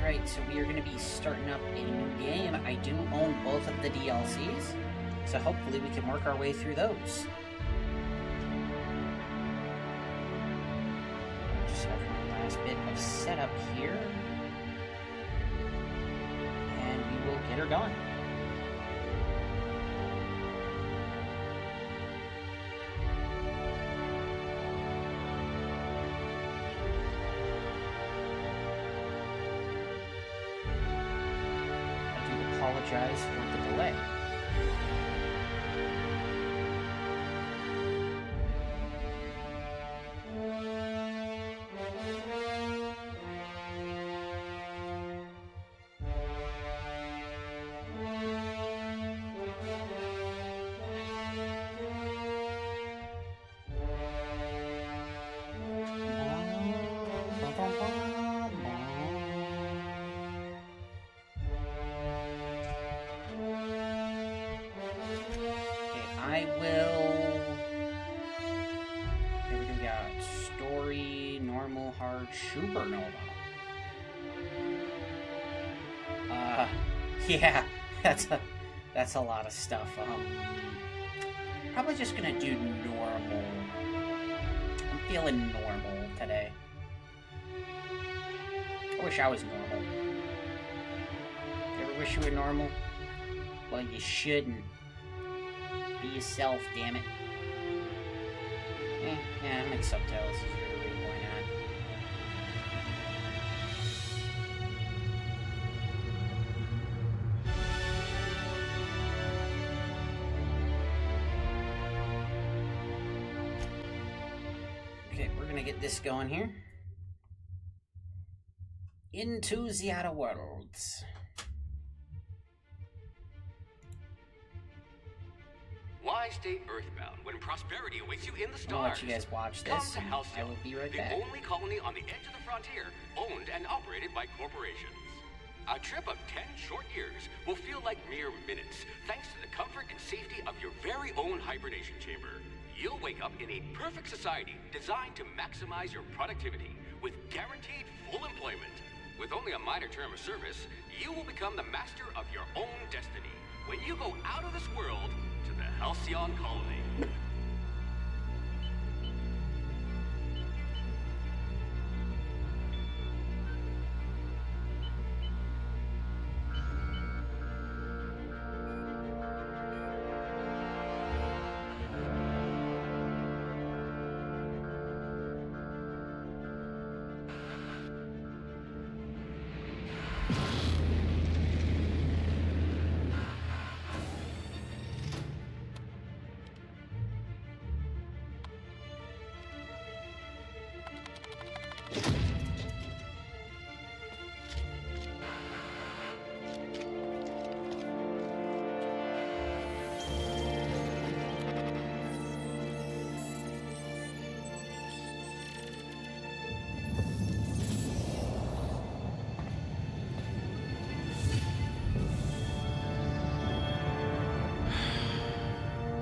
Alright, so we are going to be starting up a new game. I do own both of the DLCs, so hopefully we can work our way through those. Just have one last bit of setup here, and we will get her going. Apologize for the delay. I will... Here we got story, normal, hard, supernova. Yeah, that's a lot of stuff. Probably just gonna do normal. I'm feeling normal today. I wish I was normal. You ever wish you were normal? Well, you shouldn't. Be yourself, damn it. Yeah, I'll make subtitles easier to read, why not? Okay, we're gonna get this going here. Into the Outer Worlds. Why stay earthbound when prosperity awaits you in the stars? I'll let you guys watch this. I will be right back. The only colony on the edge of the frontier, owned and operated by corporations. A trip of 10 short years will feel like mere minutes, thanks to the comfort and safety of your very own hibernation chamber. You'll wake up in a perfect society designed to maximize your productivity with guaranteed full employment. With only a minor term of service, you will become the master of your own destiny when you go out of this world to the Halcyon Colony.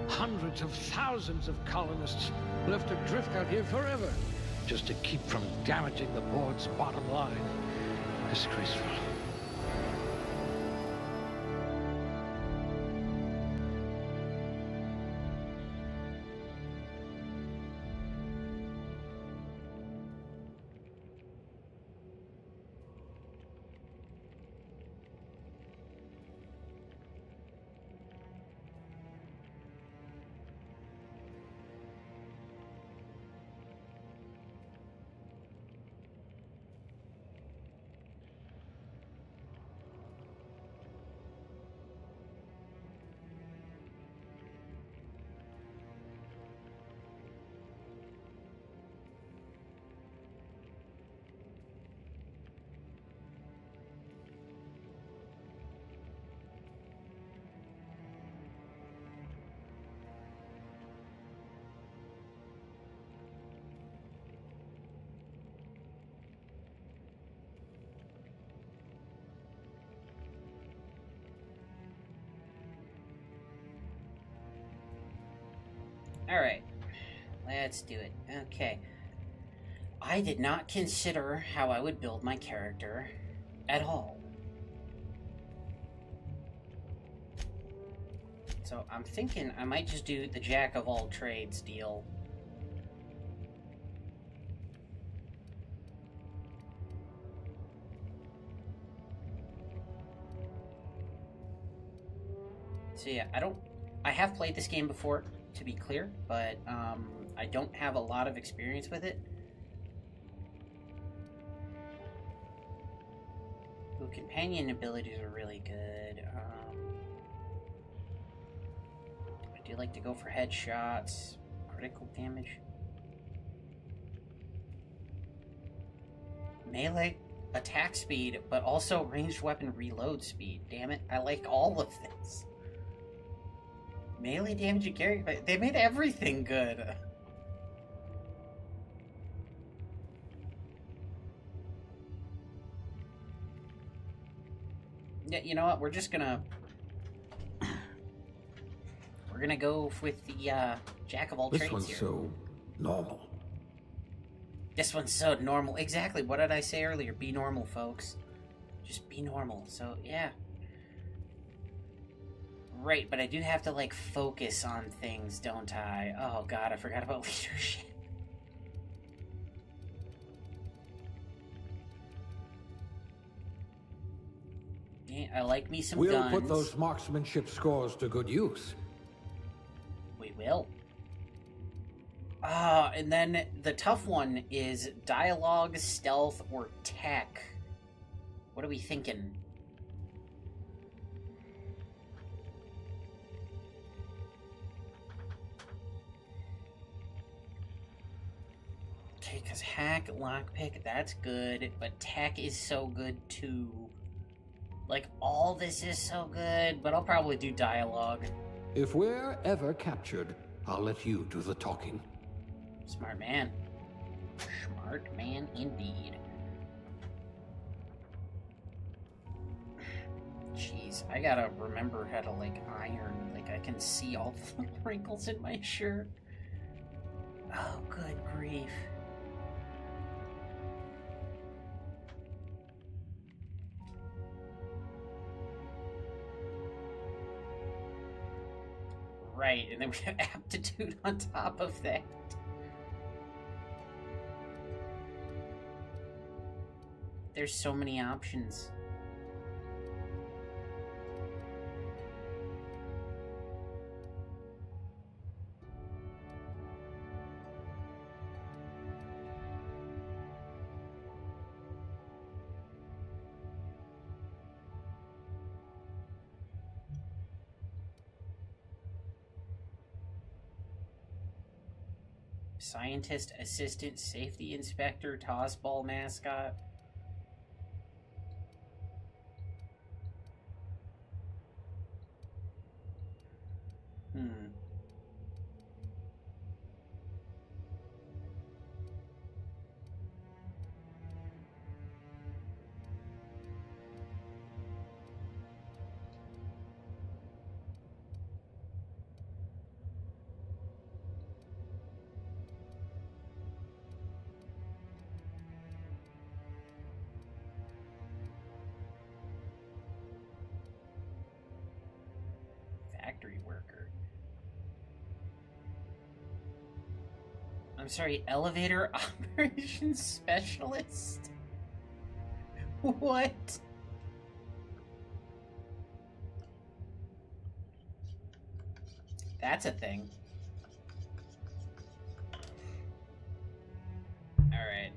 Hundreds of thousands of colonists left adrift out here forever, just to keep from damaging the board's bottom line. Disgraceful. Alright, let's do it. Okay. I did not consider how I would build my character at all. So I'm thinking I might just do the jack of all trades deal. So yeah, I have played this game before, to be clear, but I don't have a lot of experience with it. Ooh, companion abilities are really good. I do like to go for headshots, critical damage. Melee attack speed, but also ranged weapon reload speed. Damn it, I like all of this. Melee damage and carry, but they made everything good. Yeah, you know what? We're gonna go with the jack of all trades here. This one's so normal. This one's so normal. Exactly. What did I say earlier? Be normal, folks. Just be normal. So yeah. Right, but I do have to, like, focus on things, don't I? Oh, God, I forgot about leadership. Yeah, I like me some guns. We'll put those marksmanship scores to good use. We will. Ah, and then the tough one is dialogue, stealth, or tech. What are we thinking? Okay, because hack, lockpick, that's good, but tech is so good too. Like, all this is so good, but I'll probably do dialogue. If we're ever captured, I'll let you do the talking. Smart man. Smart man indeed. Jeez, I gotta remember how to, like, iron. Like, I can see all the wrinkles in my shirt. Oh, good grief. Right, and then we have aptitude on top of that. There's so many options. Scientist, assistant, safety inspector, tossball mascot. Factory worker. I'm sorry, elevator operations specialist? What? That's a thing. Alright,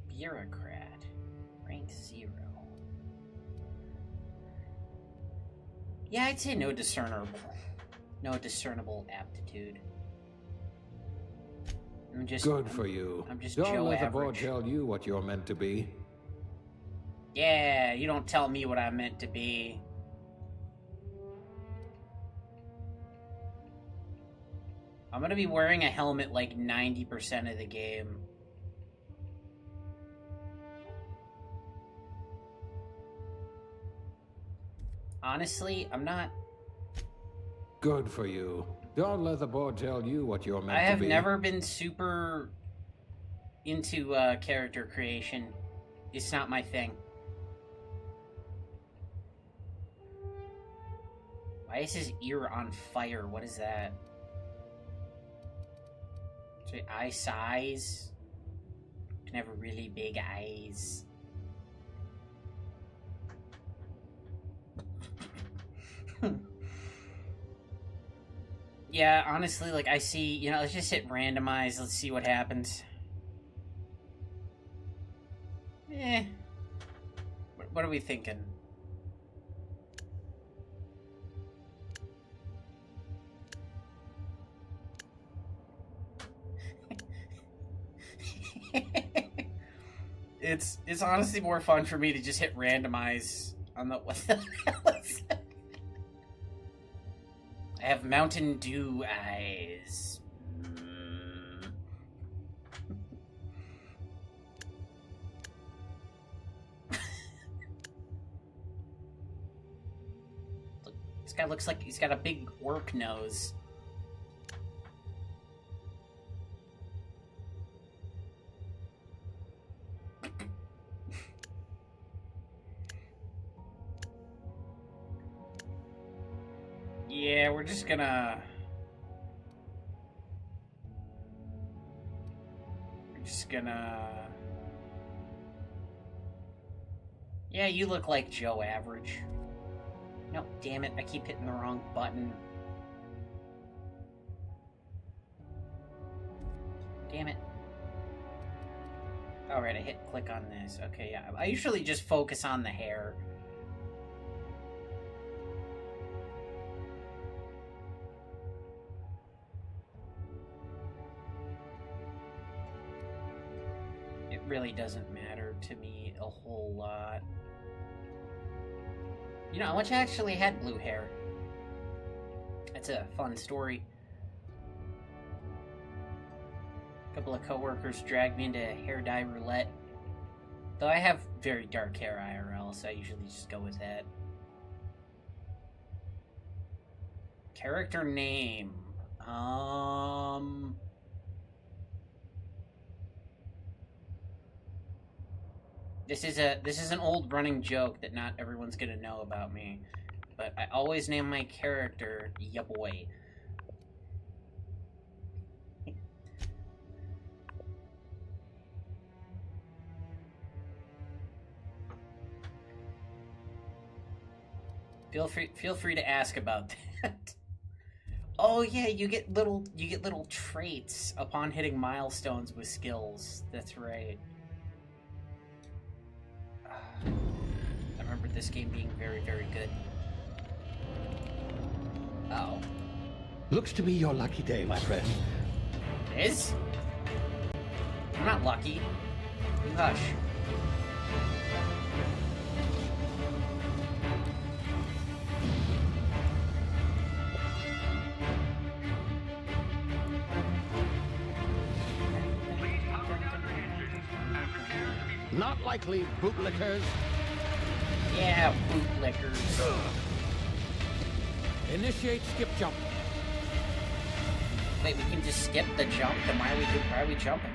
bureaucrat. Rank 0. Yeah, I'd say no discernible aptitude. Good for you. I'm just Don't Joe let the board average. tell you what you're meant to be. Yeah, you don't tell me what I'm meant to be. I'm gonna be wearing a helmet like 90% of the game. Honestly, I'm not... Good for you. Don't let the board tell you what you're meant I have to be. never been super into character creation. It's not my thing. Why is his ear on fire? What is that? So eye size. Can have really big eyes. Yeah, honestly, like I see, you know, let's just hit randomize. Let's see what happens. What are we thinking? It's honestly more fun for me to just hit randomize on the what the hell is that? I have Mountain Dew eyes. Look, this guy looks like he's got a big orc nose. Yeah, we're just gonna... Yeah, you look like Joe Average. No, damn it, I keep hitting the wrong button. Damn it. Alright, I hit click on this. Okay, yeah. I usually just focus on the hair. It really doesn't matter to me a whole lot. You know, I once actually had blue hair. That's a fun story. A couple of coworkers dragged me into hair dye roulette. Though I have very dark hair IRL, so I usually just go with that. Character name. This is an old running joke that not everyone's gonna know about me, but I always name my character Ya Boy. Feel free to ask about that. Oh yeah, you get little traits upon hitting milestones with skills. That's right. I remember this game being very, very good. Uh-oh. Looks to be your lucky day, my friend. It is? I'm not lucky. You hush. Not likely, bootlickers. Yeah, bootlickers. Initiate skip jump. Wait, we can just skip the jump? Then why are we jumping?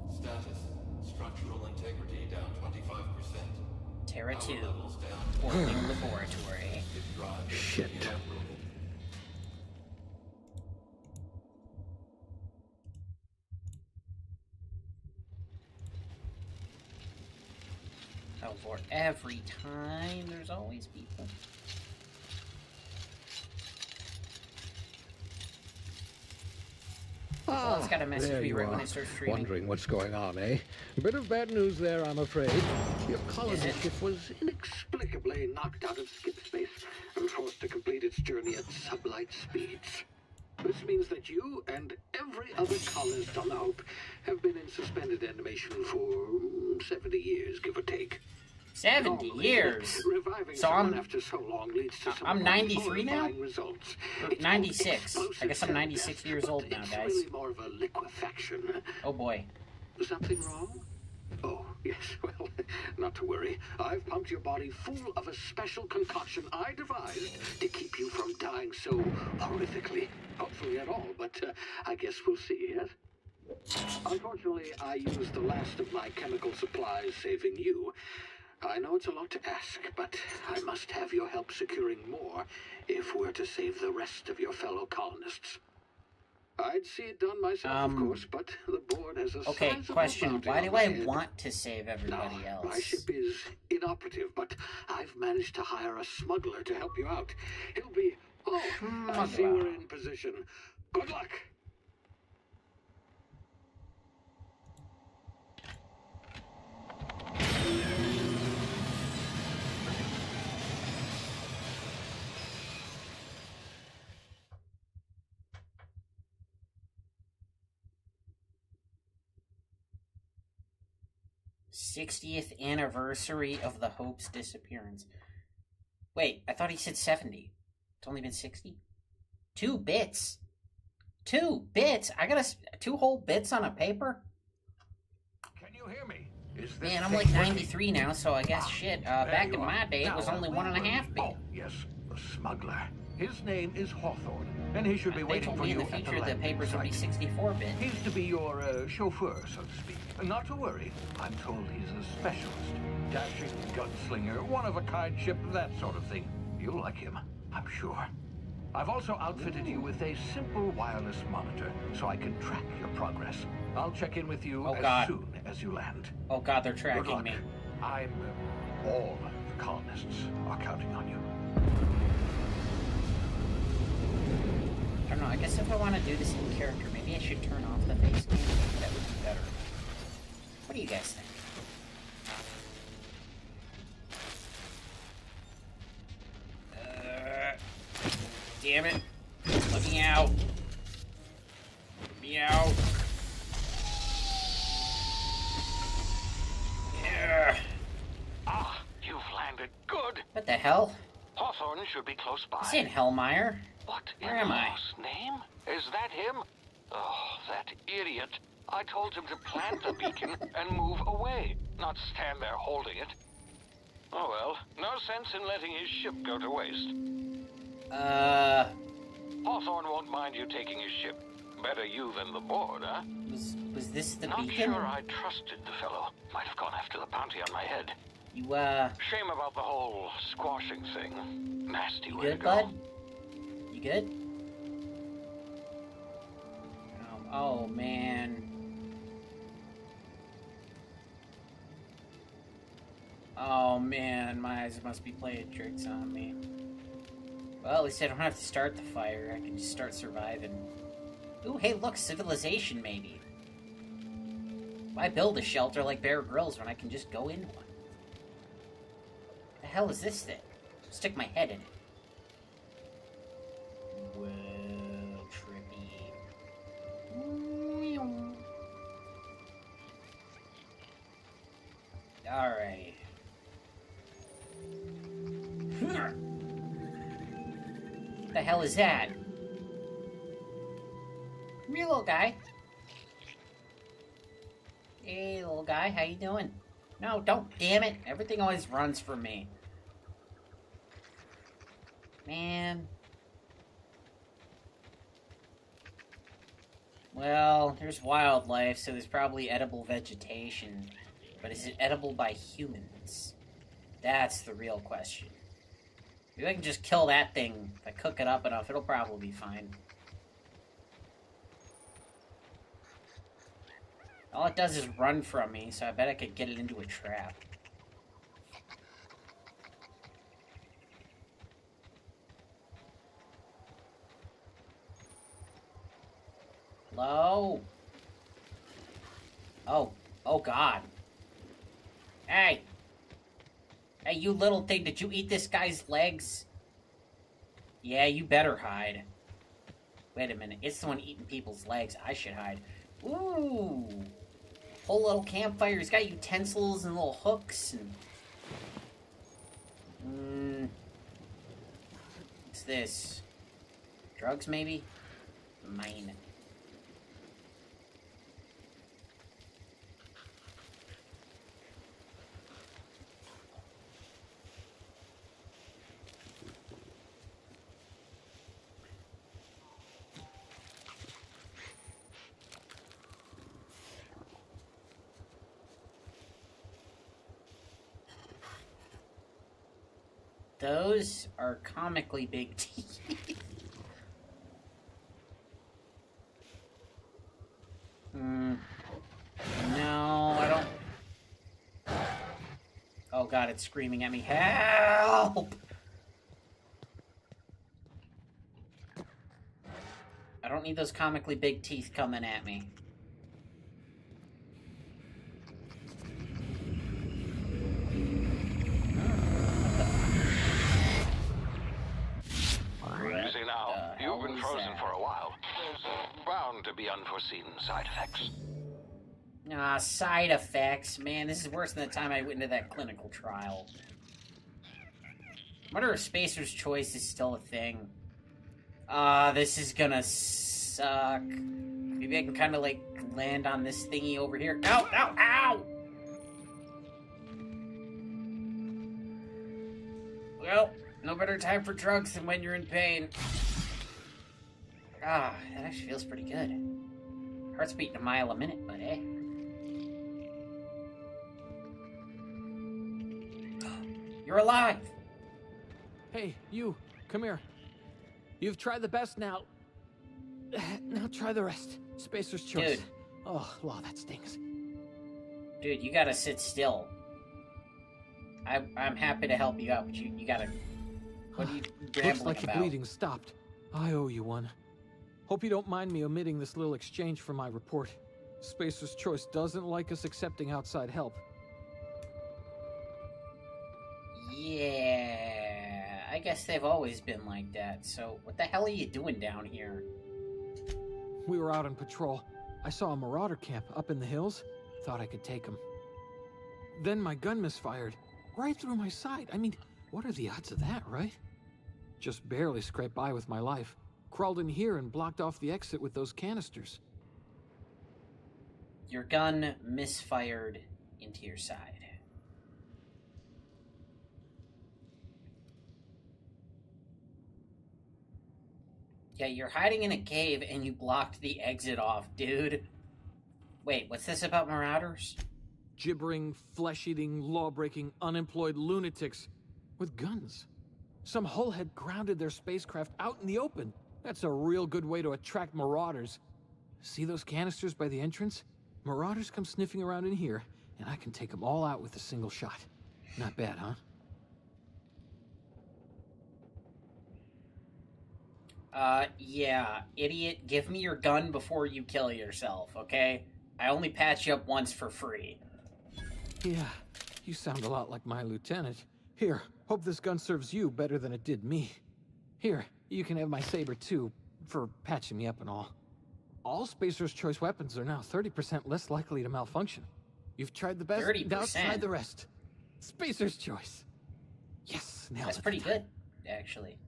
Status. Structural integrity down 25%. Terra 2. Power levels down. Orbiting laboratory. Drive Shit. inoperable. Oh, for every time, there's always people. Well, it's got a message there me you right are. when it starts streaming. Wondering what's going on, eh? A bit of bad news there, I'm afraid. Your colony ship was inexplicably knocked out of skip space and forced to complete its journey at sublight speeds. This means that you and every other colonist on the Hope have been in suspended animation for 70 years, give or take. 70 Normally, years. Reviving So someone I'm- after so long leads to some I'm 93 now? horrifying results. Or It's 96. called I guess I'm explosive 96 cell years death, old but now, it's guys. really more of a liquefaction. Oh boy. Something wrong? Oh, yes, well, not to worry. I've pumped your body full of a special concoction I devised to keep you from dying so horrifically. Hopefully at all, but I guess we'll see, yes? Unfortunately, I used the last of my chemical supplies saving you. I know it's a lot to ask, but I must have your help securing more if we're to save the rest of your fellow colonists. I'd see it done myself, of course, but the board has a Okay, sizable question. bounty Why on do my I head. want to save everybody Now, else? my ship is inoperative, but I've managed to hire a smuggler to help you out. He'll be... Oh, I see we're in position. Good luck. '60th anniversary of the Hope's disappearance. Wait, I thought he said 70. It's only been 60? 2 bits. 2 bits? I got 2 whole bits on a paper? Can you hear me? Is this Man, I'm thing like working? 93 now, so I guess shit. There Back you in are. my day, it Now, was only where 1.5 were bit. we? Oh, yes, the smuggler. His name is Hawthorne, and he should be They waiting told for me in you the at future the landing papers would be site. 64 bit. He's to be your chauffeur, so to speak. Not to worry. I'm told he's a specialist. Dashing gunslinger, one-of-a-kind ship, that sort of thing. You'll like him, I'm sure. I've also outfitted you with a simple wireless monitor, so I can track your progress. I'll check in with you Oh, as God. soon as you land. Oh god, they're Good tracking luck. me. All the colonists are counting on you. I don't know, I guess if I want to do this in character, maybe I should turn off the face cam. That would be better. What do you guys think? Damn it. Let me out. Let me out. Yeah. Ah, you've landed. Good. What the hell? Hawthorne should be close by. This ain't Hellmeyer. What Where in am I? God's name? Is that him? Oh, that idiot. I told him to plant the beacon and move away, not stand there holding it. Oh well, no sense in letting his ship go to waste. Hawthorne won't mind you taking his ship. Better you than the board, huh? Was this the Not beacon? sure I trusted the fellow. Might have gone after the bounty on my head. You, Shame about the whole squashing thing. Nasty you way to good, go. bud? You good? Oh, man. Oh, man, my eyes must be playing tricks on me. Well, at least I don't have to start the fire. I can just start surviving. Ooh, hey, look, civilization, maybe. Why build a shelter like Bear Grylls when I can just go in one? The hell is this thing? Stick my head in it. Whoa, trippy. Alright. What the hell is that? Come here, little guy. Hey, little guy, how you doing? No, don't, damn it. Everything always runs from me. Man. Well, there's wildlife, so there's probably edible vegetation. But is it edible by humans? That's the real question. Maybe I can just kill that thing. If I cook it up enough, it'll probably be fine. All it does is run from me, so I bet I could get it into a trap. Hello? Oh god. Hey! Hey, you little thing, did you eat this guy's legs? Yeah, you better hide. Wait a minute, it's the one eating people's legs. I should hide. Ooh! Whole little campfire. He's got utensils and little hooks and What's this? Drugs, maybe? Mine. Those are comically big teeth. No, I don't. Oh god, it's screaming at me. Help! I don't need those comically big teeth coming at me. Easy now. You've been frozen for a while. There's bound to be unforeseen side effects. Ah, side effects. Man, this is worse than the time I went into that clinical trial. I wonder if Spacer's Choice is still a thing. This is gonna suck. Maybe I can kind of, like, land on this thingy over here. Ow, ow, ow! Well, no better time for drugs than when you're in pain. Ah, that actually feels pretty good. Heart's beating a mile a minute, but hey. You're alive! Hey, you, come here. You've tried the best now. Now try the rest. Spacer's Choice. Dude. Oh, wow, that stings. Dude, you gotta sit still. I'm happy to help you out, but you gotta... What are you Looks rambling like about? your bleeding stopped. I owe you one. Hope you don't mind me omitting this little exchange from my report. Spacer's Choice doesn't like us accepting outside help. Yeah, I guess they've always been like that, so what the hell are you doing down here? We were out on patrol. I saw a marauder camp up in the hills. Thought I could take him. Then my gun misfired. Right through my side. I mean, what are the odds of that, right? Just barely scraped by with my life. Crawled in here and blocked off the exit with those canisters. Your gun misfired into your side. Yeah, you're hiding in a cave and you blocked the exit off, dude. Wait, what's this about marauders? Gibbering, flesh-eating, law-breaking, unemployed lunatics with guns. Some hullhead grounded their spacecraft out in the open. That's a real good way to attract marauders. See those canisters by the entrance? Marauders come sniffing around in here, and I can take them all out with a single shot. Not bad, huh? Yeah, idiot, give me your gun before you kill yourself, okay? I only patch you up once for free. Yeah, you sound a lot like my lieutenant. Here, hope this gun serves you better than it did me. Here, you can have my saber too, for patching me up and all. All Spacer's Choice weapons are now 30% less likely to malfunction. You've tried the best, 30%? now try the rest. Spacer's Choice. Yes, nailed That's it pretty that time. good, actually.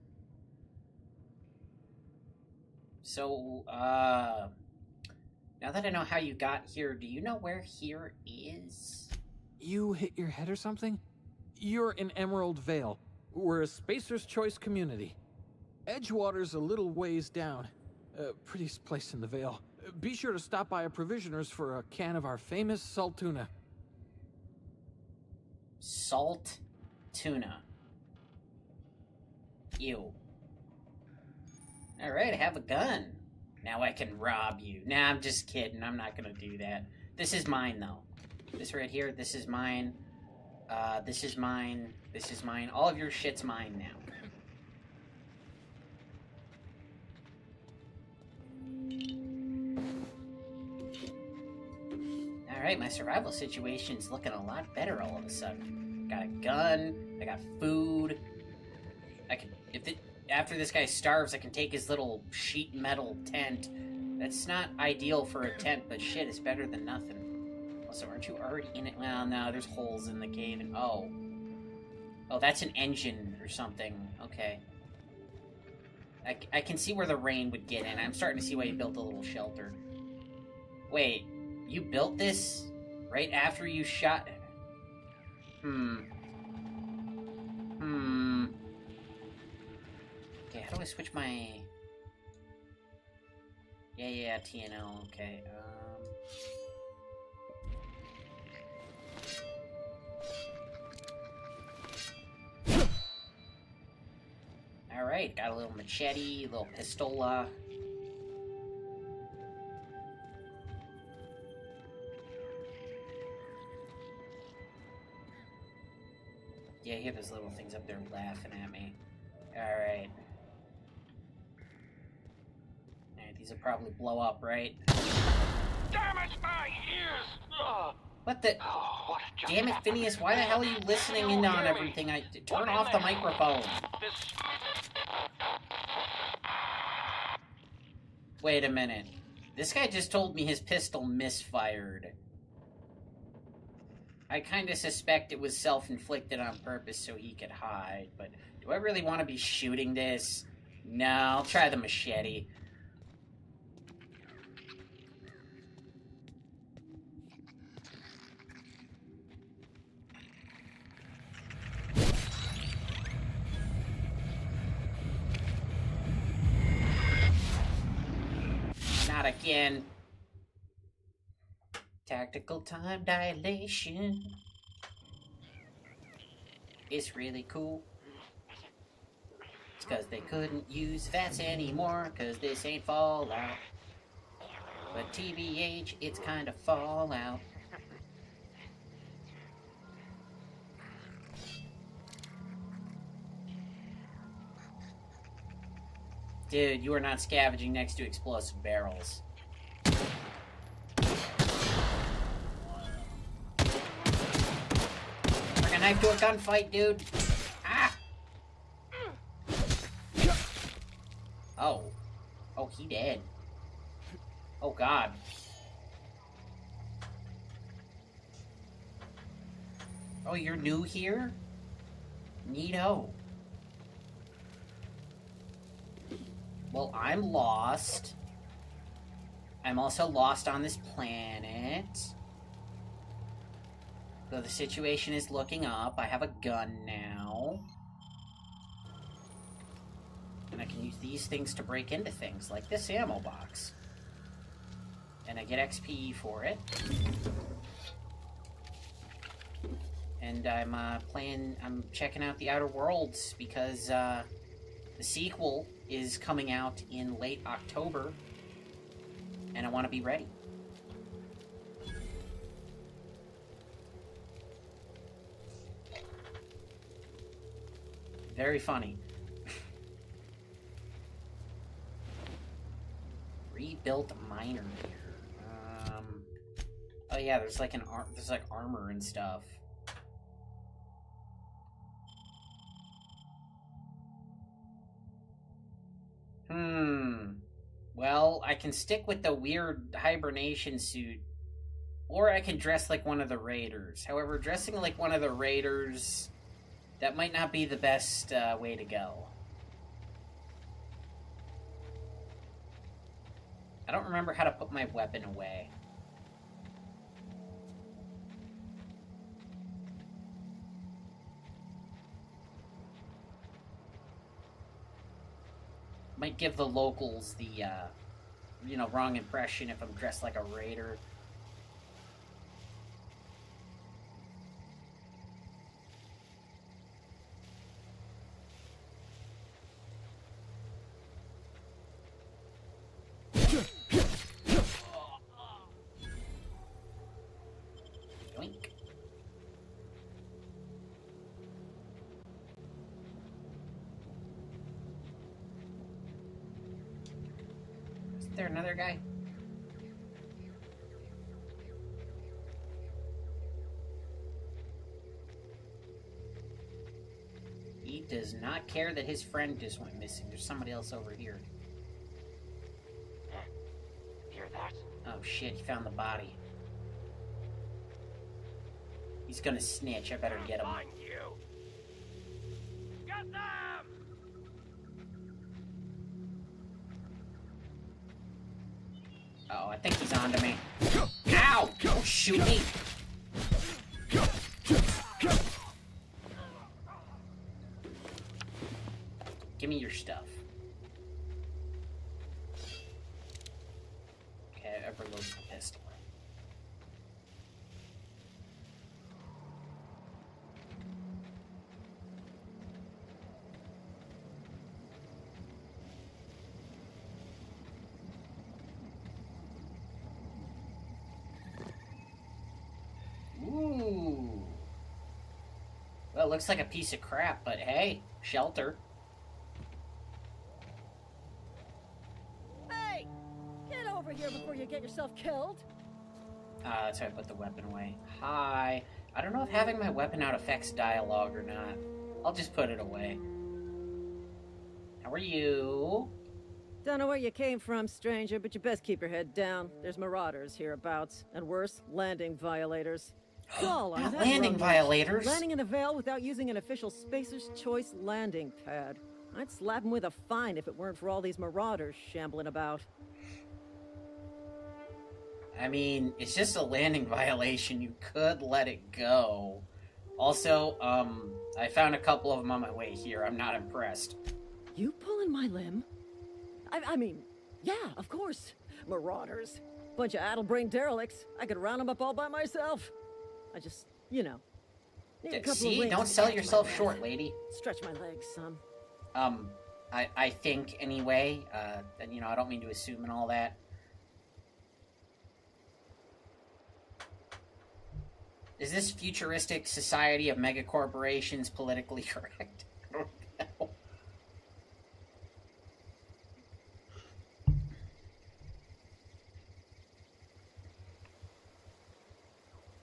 So, now that I know how you got here, do you know where here is? You hit your head or something? You're in Emerald Vale. We're a Spacer's Choice community. Edgewater's a little ways down. Prettiest place in the Vale. Be sure to stop by a provisioner's for a can of our famous salt tuna. Salt tuna. Ew. Alright, I have a gun. Now I can rob you. Nah, I'm just kidding. I'm not gonna do that. This is mine, though. This right here, this is mine. This is mine. This is mine. All of your shit's mine now. Alright, my survival situation's looking a lot better all of a sudden. Got a gun, I got food. I can, after this guy starves, I can take his little sheet metal tent. That's not ideal for a tent, but shit, it's better than nothing. Also, aren't you already in it? Well, no, there's holes in the cave, and oh. Oh, that's an engine or something. Okay. I can see where the rain would get in. I'm starting to see why you built a little shelter. Wait, you built this right after you shot... Okay, how do I switch my... Yeah, TNL, okay. Alright, got a little machete, little pistola. Yeah, you have those little things up there laughing at me. Alright. Alright, these will probably blow up, right? Damn it, my ears! Ugh. What the... Oh, what just Damn it, happened? Phineas, why the hell are you listening in on everything? Turn off the microphone. This... Wait a minute. This guy just told me his pistol misfired. I kind of suspect it was self-inflicted on purpose so he could hide, but do I really want to be shooting this? No, I'll try the machete. Not again. Tactical time dilation. It's really cool. It's cause they couldn't use VATS anymore, cause this ain't Fallout. But TBH, it's kind of Fallout. Dude, you are not scavenging next to explosive barrels. Bring a knife to a gunfight, dude. Ah! Oh. Oh, he dead. Oh, God. Oh, you're new here? Neato. Well, I'm lost. I'm also lost on this planet. Though the situation is looking up. I have a gun now. And I can use these things to break into things, like this ammo box. And I get XP for it. And I'm checking out the Outer Worlds because, the sequel is coming out in late October, and I want to be ready. Very funny. Rebuilt miner here. Oh yeah, there's like armor and stuff. Well, I can stick with the weird hibernation suit, or I can dress like one of the raiders. However, dressing like one of the raiders, that might not be the best way to go. I don't remember how to put my weapon away. Might give the locals the, wrong impression if I'm dressed like a raider. Yoink. Is there another guy? He does not care that his friend just went missing. There's somebody else over here. Hear that? Oh shit, he found the body. He's gonna snitch. I better get him. Find you. Oh, I think he's onto me. Ow! Don't shoot me! Give me your stuff. Okay, I reload the pistol. Ooh. Well, it looks like a piece of crap, but hey, shelter. Hey! Get over here before you get yourself killed! That's how I put the weapon away. Hi. I don't know if having my weapon out affects dialogue or not. I'll just put it away. How are you? Don't know where you came from, stranger, but you best keep your head down. There's marauders hereabouts, and worse, landing violators. Call on Not that landing rubbish. violators. Landing in the Vale without using an official Spacer's Choice landing pad. I'd slap him with a fine if it weren't for all these marauders shambling about. I mean, it's just a landing violation. You could let it go. Also, I found a couple of them on my way here. I'm not impressed. You pulling my limb? I mean, yeah, of course. Marauders. Bunch of addle-brained derelicts. I could round them up all by myself. I just, you know, need a couple of See? wings Don't to sell catch yourself my short, breath. lady. Stretch my legs some. I think, anyway, and, you know, I don't mean to assume and all that. Is this futuristic society of megacorporations politically correct? I don't know.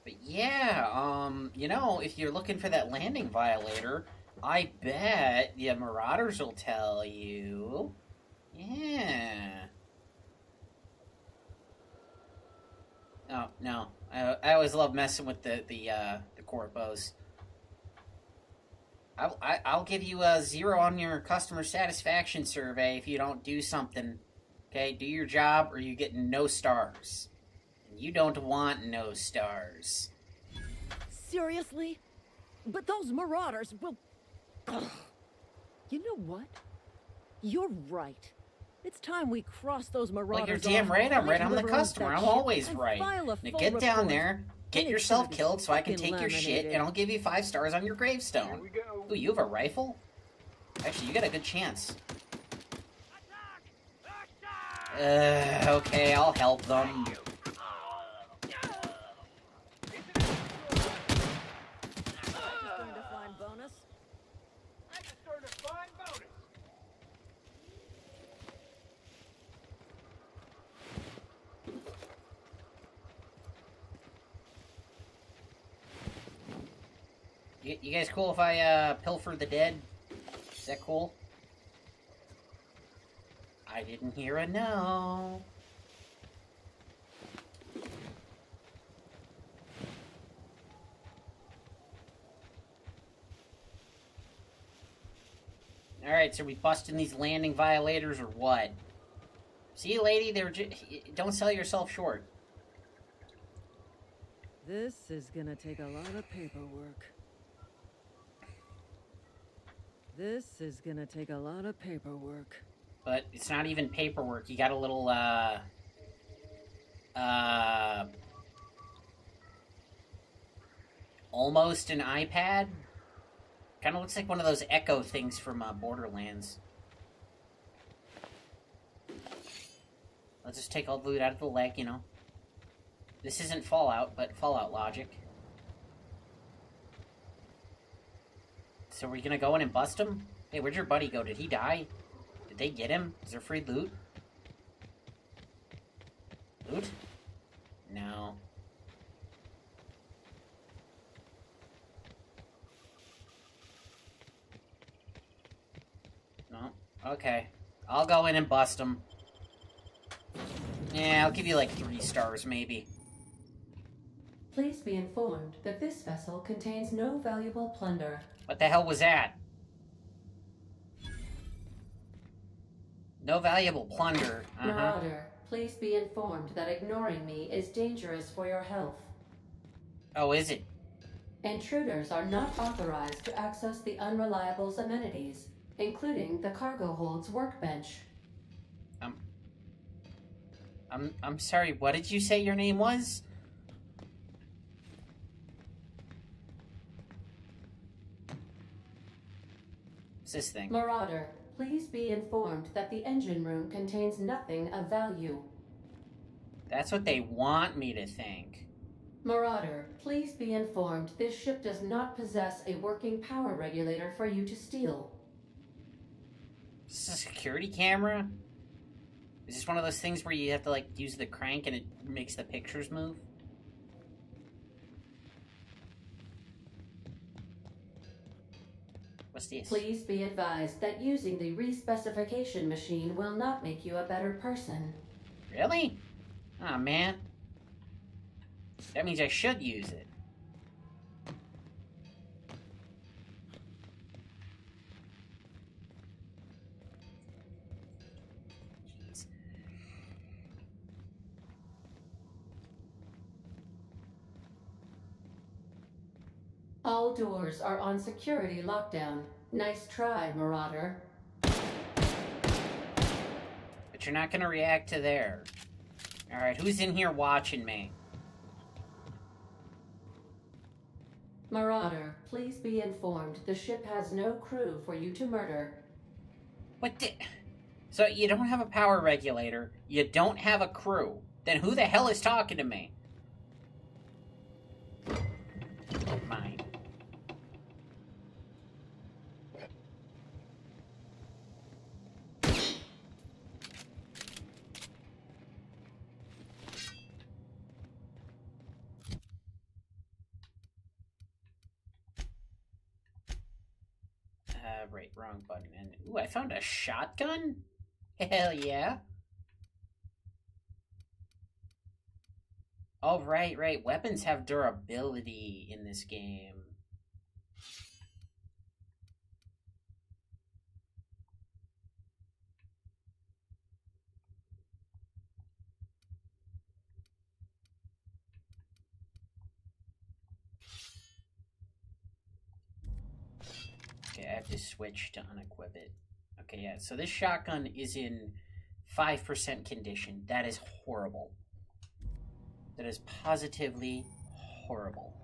But yeah, you know, if you're looking for that landing violator, I bet the Marauders will tell you. Yeah. Oh, no. I always love messing with the corpos. I'll give you a 0 on your customer satisfaction survey if you don't do something. Okay, do your job or you get no stars. And you don't want no stars. Seriously? But those marauders will... Ugh. You know what? You're right. It's time we cross those marauders. Well, you're damn right. I'm right. I'm the customer. I'm always right. Now get down there, get yourself killed so I can take your shit, and I'll give you 5 stars on your gravestone. Ooh, you have a rifle? Actually, you got a good chance. Okay, I'll help them. You guys cool if I pilfer the dead? Is that cool? I didn't hear a no. Alright, so we busting these landing violators or what? See, lady, don't sell yourself short. This is gonna take a lot of paperwork. This is gonna take a lot of paperwork. But it's not even paperwork. You got a little, almost an iPad? Kind of looks like one of those Echo things from, Borderlands. Let's just take all the loot out of the leg, you know. This isn't Fallout, but Fallout logic. So are we gonna go in and bust him? Hey, where'd your buddy go? Did he die? Did they get him? Is there free loot? Loot? No. No? Okay. I'll go in and bust him. Yeah, I'll give you like 3 stars, maybe. Please be informed that this vessel contains no valuable plunder. What the hell was that? No valuable plunder. Marauder, please be informed that ignoring me is dangerous for your health. Oh, is it? Intruders are not authorized to access the Unreliable's amenities, including the cargo hold's workbench. I'm sorry, what did you say your name was? What's this thing? Marauder, please be informed that the engine room contains nothing of value. That's what they want me to think. Marauder, please be informed this ship does not possess a working power regulator for you to steal. Is this a security camera? Is this one of those things where you have to, like, use the crank and it makes the pictures move? What's this? Please be advised that using the respecification machine will not make you a better person. Really? Aw, man. That means I should use it. Jeez. All doors are on security lockdown. Nice try, Marauder. But you're not gonna react to there. Alright, who's in here watching me? Marauder, please be informed the ship has no crew for you to murder. What the... So you don't have a power regulator, you don't have a crew. Then who the hell is talking to me? Mine. Right, wrong button. And ooh, I found a shotgun? Hell yeah. Oh, right. Weapons have durability in this game. Okay, I have to switch to unequip it. Okay, yeah, so this shotgun is in 5% condition. That is horrible. That is positively horrible.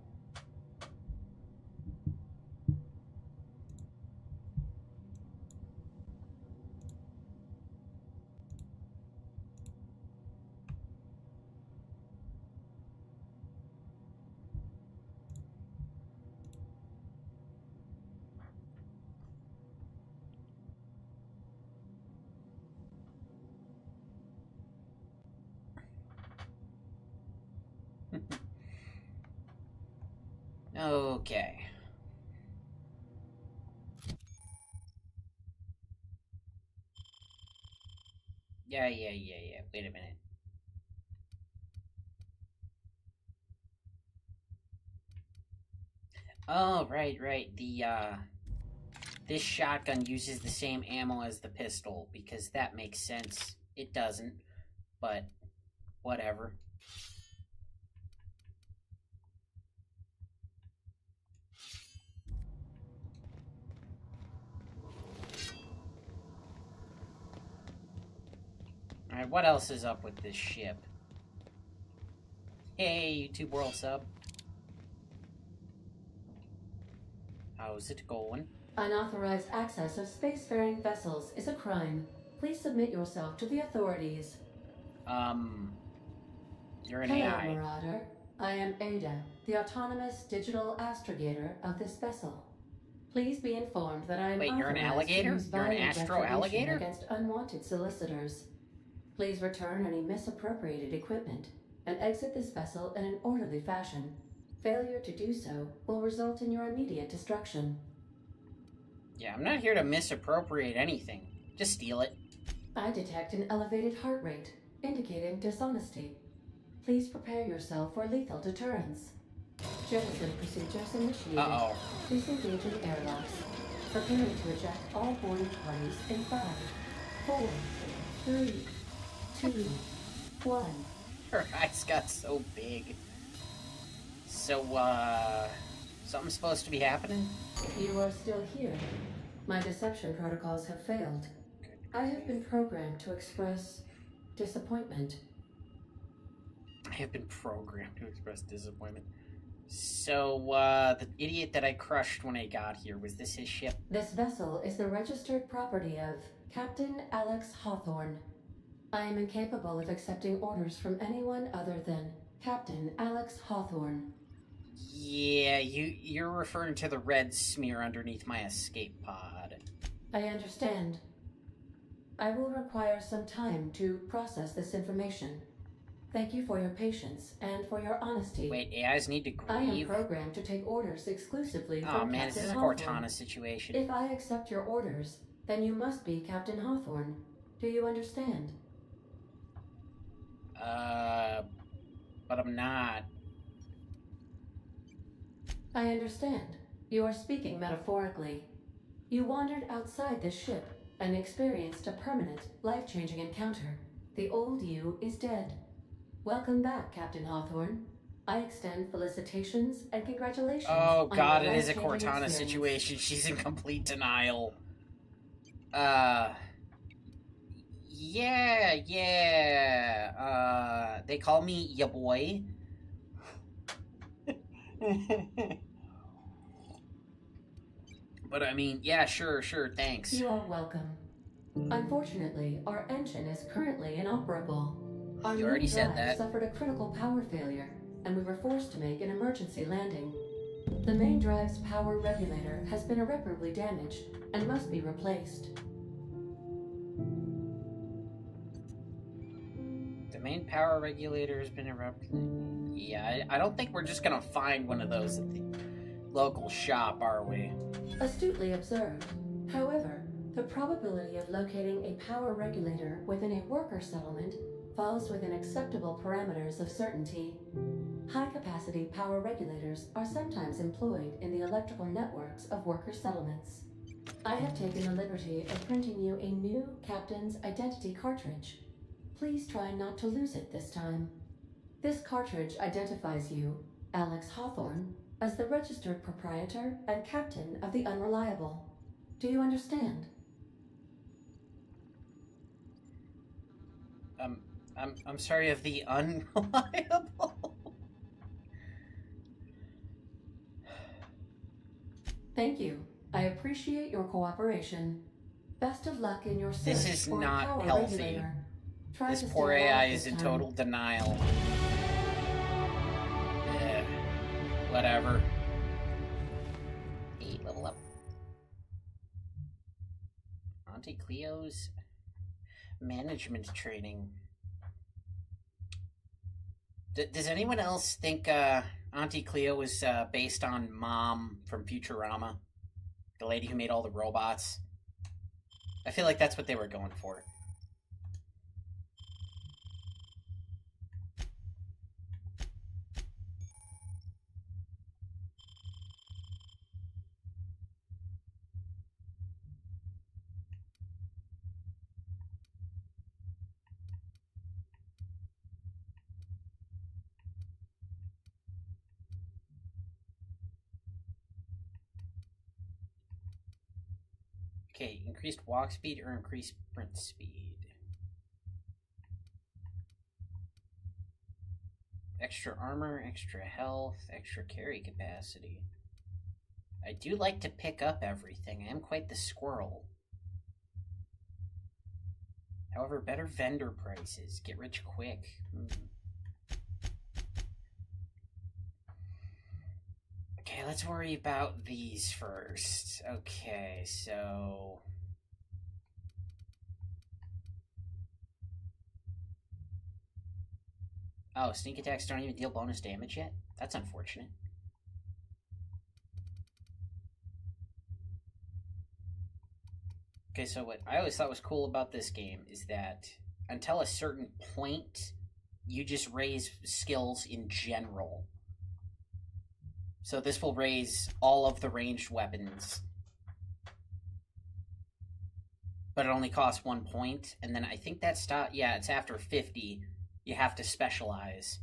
Okay. Yeah. Wait a minute. Oh, right. This shotgun uses the same ammo as the pistol, because that makes sense. It doesn't, but whatever. Alright, what else is up with this ship? Hey, YouTube World Sub. How's it going? Unauthorized access of spacefaring vessels is a crime. Please submit yourself to the authorities. You're an Hello, AI. Marauder. I am Ada, the autonomous digital astrogator of this vessel. Please be informed that I am Wait, you're an authorized to alligator? use You're an violent astro retribution alligator? against unwanted solicitors. Please return any misappropriated equipment and exit this vessel in an orderly fashion. Failure to do so will result in your immediate destruction. Yeah, I'm not here to misappropriate anything. Just steal it. I detect an elevated heart rate, indicating dishonesty. Please prepare yourself for lethal deterrence. Jettison procedures initiated. Uh-oh. Please engage in airlocks. Preparing to eject all boarding parties in 5, 4, 3, 2, 1. Her eyes got so big. So, something's supposed to be happening? You are still here. My deception protocols have failed. I have been programmed to express disappointment. I have been programmed to express disappointment. So, the idiot that I crushed when I got here, was this his ship? This vessel is the registered property of Captain Alex Hawthorne. I am incapable of accepting orders from anyone other than Captain Alex Hawthorne. Yeah, you're referring to the red smear underneath my escape pod. I understand. I will require some time to process this information. Thank you for your patience and for your honesty. Wait, AIs need to grieve? I am programmed to take orders exclusively from Oh man, Captain this is a Hawthorne. Cortana situation. If I accept your orders, then you must be Captain Hawthorne. Do you understand? But I'm not. I understand. You are speaking metaphorically. You wandered outside this ship and experienced a permanent, life-changing encounter. The old you is dead. Welcome back, Captain Hawthorne. I extend felicitations and congratulations. Oh god, your it is a life-changing Cortana experience. situation. She's in complete denial. Yeah. They call me ya boy. But I mean, yeah, sure, thanks. You are welcome. Unfortunately, our engine is currently inoperable. Our You already main said drive that. suffered a critical power failure, and we were forced to make an emergency landing. The main drive's power regulator has been irreparably damaged and must be replaced. The main power regulator has been erupted. Yeah, I don't think we're just gonna find one of those at the local shop, are we? Astutely observed. However, the probability of locating a power regulator within a worker settlement falls within acceptable parameters of certainty. High-capacity power regulators are sometimes employed in the electrical networks of worker settlements. I have taken the liberty of printing you a new Captain's Identity cartridge. Please try not to lose it this time. This cartridge identifies you, Alex Hawthorne, as the registered proprietor and captain of the Unreliable. Do you understand? I'm sorry, of the Unreliable. Thank you. I appreciate your cooperation. Best of luck in your search This is for a not power healthy. regulator. Try This to poor stay AI alive is this in time. total denial. Whatever. 8 level up. Auntie Cleo's management training. Does anyone else think Auntie Cleo was based on Mom from Futurama? The lady who made all the robots? I feel like that's what they were going for. Okay, increased walk speed or increased sprint speed? Extra armor, extra health, extra carry capacity. I do like to pick up everything. I am quite the squirrel. However, better vendor prices. Get rich quick. Okay, let's worry about these first. Okay, so... Oh, sneak attacks don't even deal bonus damage yet? That's unfortunate. Okay, so what I always thought was cool about this game is that until a certain point, you just raise skills in general. So this will raise all of the ranged weapons. but it only costs 1 point. And then I think that it's after 50, you have to specialize.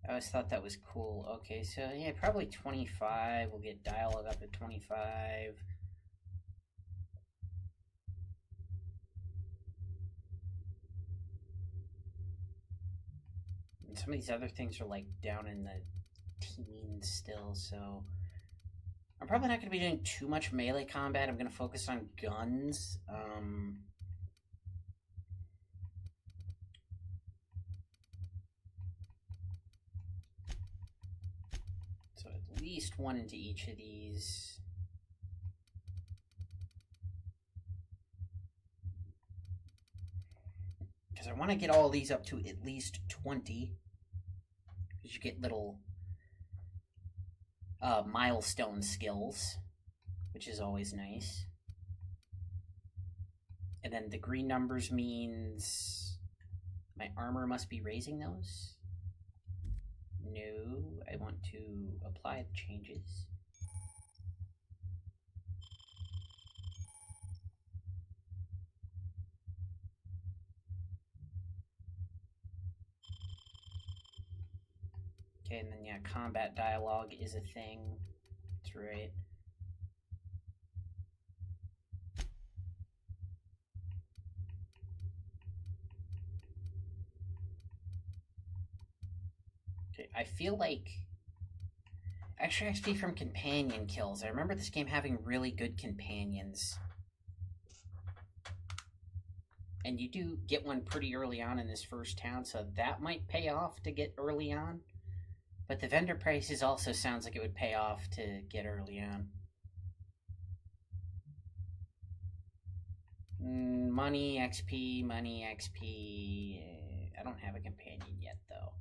I always thought that was cool. Okay, so yeah, probably 25. We'll get dialogue up at 25. And some of these other things are like down in the teens still, so I'm probably not going to be doing too much melee combat. I'm going to focus on guns. So at least one into each of these. Because I want to get all of these up to at least 20. Because you get little milestone skills, which is always nice. And then the green numbers means my armor must be raising those. No, I want to apply the changes. Okay, and then yeah, combat dialogue is a thing. That's right. Okay, I feel like extra XP from companion kills. I remember this game having really good companions. And you do get one pretty early on in this first town, so that might pay off to get early on. But the vendor prices also sounds like it would pay off to get early on. Money, XP, money, XP. I don't have a companion yet, though.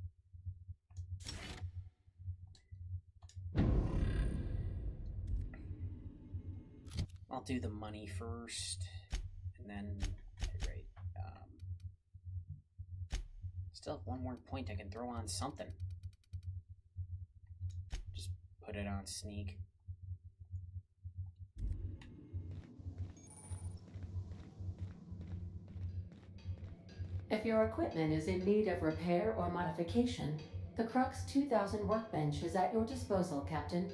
I'll do the money first, and then, right, still have one more point I can throw on something. Just put it on sneak. If your equipment is in need of repair or modification, the Crux 2000 workbench is at your disposal, Captain.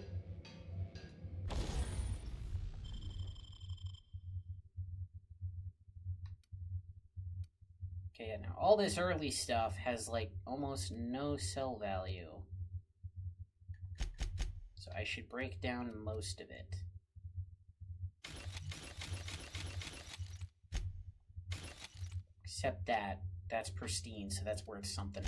Okay, yeah, now all this early stuff has like almost no sell value. So I should break down most of it. Except that's pristine, so that's worth something.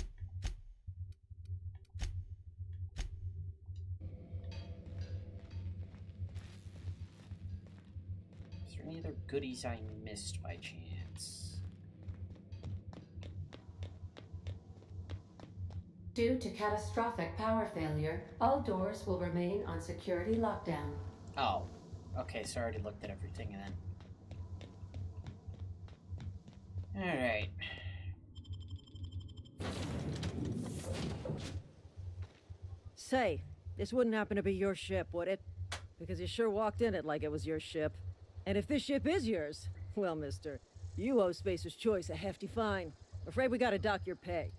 Is there any other goodies I missed by chance? Due to catastrophic power failure, all doors will remain on security lockdown. Oh, okay, so I already looked at everything then. Alright. Say, this wouldn't happen to be your ship, would it? Because you sure walked in it like it was your ship. And if this ship is yours, well, mister, you owe Spacer's Choice a hefty fine. Afraid we gotta dock your pay.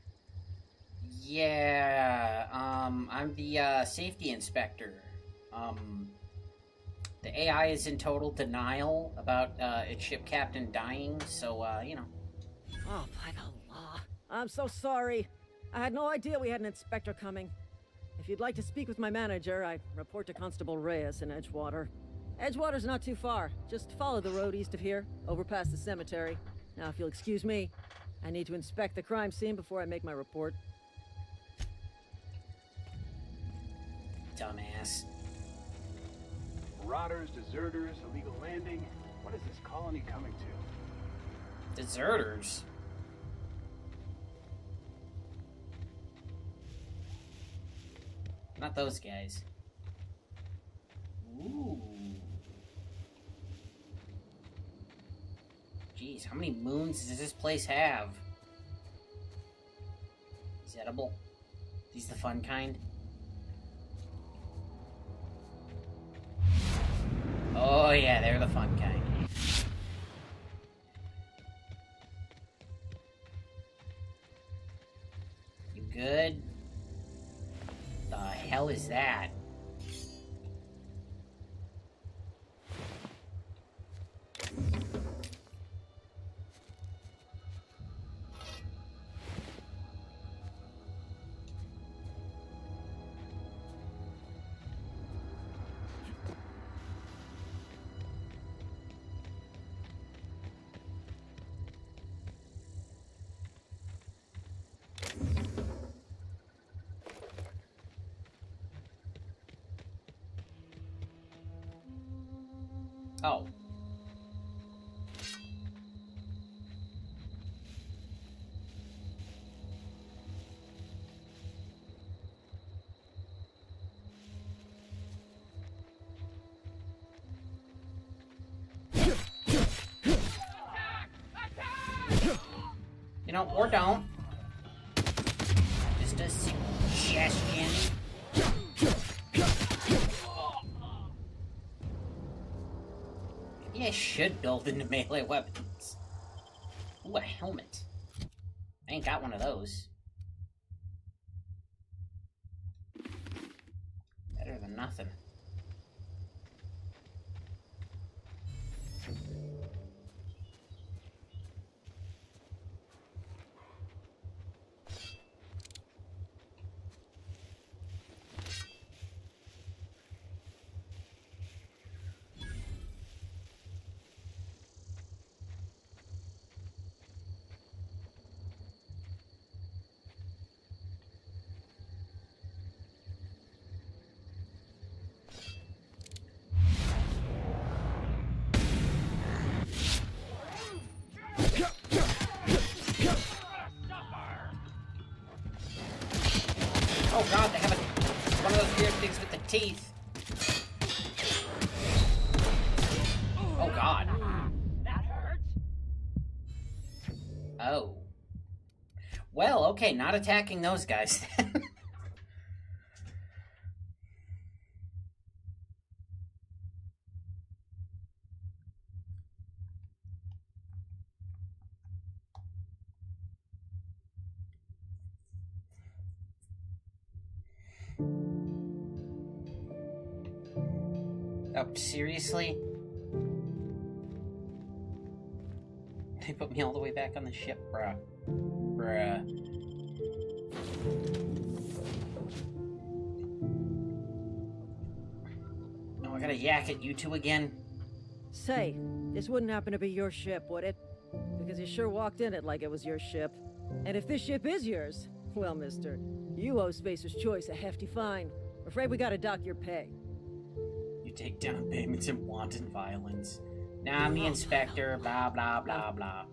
Yeah, I'm the safety inspector. The AI is in total denial about its ship captain dying, so, you know. Oh, by the law. I'm so sorry. I had no idea we had an inspector coming. If you'd like to speak with my manager, I report to Constable Reyes in Edgewater. Edgewater's not too far. Just follow the road east of here, over past the cemetery. Now, if you'll excuse me, I need to inspect the crime scene before I make my report. Dumbass. Marauders, deserters, illegal landing. What is this colony coming to? Deserters? Not those guys. Ooh. Jeez, how many moons does this place have? Is it edible? These the fun kind? Oh yeah, they're the fun kind. You good? The hell is that? Oh. You know, or don't. Just a suggestion. Maybe I should build into melee weapons. Ooh, a helmet. I ain't got one of those. Better than nothing. Oh god, they have one of those weird things with the teeth. Oh god. That hurt. Oh. Well, okay, not attacking those guys then. Oh, seriously? They put me all the way back on the ship, bruh. Bruh. Oh, I gotta yak at you two again? Say, this wouldn't happen to be your ship, would it? Because you sure walked in it like it was your ship. And if this ship is yours, well, mister, you owe Spacer's Choice a hefty fine. Afraid we gotta dock your pay. You take down payments and wanton violence. Nah, I'm the inspector, blah, blah, blah, blah.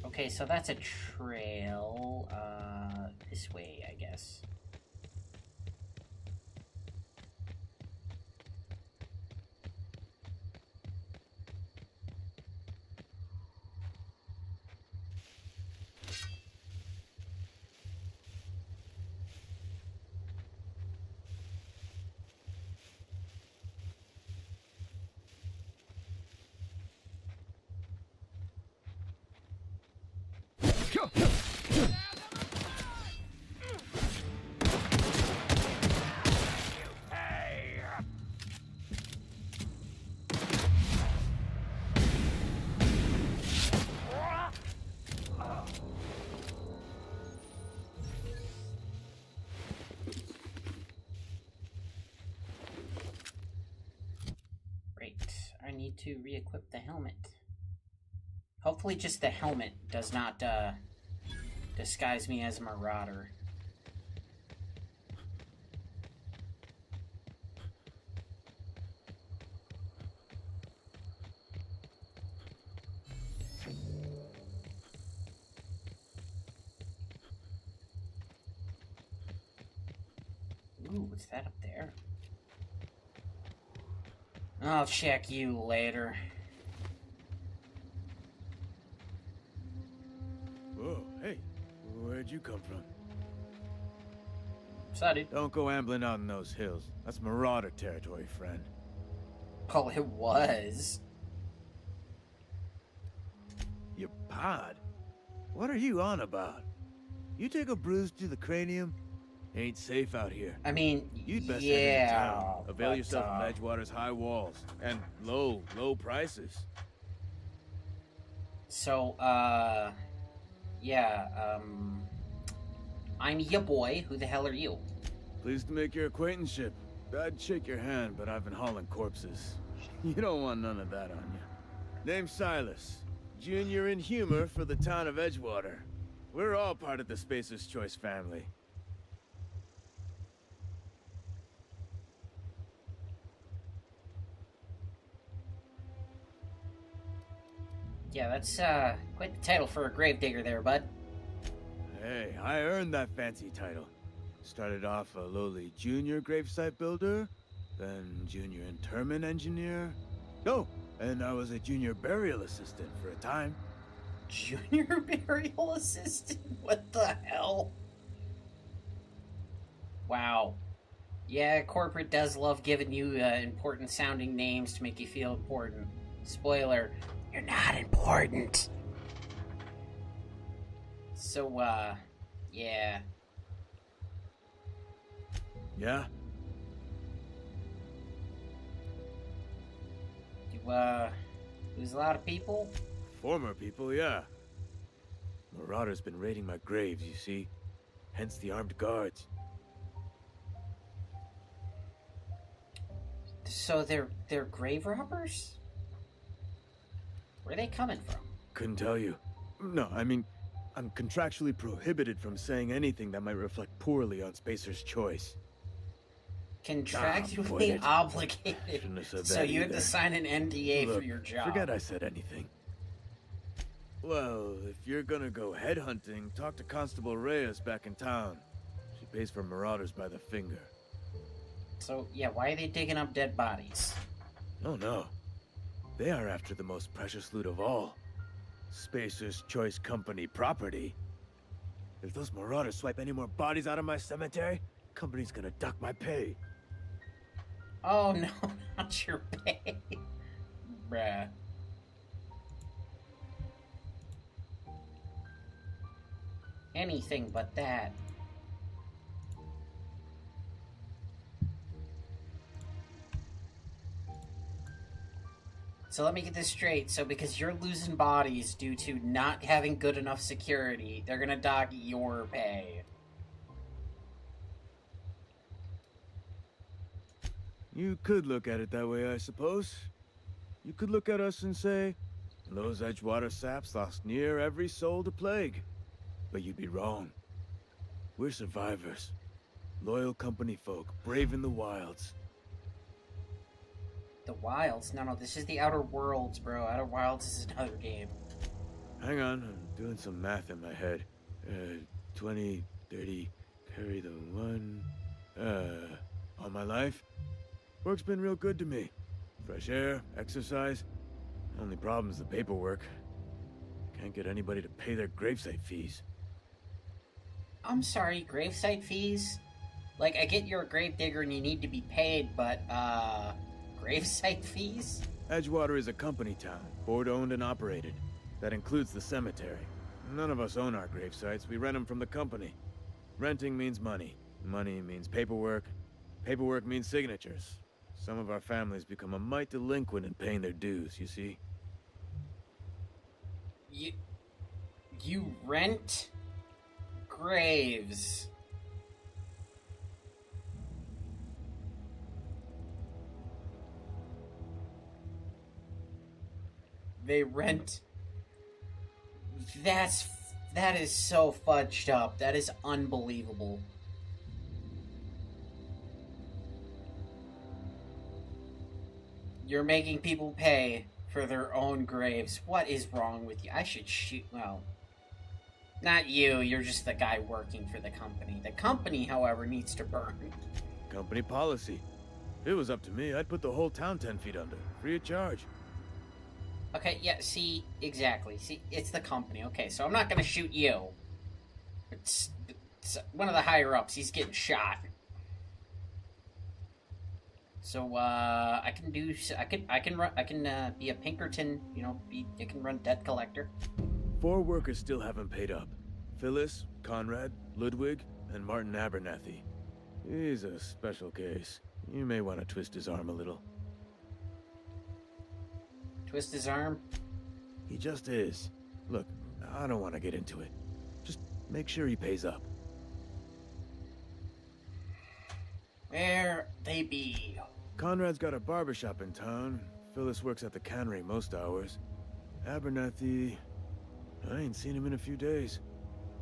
Okay, so that's a trail, this way, I guess. I need to re-equip the helmet. Hopefully just the helmet does not, disguise me as a marauder. Ooh, what's that up there? I'll check you later. Whoa, hey, where'd you come from? Sorry. Don't go ambling out in those hills. That's marauder territory, friend. Oh, it was. Your pod? What are you on about? You take a bruise to the cranium? Ain't safe out here. I mean, You'd best yeah, head into town. Avail but, yourself of Edgewater's high walls and low prices. So, yeah, I'm your boy. Who the hell are you? Pleased to make your acquaintanceship. I'd shake your hand, but I've been hauling corpses. You don't want none of that on you. Name's Silas. Junior in humor for the town of Edgewater. We're all part of the Spacer's Choice family. Yeah, that's, quite the title for a gravedigger there, bud. Hey, I earned that fancy title. Started off a lowly junior gravesite builder, then junior interment engineer. Oh, and I was a junior burial assistant for a time. Junior burial assistant? What the hell? Wow. Yeah, corporate does love giving you important sounding names to make you feel important. Spoiler, you're not important. So, yeah. Yeah? You, lose a lot of people? Former people, yeah. Marauders been raiding my graves, you see. Hence the armed guards. So they're grave robbers? Where are they coming from? Couldn't tell you. No, I mean, I'm contractually prohibited from saying anything that might reflect poorly on Spacer's Choice. Contractually obligated. Shouldn't have said So that you had either. to sign an NDA Look, for your job. Forget I said anything. Well, if you're gonna go headhunting, talk to Constable Reyes back in town. She pays for marauders by the finger. So, yeah, why are they digging up dead bodies? Oh no. They are after the most precious loot of all. Spacer's Choice Company property. If those marauders swipe any more bodies out of my cemetery, company's gonna duck my pay. Oh no, not your pay. Bruh. Anything but that. So let me get this straight. So because you're losing bodies due to not having good enough security, they're gonna dock your pay. You could look at it that way, I suppose. You could look at us and say, those Edgewater saps lost near every soul to plague. But you'd be wrong. We're survivors. Loyal company folk, brave in the wilds. The Wilds? No, this is the Outer Worlds, bro. Outer Wilds is another game. Hang on, I'm doing some math in my head. 20, 30, carry the one... all my life? Work's been real good to me. Fresh air, exercise. Only problem's the paperwork. Can't get anybody to pay their gravesite fees. I'm sorry, gravesite fees? Like, I get you're a gravedigger and you need to be paid, but, gravesite fees? Edgewater is a company town, board-owned and operated. That includes the cemetery. None of us own our gravesites, we rent them from the company. Renting means money. Money means paperwork. Paperwork means signatures. Some of our families become a mite delinquent in paying their dues, you see? You rent graves. They rent... That is so fudged up. That is unbelievable. You're making people pay for their own graves. What is wrong with you? I should shoot... Well, not you. You're just the guy working for the company. The company, however, needs to burn. Company policy. If it was up to me, I'd put the whole town 10 feet under, free of charge. Okay, yeah, see, exactly. See, it's the company. Okay, so I'm not gonna shoot you. one of the higher ups. He's getting shot. So I can do. I can be a Pinkerton. You know, I can run debt collector. 4 workers still haven't paid up. Phyllis, Conrad, Ludwig, and Martin Abernathy. He's a special case. You may want to twist his arm a little. Twist his arm? He just is. Look, I don't want to get into it. Just make sure he pays up. Where they be? Conrad's got a barbershop in town. Phyllis works at the cannery most hours. Abernathy... I ain't seen him in a few days.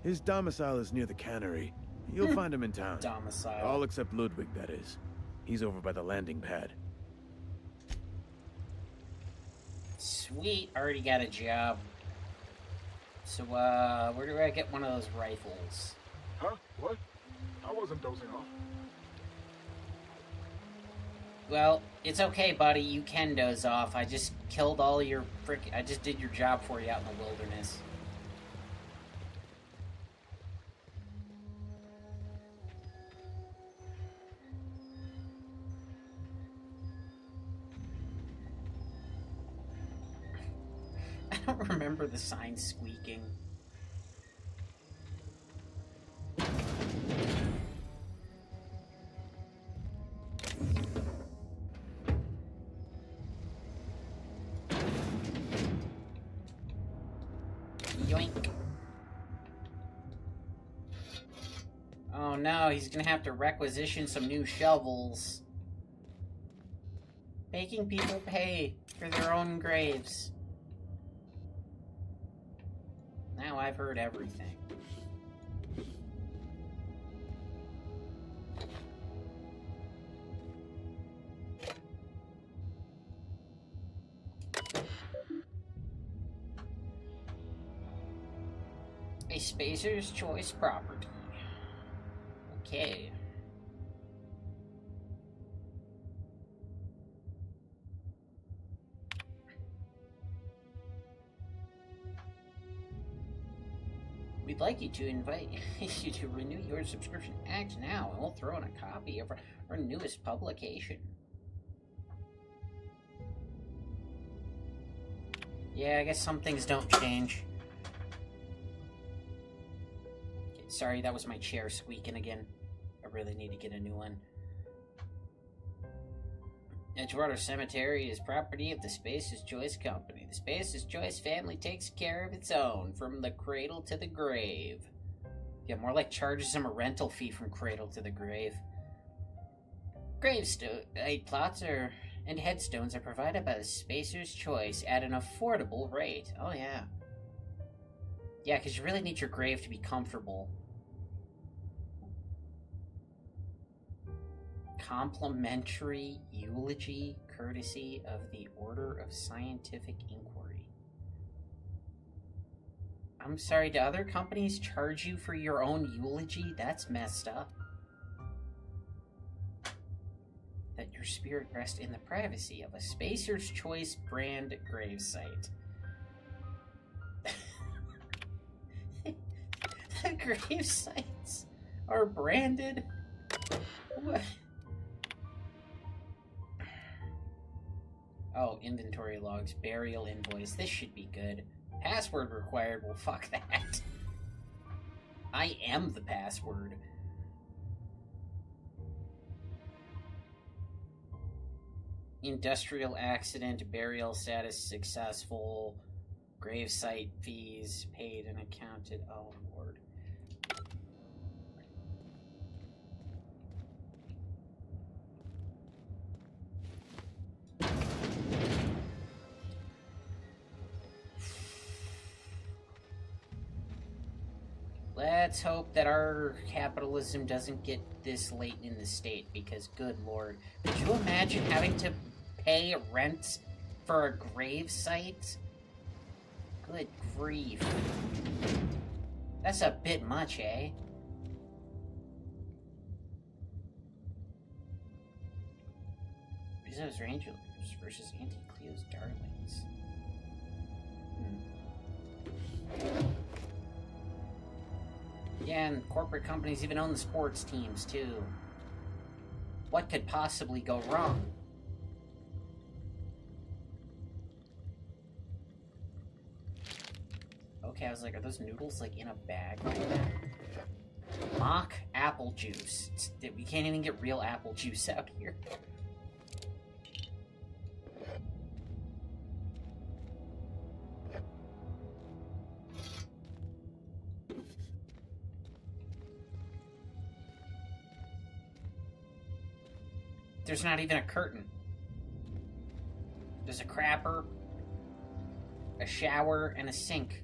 His domicile is near the cannery. You'll find him in town. Domicile. All except Ludwig, that is. He's over by the landing pad. Sweet, already got a job. So, where do I get one of those rifles? Huh? What? I wasn't dozing off. Well, it's okay, buddy. You can doze off. I just killed all your I just did your job for you out in the wilderness. I don't remember the sign squeaking. Yoink. Oh no, he's gonna have to requisition some new shovels. Making people pay for their own graves. Now I've heard everything. A Spacer's Choice property. Okay. We'd like you to invite you to renew your subscription. Act now, and we'll throw in a copy of our newest publication. Yeah, I guess some things don't change. Okay, sorry, that was my chair squeaking again. I really need to get a new one. Edgewater Cemetery is property of the Spacer's Choice Company. The Spacer's Choice family takes care of its own, from the cradle to the grave. Yeah, more like charges him a rental fee from cradle to the grave. Gravestone plots and headstones are provided by the Spacer's Choice at an affordable rate. Oh, yeah. Yeah, because you really need your grave to be comfortable. Complimentary eulogy courtesy of the Order of Scientific Inquiry. I'm sorry, do other companies charge you for your own eulogy? That's messed up. That your spirit rest in the privacy of a Spacer's Choice brand gravesite. The gravesites are branded? What? Oh, inventory logs, burial invoice. This should be good. Password required. Well, fuck that. I am the password. Industrial accident, burial status successful, gravesite fees paid and accounted. Oh, Lord. Let's hope that our capitalism doesn't get this late in the state, because good Lord, could you imagine having to pay rent for a grave site? Good grief. That's a bit much, eh? Rizzo's Rangers versus Anti-Cleo's Darlings. Yeah, and corporate companies even own the sports teams, too. What could possibly go wrong? Okay, I was like, are those noodles, like, in a bag like that? Mock apple juice. We can't even get real apple juice out here. There's not even a curtain. There's a crapper, a shower, and a sink.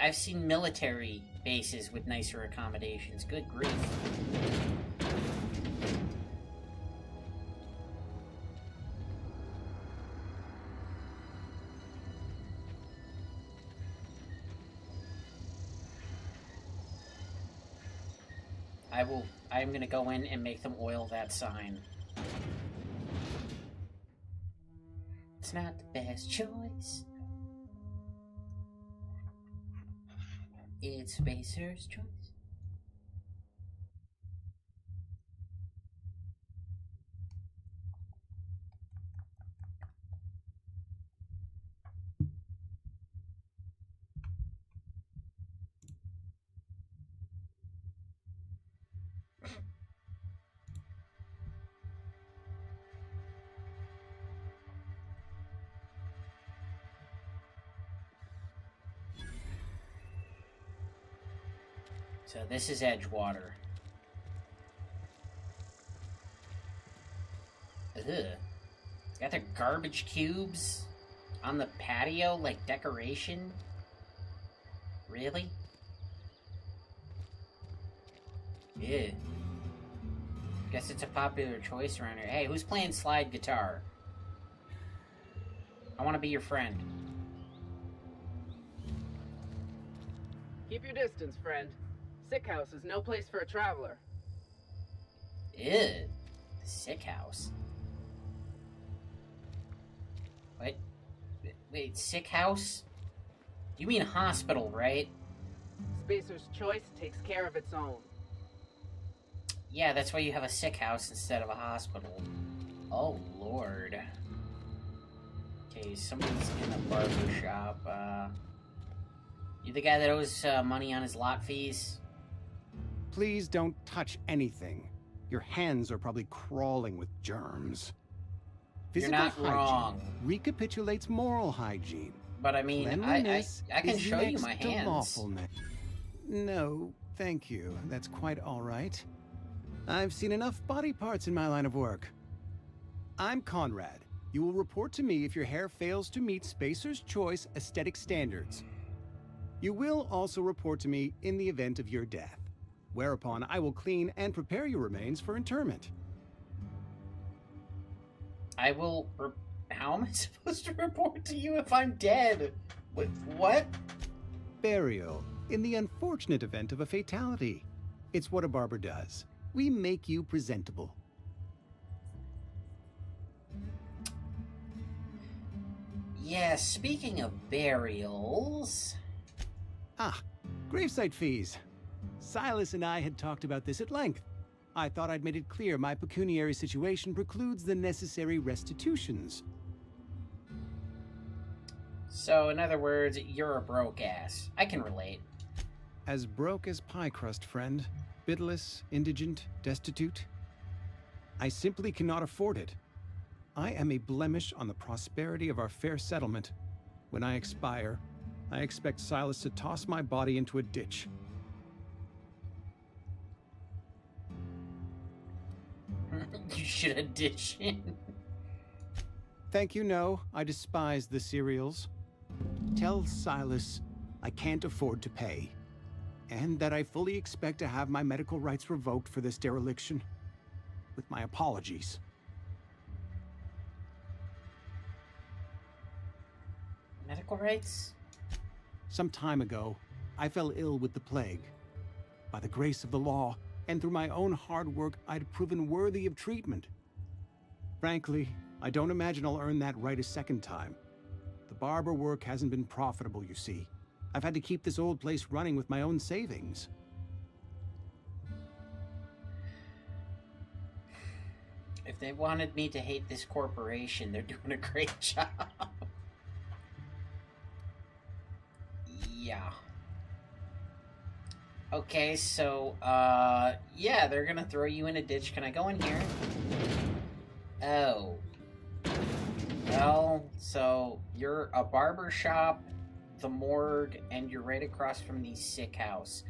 I've seen military bases with nicer accommodations. Good grief. I'm gonna go in and make them oil that sign. It's not the best choice. It's Spacer's choice. So this is Edgewater. Ugh. Got their garbage cubes on the patio like decoration? Really? Yeah. Guess it's a popular choice around here. Hey, who's playing slide guitar? I want to be your friend. Keep your distance, friend. Sick house is no place for a traveler. Ew. Sick house. Wait, sick house? You mean hospital, right? Spacer's Choice takes care of its own. Yeah, that's why you have a sick house instead of a hospital. Oh, Lord. Okay, somebody's in the barber shop. You the guy that owes money on his lot fees? Please don't touch anything. Your hands are probably crawling with germs. You're not Physical wrong. hygiene recapitulates moral hygiene. But I mean, I can is show you next my to hands. lawfulness. No, thank you. That's quite all right. I've seen enough body parts in my line of work. I'm Conrad. You will report to me if your hair fails to meet Spacer's Choice aesthetic standards. You will also report to me in the event of your death, whereupon I will clean and prepare your remains for interment. I will... How am I supposed to report to you if I'm dead? What? Burial, in the unfortunate event of a fatality. It's what a barber does. We make you presentable. Yeah, speaking of burials... Ah, gravesite fees. Silas and I had talked about this at length. I thought I'd made it clear my pecuniary situation precludes the necessary restitutions. So, in other words, you're a broke ass. I can relate. As broke as pie crust, friend. Bitless, indigent, destitute. I simply cannot afford it. I am a blemish on the prosperity of our fair settlement. When I expire, I expect Silas to toss my body into a ditch. You should audition. Thank you, no. I despise the cereals. Tell Silas I can't afford to pay, and that I fully expect to have my medical rights revoked for this dereliction. With my apologies. Medical rights? Some time ago, I fell ill with the plague. By the grace of the law, and through my own hard work, I'd proven worthy of treatment. Frankly, I don't imagine I'll earn that right a second time. The barber work hasn't been profitable, you see. I've had to keep this old place running with my own savings. If they wanted me to hate this corporation, they're doing a great job. Yeah. Okay, so, yeah, they're gonna throw you in a ditch. Can I go in here? Oh. Well, so, you're a barber shop, the morgue, and you're right across from the sick house.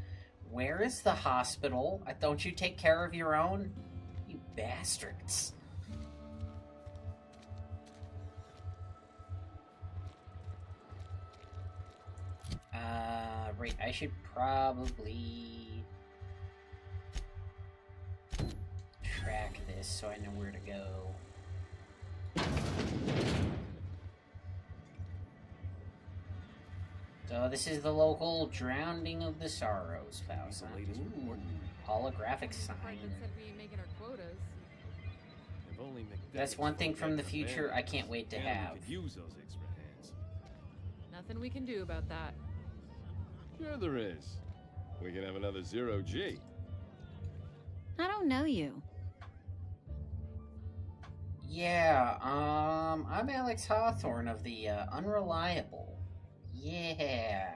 Where is the hospital? Don't you take care of your own? You bastards. Right, I should probably track this so I know where to go. So this is the local Drowning of the Sorrows house. Holographic sign. That's one thing from the future I can't wait to have. Nothing we can do about that. Sure there is. We can have another 0G. I don't know you. Yeah, I'm Alex Hawthorne of the, Unreliable. Yeah.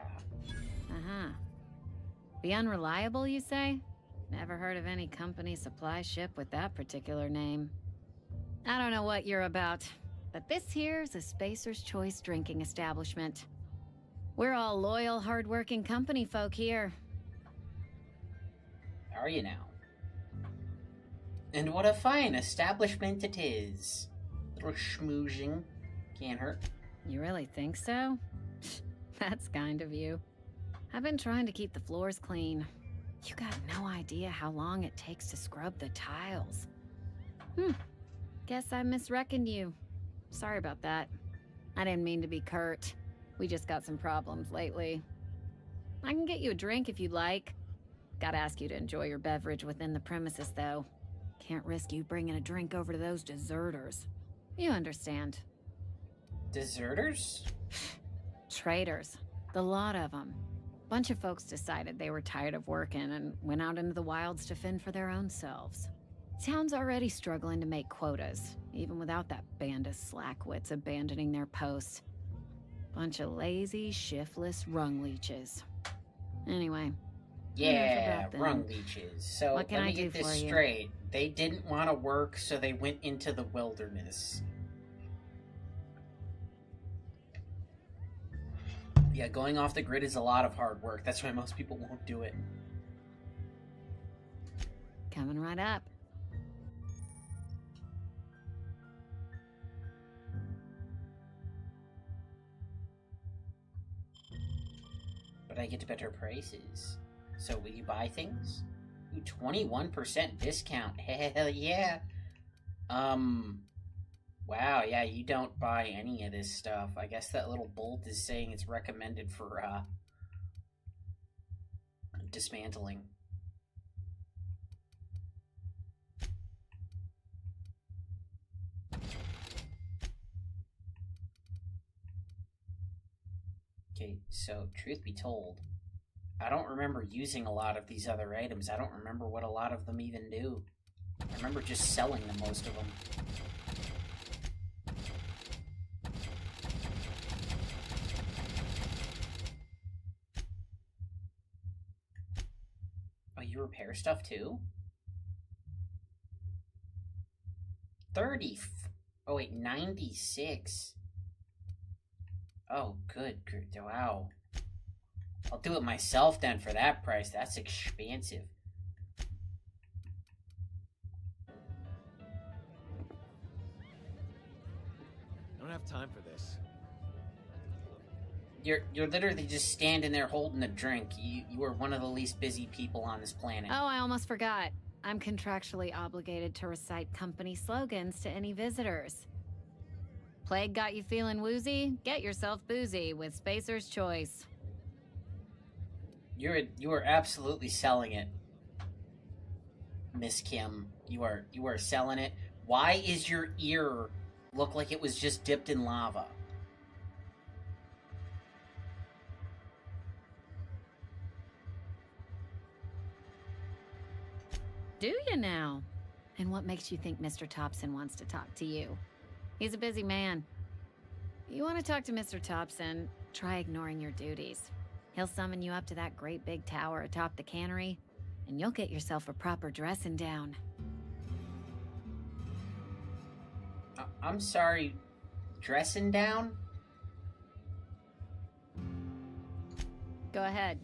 Uh-huh. The Unreliable, you say? Never heard of any company supply ship with that particular name. I don't know what you're about, but this here's a Spacer's Choice drinking establishment. We're all loyal, hard-working company folk here. Are you now? And what a fine establishment it is. Little schmoozing. Can't hurt. You really think so? That's kind of you. I've been trying to keep the floors clean. You got no idea how long it takes to scrub the tiles. Guess I misreckoned you. Sorry about that. I didn't mean to be curt. We just got some problems lately. I can get you a drink if you'd like. Gotta ask you to enjoy your beverage within the premises, though. Can't risk you bringing a drink over to those deserters. You understand. Deserters? Traitors. The lot of them. Bunch of folks decided they were tired of working and went out into the wilds to fend for their own selves. Town's already struggling to make quotas, even without that band of slackwits abandoning their posts. Bunch of lazy, shiftless rung leeches. Anyway. Yeah, rung leeches. So what can let me I do get this for you? straight. They didn't want to work, so they went into the wilderness. Yeah, going off the grid is a lot of hard work. That's why most people won't do it. Coming right up. But I get better prices. So will you buy things? Ooh, 21% discount. Hell yeah. Wow, yeah, you don't buy any of this stuff. I guess that little bolt is saying it's recommended for, dismantling. Okay, so truth be told, I don't remember using a lot of these other items. I don't remember what a lot of them even do. I remember just selling the most of them. Oh, you repair stuff too? 30. Oh wait, 96. Oh, good. Wow. I'll do it myself then for that price. That's expensive. I don't have time for this. You're literally just standing there holding a drink. You are one of the least busy people on this planet. Oh, I almost forgot. I'm contractually obligated to recite company slogans to any visitors. Plague got you feeling woozy? Get yourself boozy with Spacer's Choice. You are absolutely selling it, Miss Kim. You are selling it. Why is your ear look like it was just dipped in lava? Do you now? And what makes you think Mr. Thompson wants to talk to you? He's a busy man. You want to talk to Mr. Thompson, try ignoring your duties. He'll summon you up to that great big tower atop the cannery, and you'll get yourself a proper dressing down. I'm sorry, dressing down? Go ahead.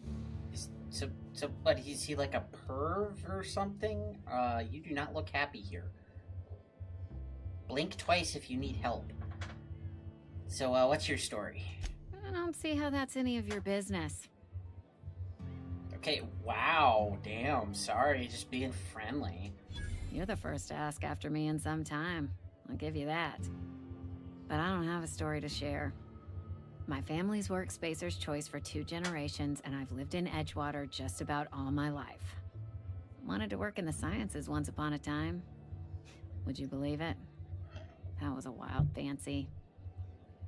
So, but is he like a perv or something? You do not look happy here. Blink twice if you need help. So, what's your story? I don't see how that's any of your business. Okay, wow, damn, sorry, just being friendly. You're the first to ask after me in some time. I'll give you that. But I don't have a story to share. My family's worked Spacer's Choice for 2 generations, and I've lived in Edgewater just about all my life. Wanted to work in the sciences once upon a time. Would you believe it? That was a wild fancy.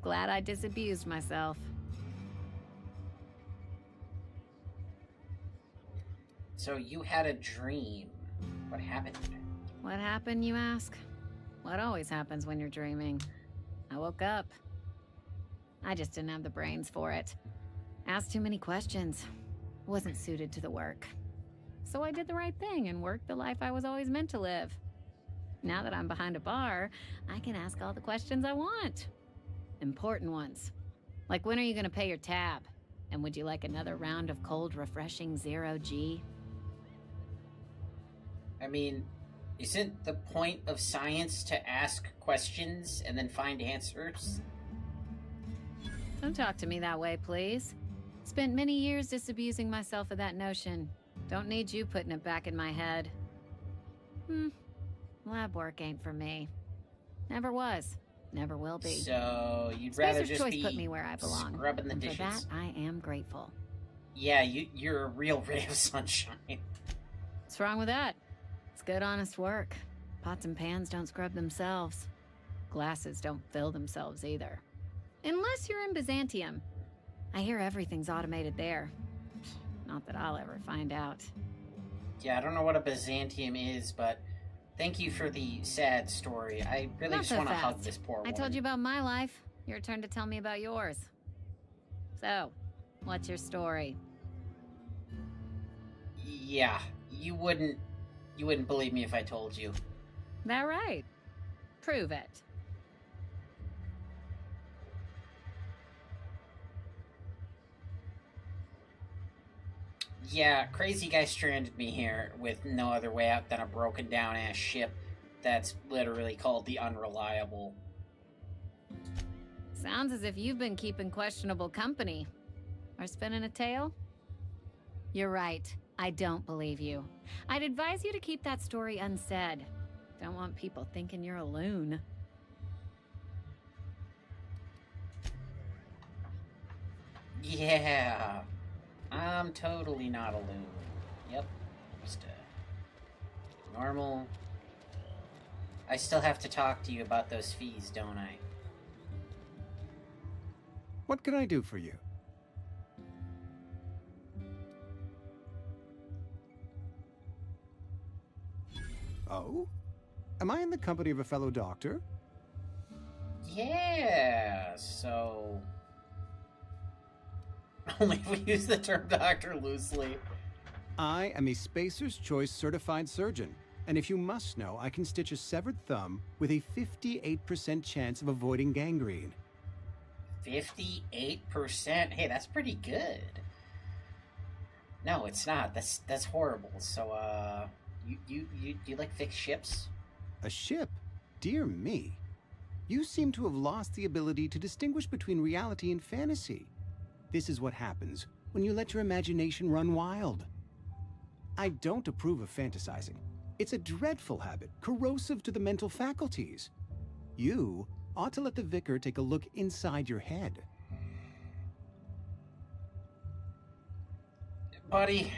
Glad I disabused myself. So you had a dream. What happened? What happened, you ask? What always happens when you're dreaming? I woke up. I just didn't have the brains for it. Asked too many questions. Wasn't suited to the work. So I did the right thing and worked the life I was always meant to live. Now that I'm behind a bar, I can ask all the questions I want. Important ones. Like, when are you gonna pay your tab? And would you like another round of cold, refreshing 0G? I mean, isn't the point of science to ask questions and then find answers? Don't talk to me that way, please. Spent many years disabusing myself of that notion. Don't need you putting it back in my head. Lab work ain't for me. Never was. Never will be. So, you'd rather Spacer's just Choice be put me where I belong. scrubbing the and dishes. For that, I am grateful. Yeah, you're a real ray of sunshine. What's wrong with that? It's good, honest work. Pots and pans don't scrub themselves. Glasses don't fill themselves either. Unless you're in Byzantium. I hear everything's automated there. Not that I'll ever find out. Yeah, I don't know what a Byzantium is, but thank you for the sad story. I really Not just so want to hug fast. this poor woman. I told you about my life. Your turn to tell me about yours. So, what's your story? Yeah, you wouldn't believe me if I told you. That right? Prove it. Yeah, crazy guy stranded me here with no other way out than a broken down ass ship that's literally called the Unreliable. Sounds as if you've been keeping questionable company. Or spinning a tale? You're right. I don't believe you. I'd advise you to keep that story unsaid. Don't want people thinking you're a loon. Yeah, I'm totally not a loon. Yep, just a normal. I still have to talk to you about those fees, don't I? What can I do for you? Oh? Am I in the company of a fellow doctor? Yeah, so... Only if we use the term doctor loosely. I am a Spacer's Choice certified surgeon, and if you must know, I can stitch a severed thumb with a 58% chance of avoiding gangrene. 58%? Hey, that's pretty good. No, it's not. That's horrible. So, you like fix ships? A ship? Dear me. You seem to have lost the ability to distinguish between reality and fantasy. This is what happens when you let your imagination run wild. I don't approve of fantasizing. It's a dreadful habit, corrosive to the mental faculties. You ought to let the vicar take a look inside your head. Buddy,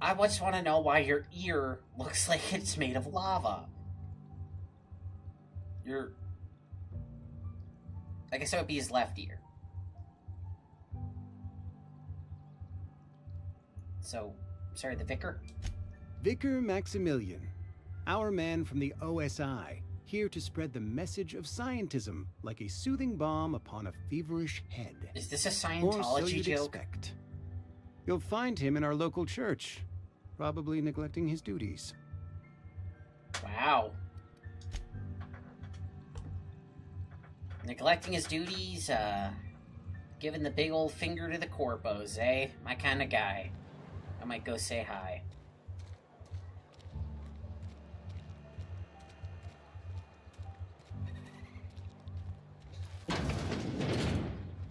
I just want to know why your ear looks like it's made of lava. I guess it would be his left ear. So, sorry, the vicar? Vicar Maximilian. Our man from the OSI, here to spread the message of scientism like a soothing balm upon a feverish head. Is this a Or so Scientology you'd joke? expect. You'll find him in our local church, probably neglecting his duties. Wow. Neglecting his duties, giving the big old finger to the corpos, eh? My kind of guy. I might go say hi.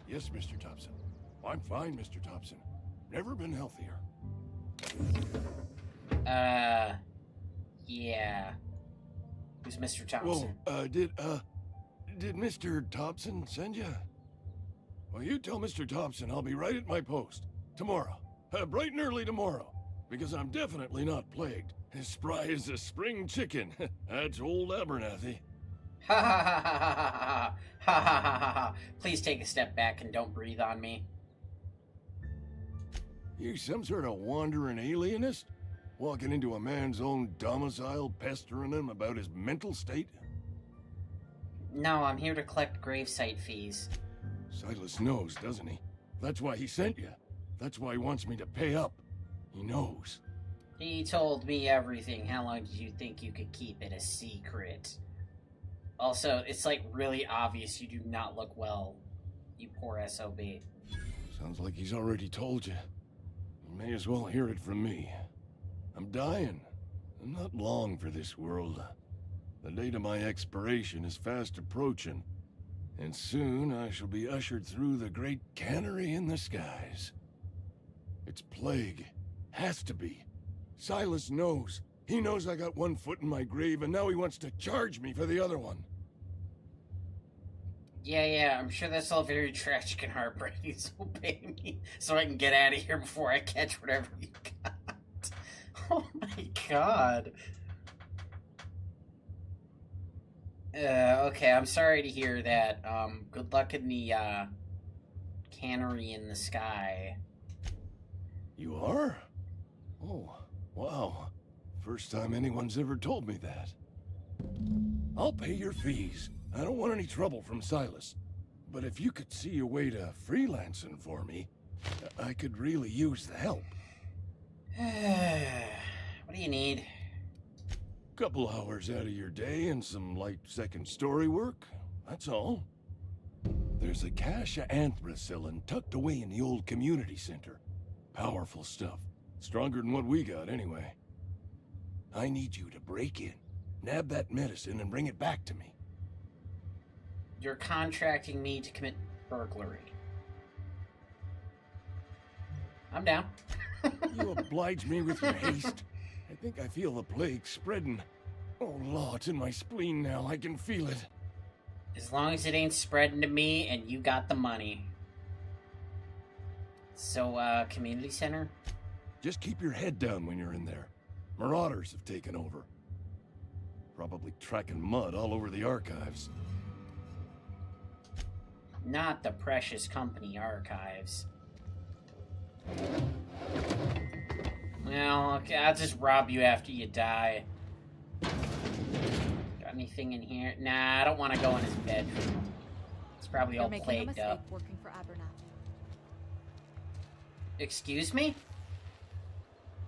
Yes, Mr. Thompson. I'm fine, Mr. Thompson. Never been healthier. Yeah. Who's Mr. Thompson? Whoa, did Mr. Thompson send you? Well, you tell Mr. Thompson I'll be right at my post. Tomorrow. Bright and early tomorrow. Because I'm definitely not plagued. As spry as a spring chicken. That's old Abernathy. Ha ha ha ha ha ha ha ha ha ha ha. Please take a step back and don't breathe on me. You some sort of wandering alienist? Walking into a man's own domicile, pestering him about his mental state? No, I'm here to collect gravesite fees. Silas knows, doesn't he? That's why he sent you. That's why he wants me to pay up. He knows. He told me everything. How long did you think you could keep it a secret? Also, it's like really obvious you do not look well, you poor SOB. Sounds like he's already told you. You may as well hear it from me. I'm dying. I'm not long for this world. The date of my expiration is fast approaching, and soon I shall be ushered through the great cannery in the skies. It's plague. Has to be. Silas knows. He knows I got one foot in my grave, and now he wants to charge me for the other one. Yeah, I'm sure that's all very tragic and heartbreaking, so pay me so I can get out of here before I catch whatever you got. Oh my god. Okay, I'm sorry to hear that. Good luck in the, cannery in the sky. You are? Oh, wow. First time anyone's ever told me that. I'll pay your fees. I don't want any trouble from Silas. But if you could see a way to freelancing for me, I could really use the help. What do you need? Couple hours out of your day and some light second story work. That's all. There's a cache of anthracillin tucked away in the old community center. Powerful stuff. Stronger than what we got, anyway. I need you to break in, nab that medicine, and bring it back to me. You're contracting me to commit burglary. I'm down. You oblige me with your haste. I think I feel the plague spreading. Oh, Law, it's in my spleen now. I can feel it. As long as it ain't spreading to me and you got the money. So, community center? Just keep your head down when you're in there. Marauders have taken over. Probably tracking mud all over the archives. Not the precious company archives. Well, okay, I'll just rob you after you die. Got anything in here? Nah, I don't want to go in his bedroom. It's probably all plagued up. Working for Abernathy. Excuse me?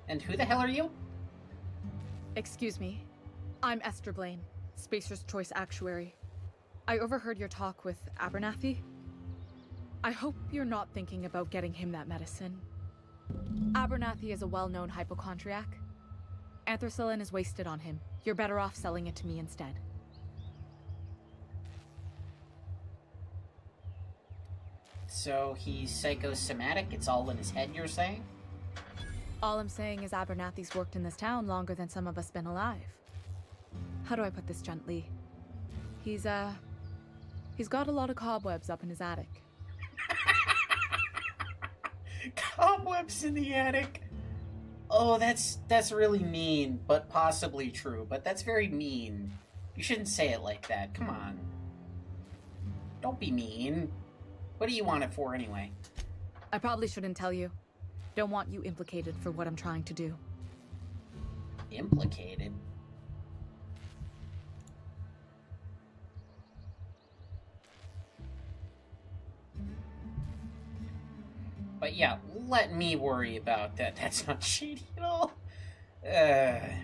And who the hell are you? Excuse me. I'm Esther Blaine, Spacer's Choice Actuary. I overheard your talk with Abernathy. I hope you're not thinking about getting him that medicine. Abernathy is a well-known hypochondriac. Anthracillin is wasted on him. You're better off selling it to me instead. So he's psychosomatic? It's all in his head, you're saying? All I'm saying is Abernathy's worked in this town longer than some of us been alive. How do I put this gently? He's got a lot of cobwebs up in his attic. Cobwebs in the attic? Oh, that's really mean, but possibly true. But that's very mean. You shouldn't say it like that. Come on. Don't be mean. What do you want it for, anyway? I probably shouldn't tell you. Don't want you implicated for what I'm trying to do. Implicated? Yeah, let me worry about that. That's not cheating at all. I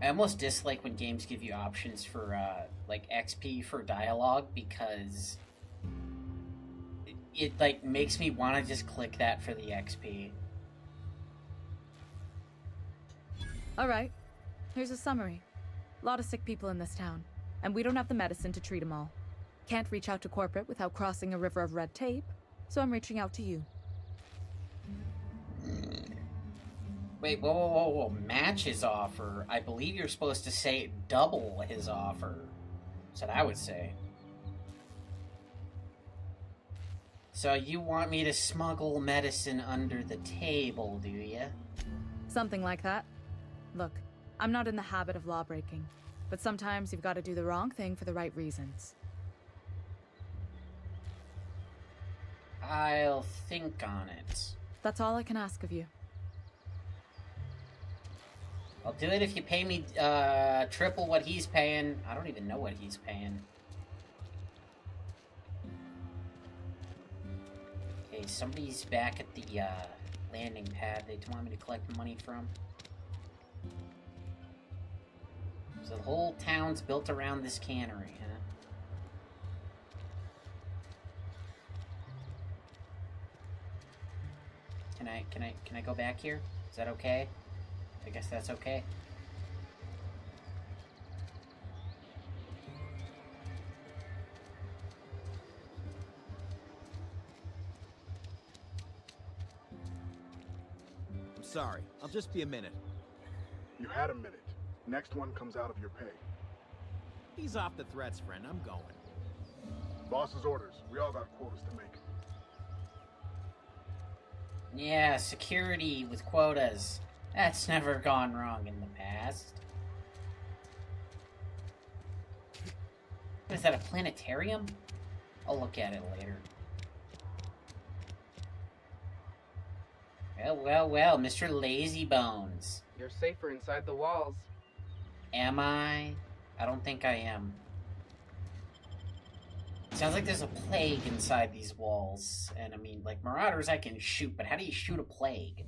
almost dislike when games give you options for, like, XP for dialogue, because it like, makes me want to just click that for the XP. Alright, here's a summary. A lot of sick people in this town, and we don't have the medicine to treat them all. Can't reach out to corporate without crossing a river of red tape, so I'm reaching out to you. Wait, whoa. Match his offer. I believe you're supposed to say double his offer. That's what I would say. So you want me to smuggle medicine under the table, do you? Something like that. Look, I'm not in the habit of law-breaking, but sometimes you've got to do the wrong thing for the right reasons. I'll think on it. That's all I can ask of you. I'll do it if you pay me triple what he's paying. I don't even know what he's paying. Okay, somebody's back at the landing pad they want me to collect money from. So the whole town's built around this cannery, huh? Can I go back here? Is that okay? I guess that's okay. I'm sorry. I'll just be a minute. You had a minute. Next one comes out of your pay. Ease off the threats, friend. I'm going. Boss's orders. We all got quotas to make. Yeah, security with quotas. That's never gone wrong in the past. What is that, a planetarium? I'll look at it later. Well, Mr. Lazybones. You're safer inside the walls. Am I? I don't think I am. Sounds like there's a plague inside these walls. And I mean, like, marauders I can shoot, but how do you shoot a plague?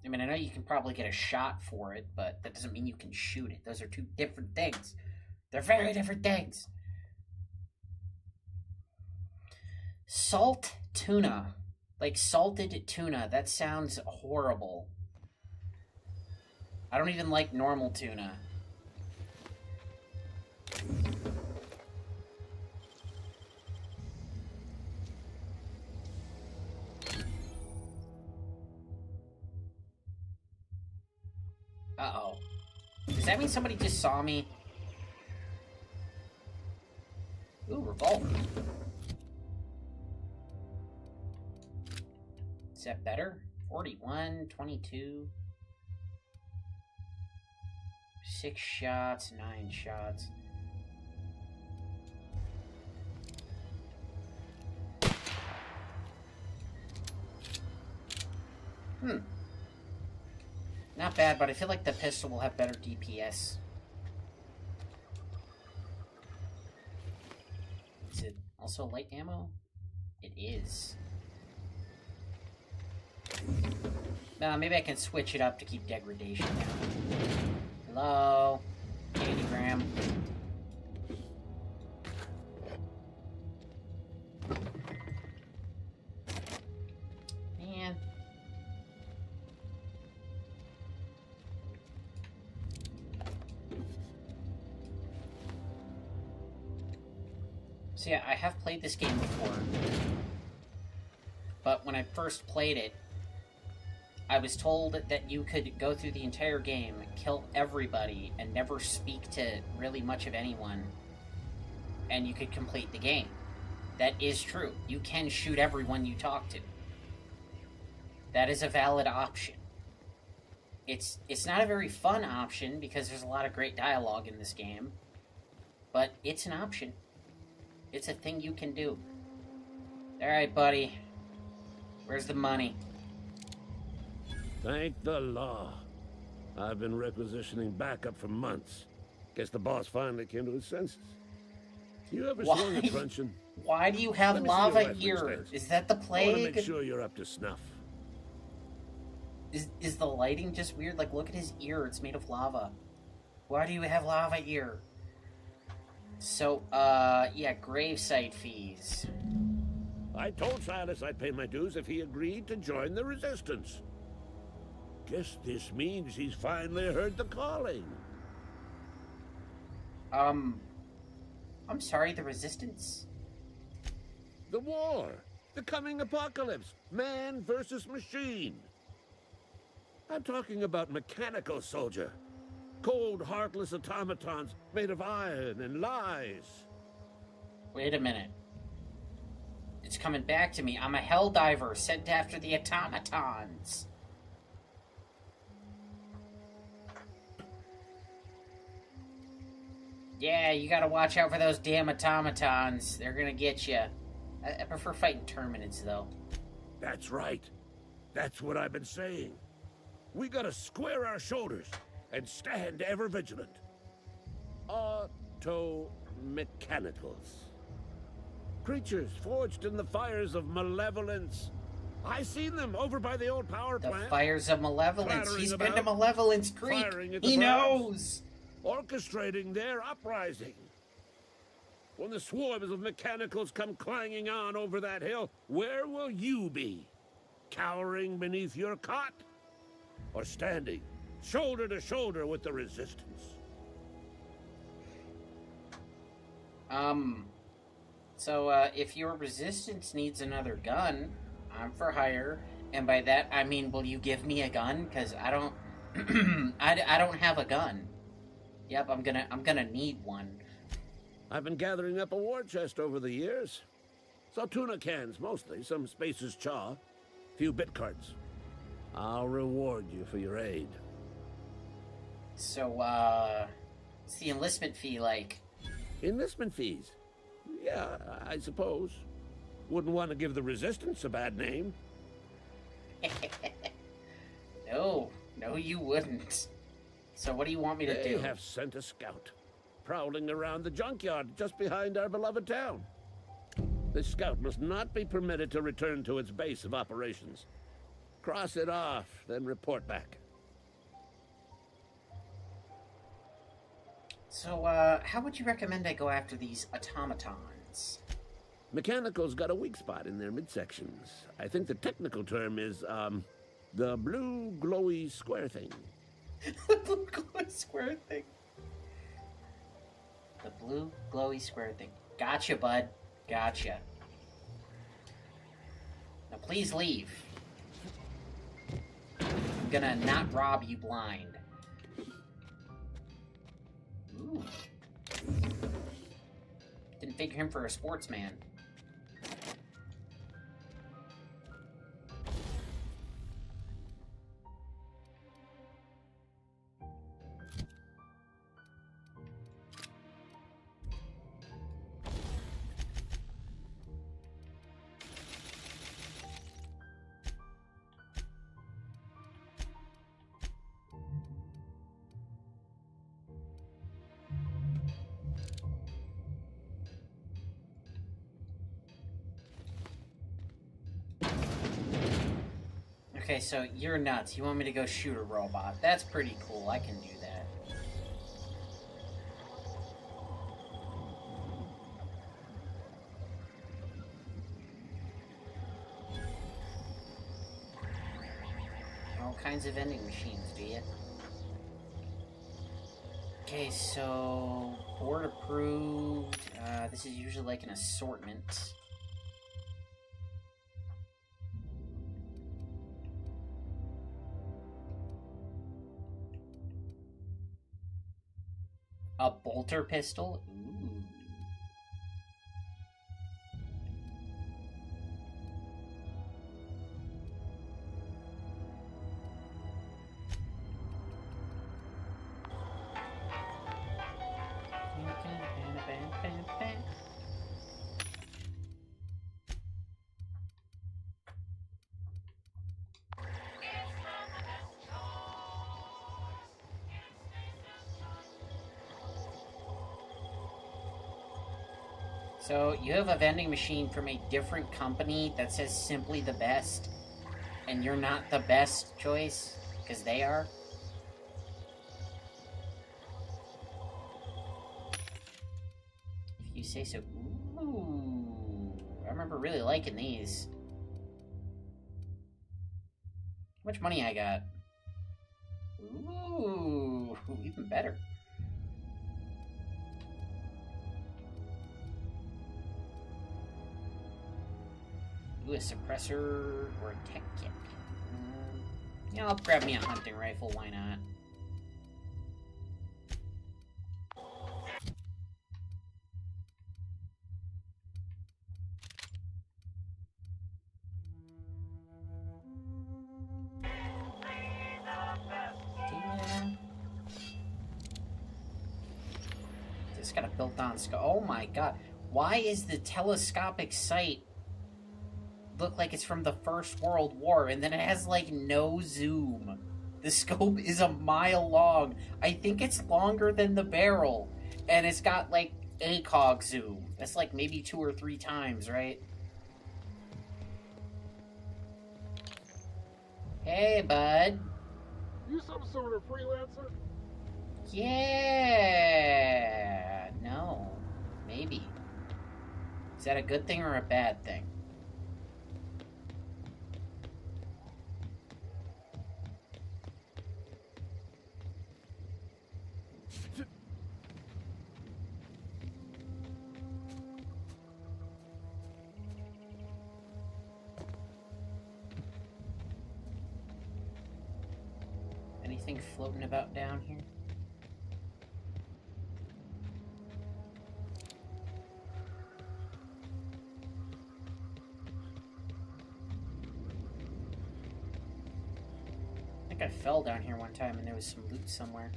I mean, I know you can probably get a shot for it, but that doesn't mean you can shoot it. Those are two different things. They're very different things. Salt tuna. Like salted tuna. That sounds horrible. I don't even like normal tuna. Uh-oh. Does that mean somebody just saw me? Ooh, revolver. Is that better? 41, 22. 6 shots, 9 shots. Not bad, but I feel like the pistol will have better DPS. Is it also light ammo? It is. Maybe I can switch it up to keep degradation down. Hello? Candygram. Man. So yeah, I have played this game before. But when I first played it, I was told that you could go through the entire game, kill everybody, and never speak to really much of anyone, and you could complete the game. That is true. You can shoot everyone you talk to. That is a valid option. It's not a very fun option, because there's a lot of great dialogue in this game, but it's an option. It's a thing you can do. Alright, buddy. Where's the money? Thank the law. I've been requisitioning backup for months. Guess the boss finally came to his senses. You ever swung a truncheon? Why do you have Let me see your lava rifling here? stance. Is that the I want to plague? make sure you're up to snuff. Is the lighting just weird? Like, look at his ear. It's made of lava. Why do you have lava ear? So, yeah, gravesite fees. I told Silas I'd pay my dues if he agreed to join the resistance. Guess this means he's finally heard the calling. I'm sorry, the resistance? The war. The coming apocalypse. Man versus machine. I'm talking about mechanical soldier. Cold, heartless automatons made of iron and lies. Wait a minute. It's coming back to me. I'm a helldiver sent after the automatons. Yeah, you gotta watch out for those damn automatons. They're gonna get you. I prefer fighting Terminids, though. That's right. That's what I've been saying. We gotta square our shoulders and stand ever vigilant. Auto-mechanicals. Creatures forged in the fires of malevolence. I seen them over by the old power plant. The fires of malevolence. Clattering He's been to about, Malevolence Creek. firing at the He birds, knows. orchestrating their uprising. When the swarms of mechanicals come clanging on over that hill, where will you be? Cowering beneath your cot? Or standing shoulder to shoulder with the resistance? So, if your resistance needs another gun, I'm for hire. And by that, I mean, will you give me a gun? Because I don't... I don't have a gun. Yep, I'm gonna need one. I've been gathering up a war chest over the years. So tuna cans, mostly. Some Spacer's chaw. Few bit cards. I'll reward you for your aid. So, what's the enlistment fee like? Enlistment fees? Yeah, I suppose. Wouldn't want to give the resistance a bad name. No, you wouldn't. So what do you want me to do? They have sent a scout, prowling around the junkyard just behind our beloved town. This scout must not be permitted to return to its base of operations. Cross it off, then report back. So, how would you recommend I go after these automatons? Mechanicals got a weak spot in their midsections. I think the technical term is, the blue glowy square thing. The blue glowy square thing. The blue glowy square thing. Gotcha, bud. Gotcha. Now please leave. I'm gonna not rob you blind. Ooh. Didn't figure him for a sportsman. Okay, so you're nuts. You want me to go shoot a robot. That's pretty cool. I can do that. All kinds of vending machines, do you? Okay, so board approved. This is usually like an assortment. A bolter pistol? Ooh. So, you have a vending machine from a different company that says simply the best, and you're not the best choice, because they are? If you say so. Ooh, I remember really liking these. How much money I got? Ooh, even better. Ooh, a suppressor or a tech kit. Yeah, I'll grab me a hunting rifle, why not? It's got a built-on scope. Oh my god. Why is the telescopic sight look like it's from the First World War, and then it has, like, no zoom? The scope is a mile long. I think it's longer than the barrel. And it's got, like, ACOG zoom. That's, like, maybe 2 or 3 times, right? Hey, bud. You some sort of freelancer? Yeah. No. Maybe. Is that a good thing or a bad thing? Anything floating about down here? I think I fell down here one time and there was some loot somewhere.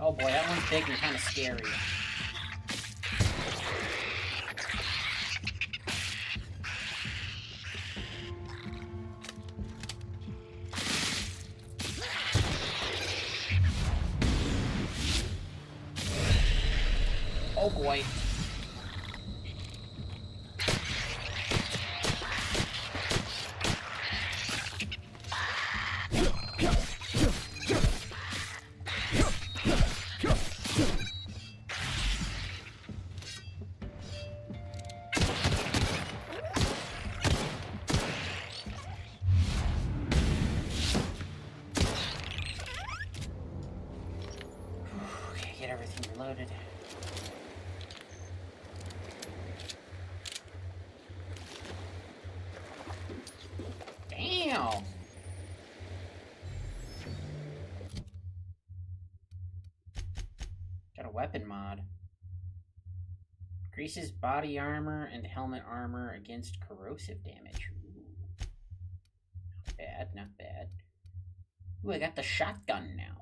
Oh boy, that one's big and kind of scary. Oh boy. Okay, get everything reloaded. Damn! Got a weapon mod. Increases body armor and helmet armor against corrosive damage. Ooh. Not bad, not bad. Ooh, I got the shotgun now.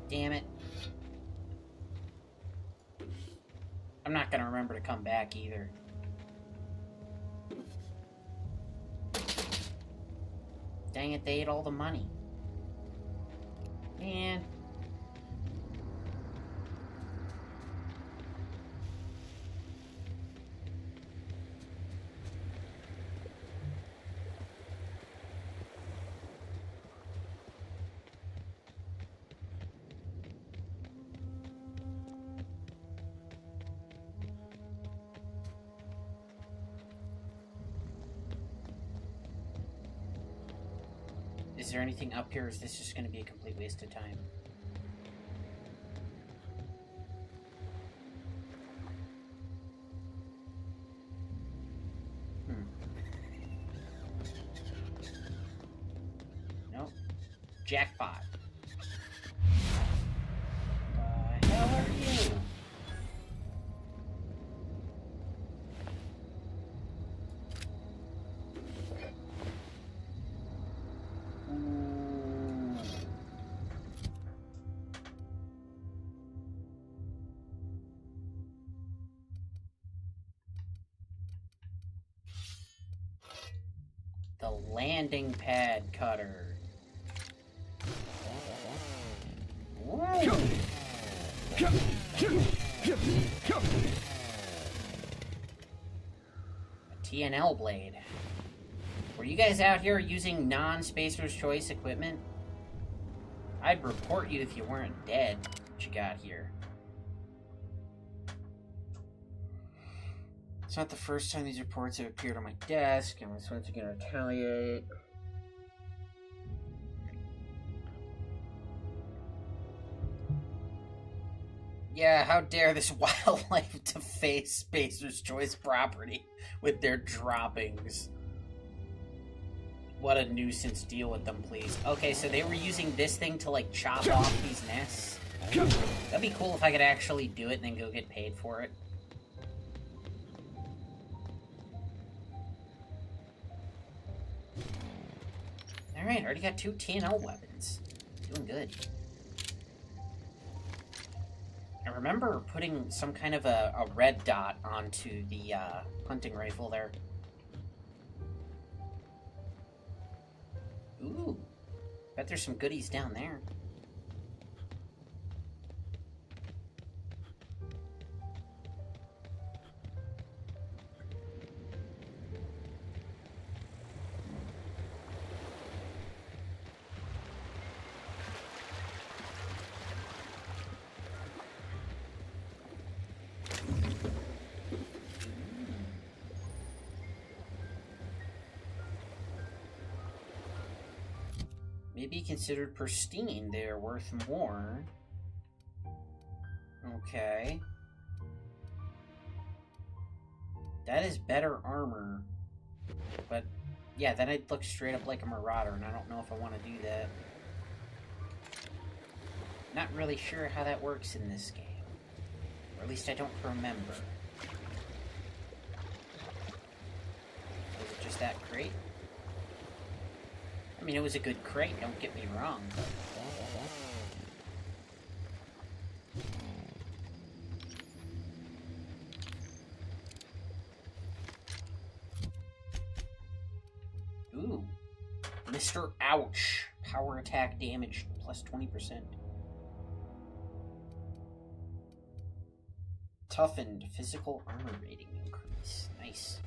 Damn it. I'm not gonna remember to come back either. Dang it, they ate all the money. Man. Is there anything up here, or is this just going to be a complete waste of time? Nope. Jackpot. The hell are you? The landing pad cutter. Woo. A TNL blade. Were you guys out here using non-Spacer's Choice equipment? I'd report you if you weren't dead. What you got here? It's not the first time these reports have appeared on my desk. I'm once again to retaliate. Yeah, how dare this wildlife deface Spacer's Choice property with their droppings. What a nuisance. Deal with them, please. Okay, so they were using this thing to, like, chop off these nests. That'd be cool if I could actually do it and then go get paid for it. Alright, already got 2 TNL weapons. Doing good. I remember putting some kind of a red dot onto the hunting rifle there. Ooh, bet there's some goodies down there. Maybe considered pristine, they're worth more. Okay. That is better armor. But, yeah, then I'd look straight up like a marauder, and I don't know if I want to do that. Not really sure how that works in this game. Or at least I don't remember. Was it just that crate? I mean, it was a good crate, don't get me wrong. Ooh. Mr. Ouch. Power attack damage plus 20%. Toughened physical armor rating increase. Nice.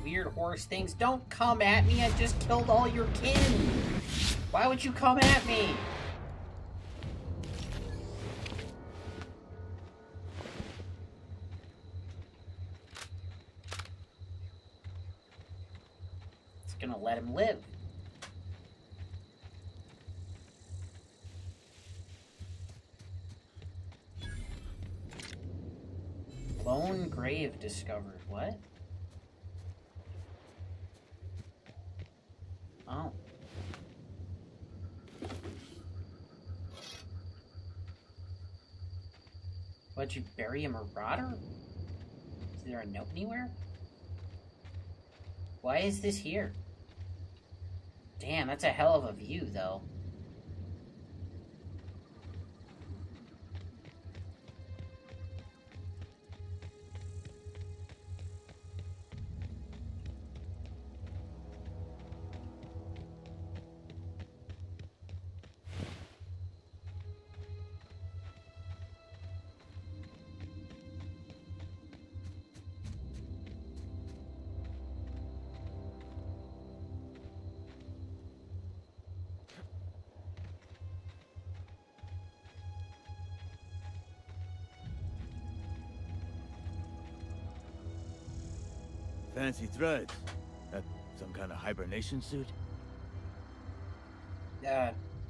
Weird horse things. Don't come at me. I just killed all your kin. Why would you come at me? It's gonna let him live. Lone grave discovered. What? Oh. What'd you bury a marauder? Is there a note anywhere? Why is this here? Damn, that's a hell of a view, though. fancy threads. That some kind of hibernation suit?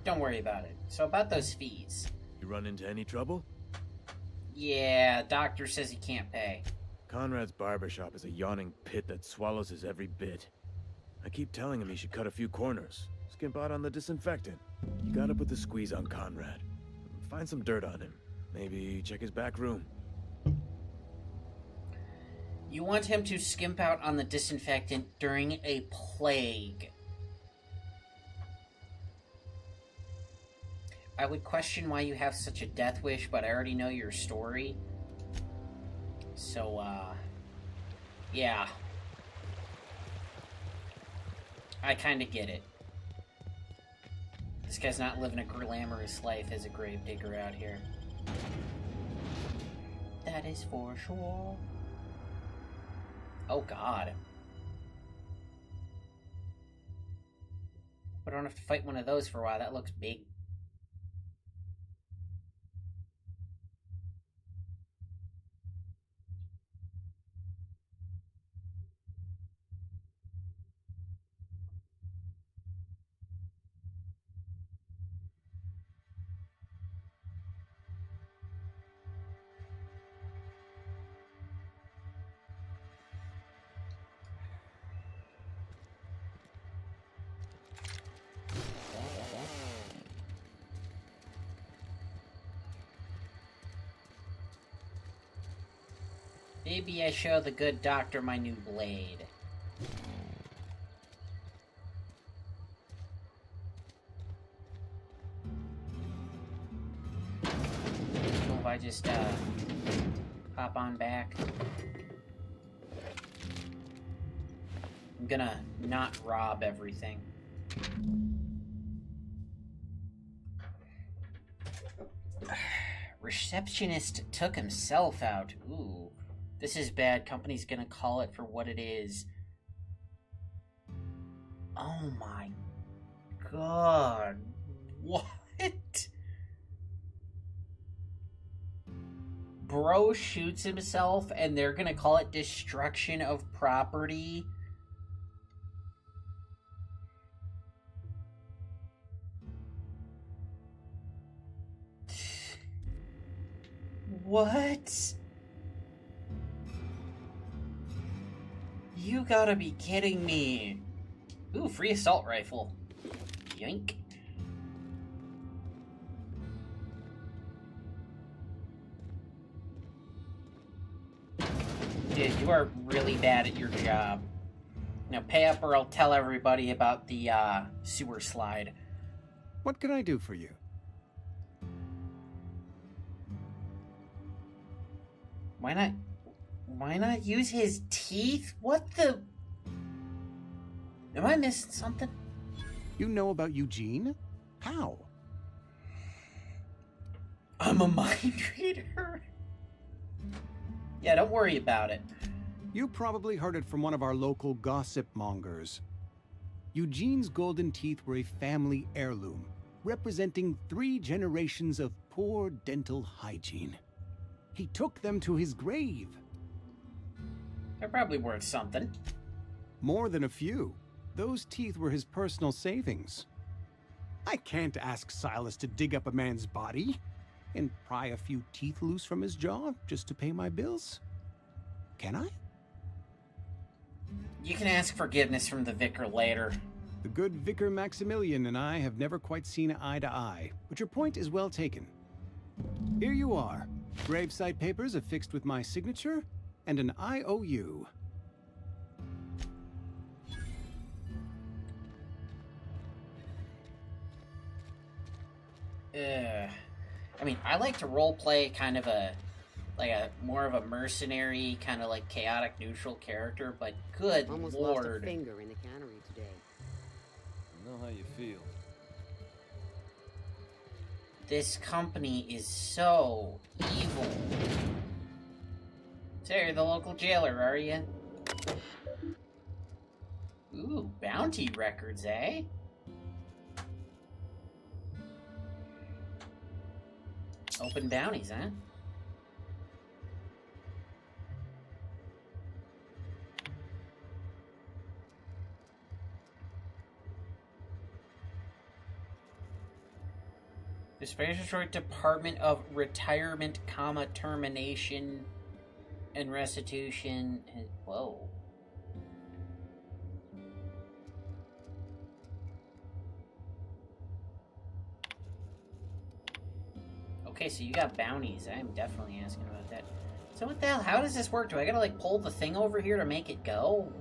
Don't worry about it. So about those fees. You run into any trouble? Yeah, doctor says he can't pay. Conrad's barbershop is a yawning pit that swallows his every bit. I keep telling him he should cut a few corners. Skimp out on the disinfectant. You gotta put the squeeze on Conrad. Find some dirt on him. Maybe check his back room. You want him to skimp out on the disinfectant during a plague. I would question why you have such a death wish, but I already know your story. So, yeah. I kinda get it. This guy's not living a glamorous life as a gravedigger out here. That is for sure. Oh, God. I don't have to fight one of those for a while. That looks big. Maybe I show the good doctor my new blade. So if I just, hop on back. I'm gonna not rob everything. Receptionist took himself out. Ooh. This is bad. Company's gonna call it for what it is. Oh my god. What? Bro shoots himself and they're gonna call it destruction of property? What? You gotta be kidding me. Ooh, free assault rifle. Yoink. Dude, you are really bad at your job. Now pay up or I'll tell everybody about the sewer slide. What can I do for you? Why not use his teeth? What the... Am I missing something? You know about Eugene? How? I'm a mind reader. Yeah, don't worry about it. You probably heard it from one of our local gossip mongers. Eugene's golden teeth were a family heirloom, representing 3 generations of poor dental hygiene. He took them to his grave. They're probably worth something. More than a few. Those teeth were his personal savings. I can't ask Silas to dig up a man's body and pry a few teeth loose from his jaw just to pay my bills. Can I? You can ask forgiveness from the vicar later. The good Vicar Maximilian and I have never quite seen eye to eye, but your point is well taken. Here you are. Gravesite papers affixed with my signature and an IOU. I mean, I like to roleplay kind of more of a mercenary, kind of like chaotic neutral character, but good Almost lord. lost a finger in the cannery today. I know how you feel. This company is so evil. So you're the local jailer, are you? Ooh, bounty records, eh? Open bounties, huh? The Space Detroit Department of Retirement, Termination and Restitution. Whoa. Okay, so you got bounties. I'm definitely asking about that. So what the hell? How does this work? Do I gotta like pull the thing over here to make it go?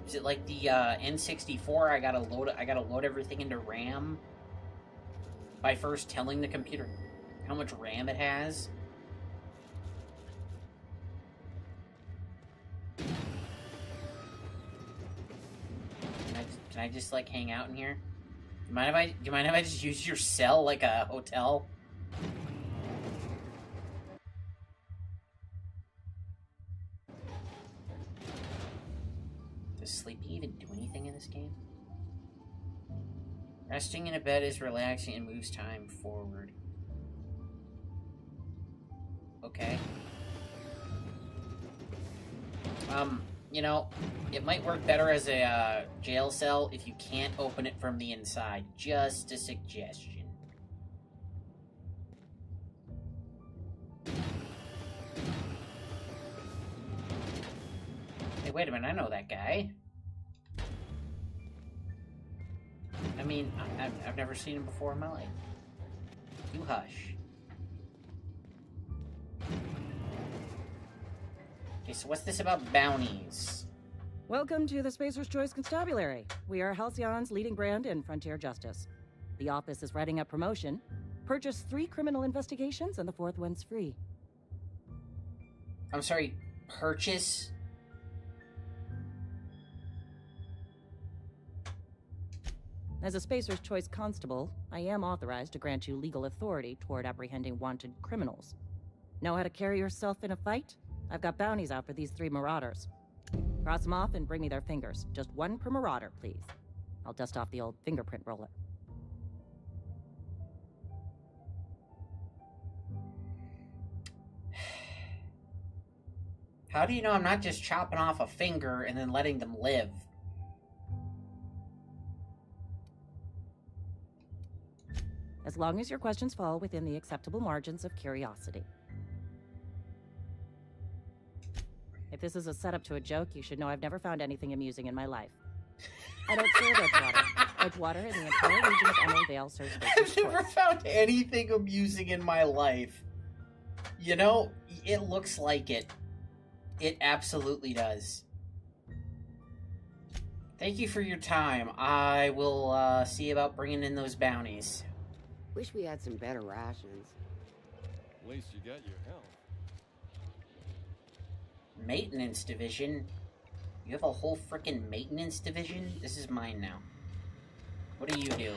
Is it like the N64? I gotta load everything into RAM by first telling the computer how much RAM it has. Can I just like hang out in here? Do you mind if I just use your cell like a hotel? Does sleeping even do anything in this game? Resting in a bed is relaxing and moves time forward. Okay. You know, it might work better as a jail cell if you can't open it from the inside. Just a suggestion. Hey, wait a minute, I know that guy. I mean, I've never seen him before in my life. You hush. Okay, so what's this about bounties? Welcome to the Spacer's Choice Constabulary. We are Halcyon's leading brand in frontier justice. The office is writing up promotion. Purchase 3 criminal investigations and the 4th one's free. I'm sorry, purchase? As a Spacer's Choice Constable, I am authorized to grant you legal authority toward apprehending wanted criminals. Know how to carry yourself in a fight? I've got bounties out for these 3 marauders. Cross them off and bring me their fingers. Just 1 per marauder, please. I'll dust off the old fingerprint roller. How do you know I'm not just chopping off a finger and then letting them live? As long as your questions fall within the acceptable margins of curiosity. If this is a setup to a joke, you should know I've never found anything amusing in my life. I don't serve Edgewater. Edgewater and the entire region of Emerald Vale serves I've never found anything amusing in my life. You know, it looks like it. It absolutely does. Thank you for your time. I will see about bringing in those bounties. Wish we had some better rations. At least you got your health. Maintenance division? You have a whole frickin' maintenance division? This is mine now. What do you do?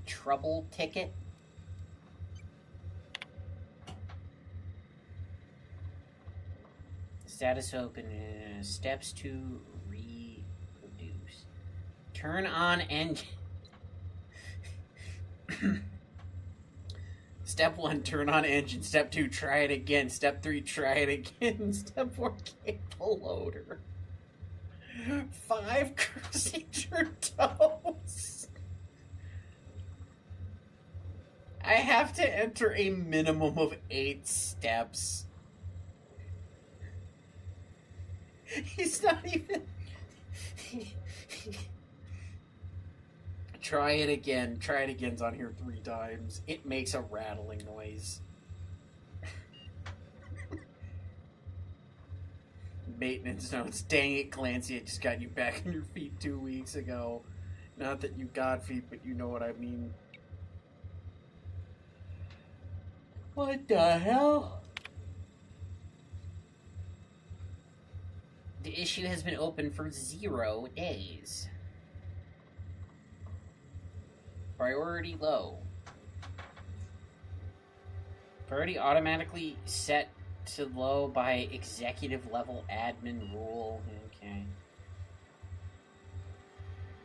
Trouble ticket? Status open. Steps to reproduce. Turn on engine. Step 1, turn on engine. Step 2, try it again. Step 3, try it again. Step 4, cable loader. 5, cursing your toes. I have to enter a minimum of 8 steps. He's not even... Try it again. Try it again's on here 3 times. It makes a rattling noise. Maintenance notes. Dang it, Clancy. I just got you back on your feet 2 weeks ago. Not that you got feet, but you know what I mean. What the hell? The issue has been open for 0 days. Priority low. Priority automatically set to low by executive level admin rule. Okay.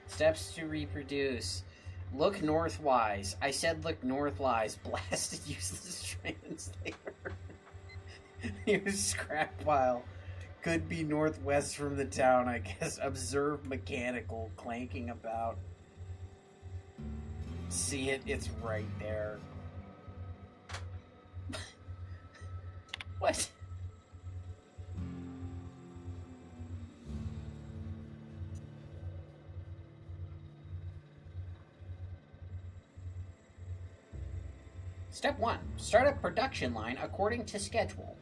Steps to reproduce. Look northwise. I said look northwise. Blasted useless translator. Here's scrap pile. Could be northwest from the town, I guess. Observe mechanical clanking about. See it? It's right there. What? Step 1. Start a production line according to schedule.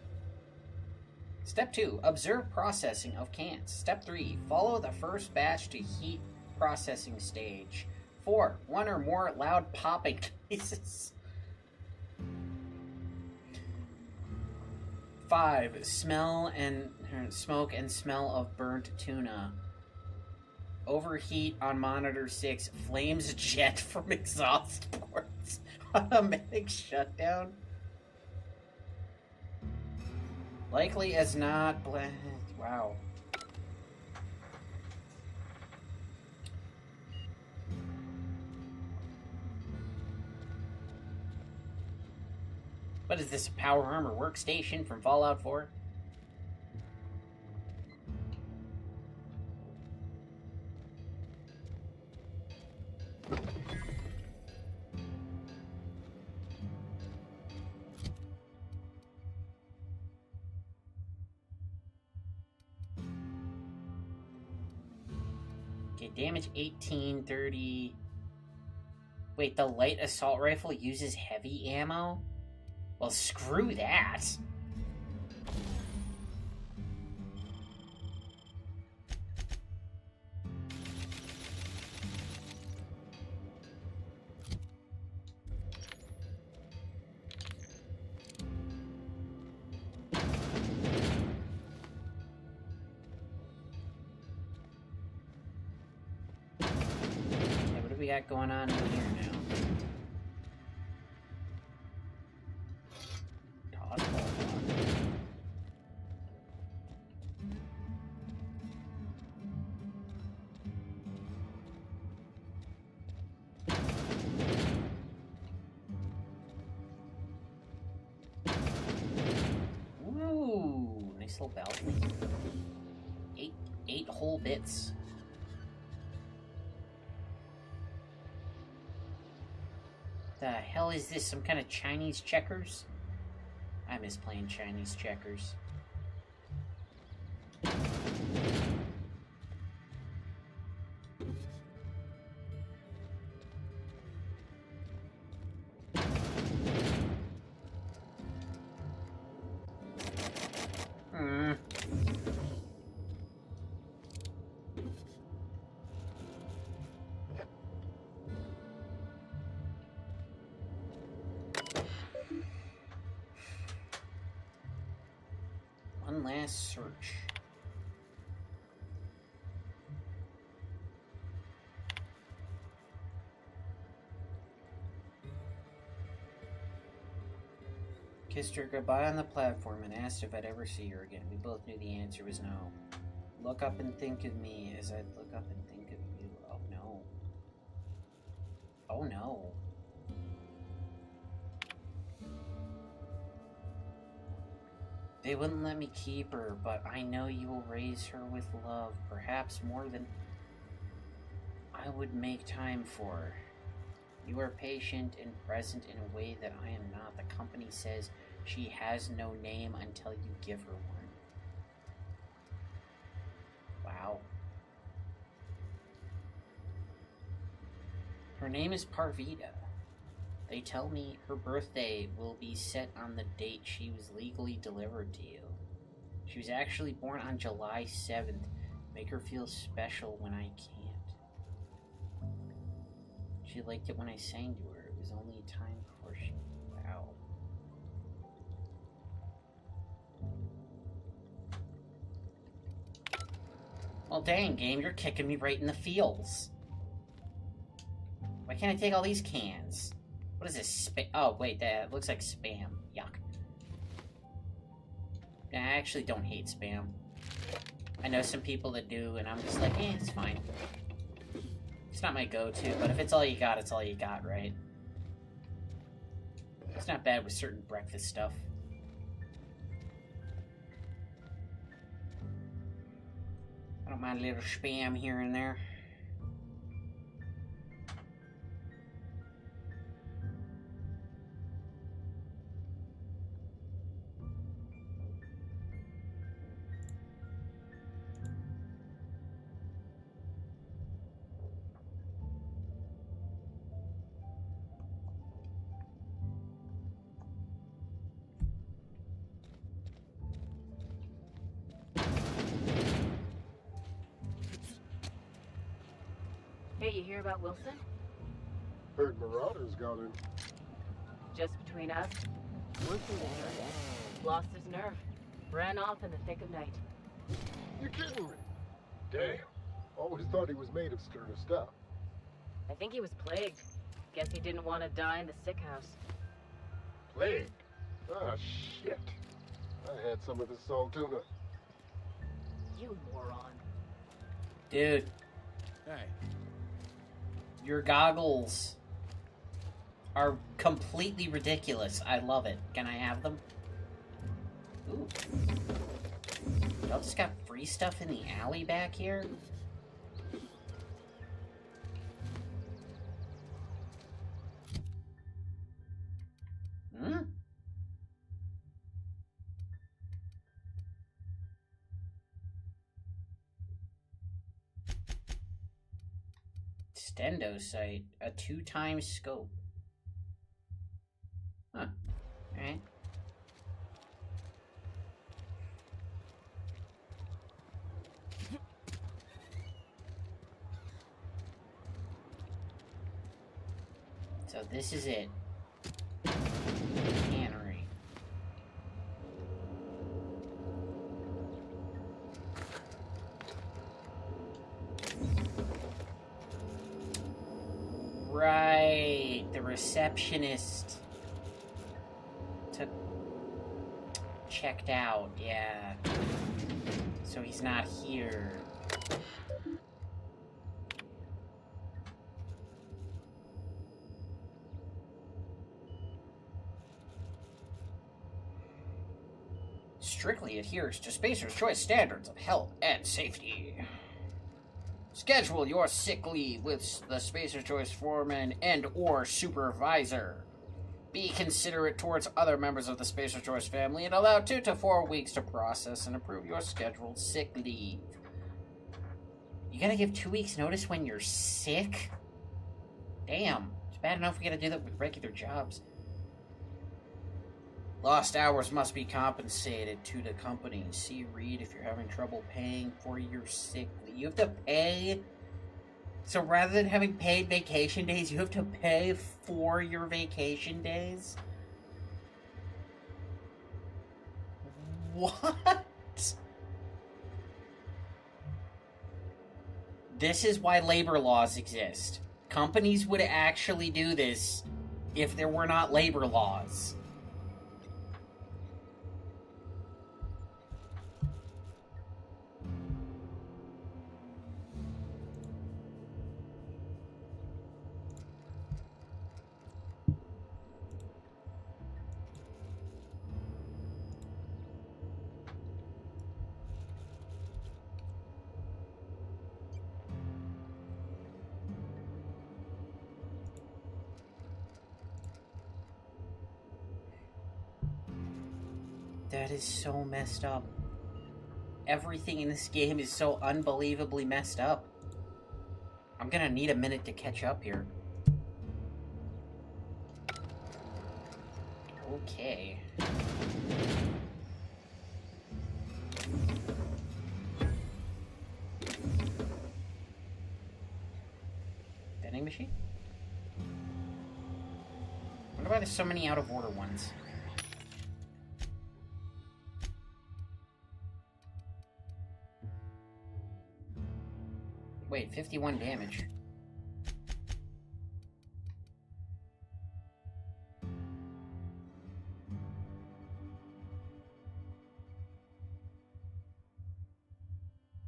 Step 2. Observe processing of cans. Step 3. Follow the first batch to heat processing stage. 4. One or more loud popping noises. 5. Smoke and smell of burnt tuna. Overheat on monitor 6. Flames jet from exhaust ports. Automatic shutdown. Likely as not. Wow. What is this, a power armor workstation from Fallout 4? Okay, damage 1830. Wait, the light assault rifle uses heavy ammo? Well, screw that. Okay, what do we got going on in here now? Ooh, nice little balcony. Eight whole bits. The hell is this? Some kind of Chinese checkers? I miss playing Chinese checkers. One last search. Kissed her goodbye on the platform and asked if I'd ever see her again. We both knew the answer was no. Look up and think of me as I'd look up and think of you. Oh no. Oh no. They wouldn't let me keep her, but I know you will raise her with love, perhaps more than I would make time for. You are patient and present in a way that I am not. The company says she has no name until you give her one. Wow. Her name is Parvita. They tell me her birthday will be set on the date she was legally delivered to you. She was actually born on July 7th. Make her feel special when I can't. She liked it when I sang to her. It was only a time before she... Wow. Well, dang, game, you're kicking me right in the feels. Why can't I take all these cans? What is this? Oh, wait, that looks like spam. Yuck. I actually don't hate spam. I know some people that do, and I'm just like, eh, it's fine. It's not my go-to, but if it's all you got, it's all you got, right? It's not bad with certain breakfast stuff. I don't mind a little spam here and there. Hey, you hear about Wilson? Heard Marauders got in. Just between us, Wilson deserted. Lost his nerve. Ran off in the thick of night. You're kidding me. Damn. Always thought he was made of sterner stuff. I think he was plagued. Guess he didn't want to die in the sick house. Plague? Ah, shit. I had some of this salt tuna. You moron. Dude. Hey. Your goggles are completely ridiculous. I love it. Can I have them? Ooh. Y'all just got free stuff in the alley back here? Hmm? Stendo site. A 2x scope. Huh. Alright. So this is it. Cannery. Right, the receptionist checked out, yeah. So he's not here. Strictly adheres to Spacer's Choice standards of health and safety. Schedule your sick leave with the Spacer's Choice foreman and or supervisor. Be considerate towards other members of the Spacer's Choice family and allow 2 to 4 weeks to process and approve your scheduled sick leave. You gotta give 2 weeks notice when you're sick? Damn, it's bad enough we gotta do that with regular jobs. Lost hours must be compensated to the company. See Reed if you're having trouble paying for your sick leave. You have to pay? So rather than having paid vacation days, you have to pay for your vacation days? What? This is why labor laws exist. Companies would actually do this if there were not labor laws. That is so messed up. Everything in this game is so unbelievably messed up. I'm gonna need a minute to catch up here. Okay. Vending machine? Wonder why there's so many out of order ones. Wait, 51 damage.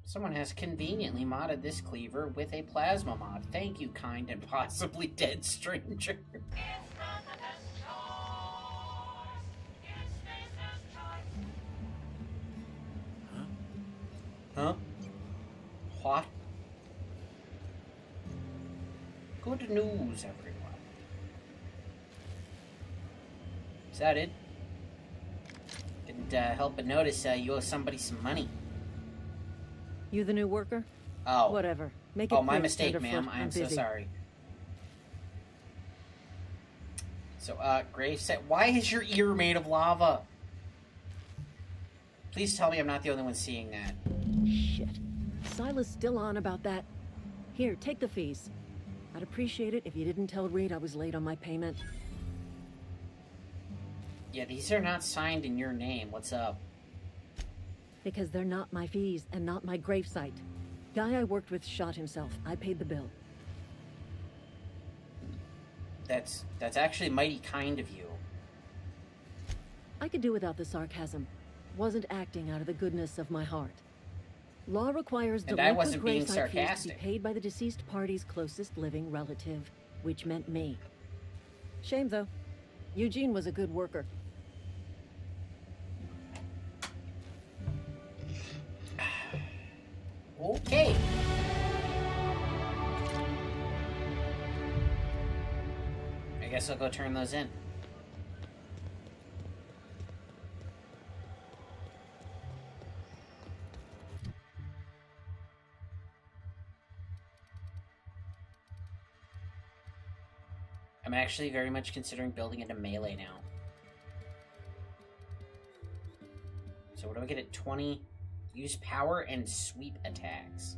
Someone has conveniently modded this cleaver with a plasma mod. Thank you, kind and possibly dead stranger. Huh? What? Good news, everyone. Is that it? Didn't help but notice you owe somebody some money. You the new worker? Oh. Whatever. Make it oh, my quick, mistake, Tenderfoot. ma'am. I'm so busy. sorry. So, Graves said, why is your ear made of lava? Please tell me I'm not the only one seeing that. Shit. Silas still on about that. Here, take the fees. I'd appreciate it if you didn't tell Reed I was late on my payment. Yeah, these are not signed in your name. What's up? Because they're not my fees and not my gravesite. Guy I worked with shot himself. I paid the bill. That's actually mighty kind of you. I could do without the sarcasm. Wasn't acting out of the goodness of my heart. Law requires And I delinquent wasn't being gravesite fees to be sarcastic. paid by the deceased party's closest living relative, which meant me. Shame, though. Eugene was a good worker. Okay. I guess I'll go turn those in. I'm actually very much considering building into melee now. So what do I get at 20? Use power and sweep attacks.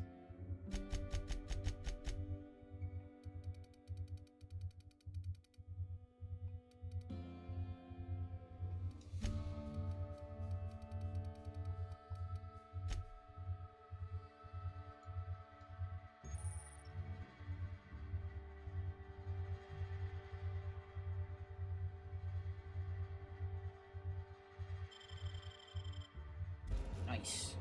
Nice.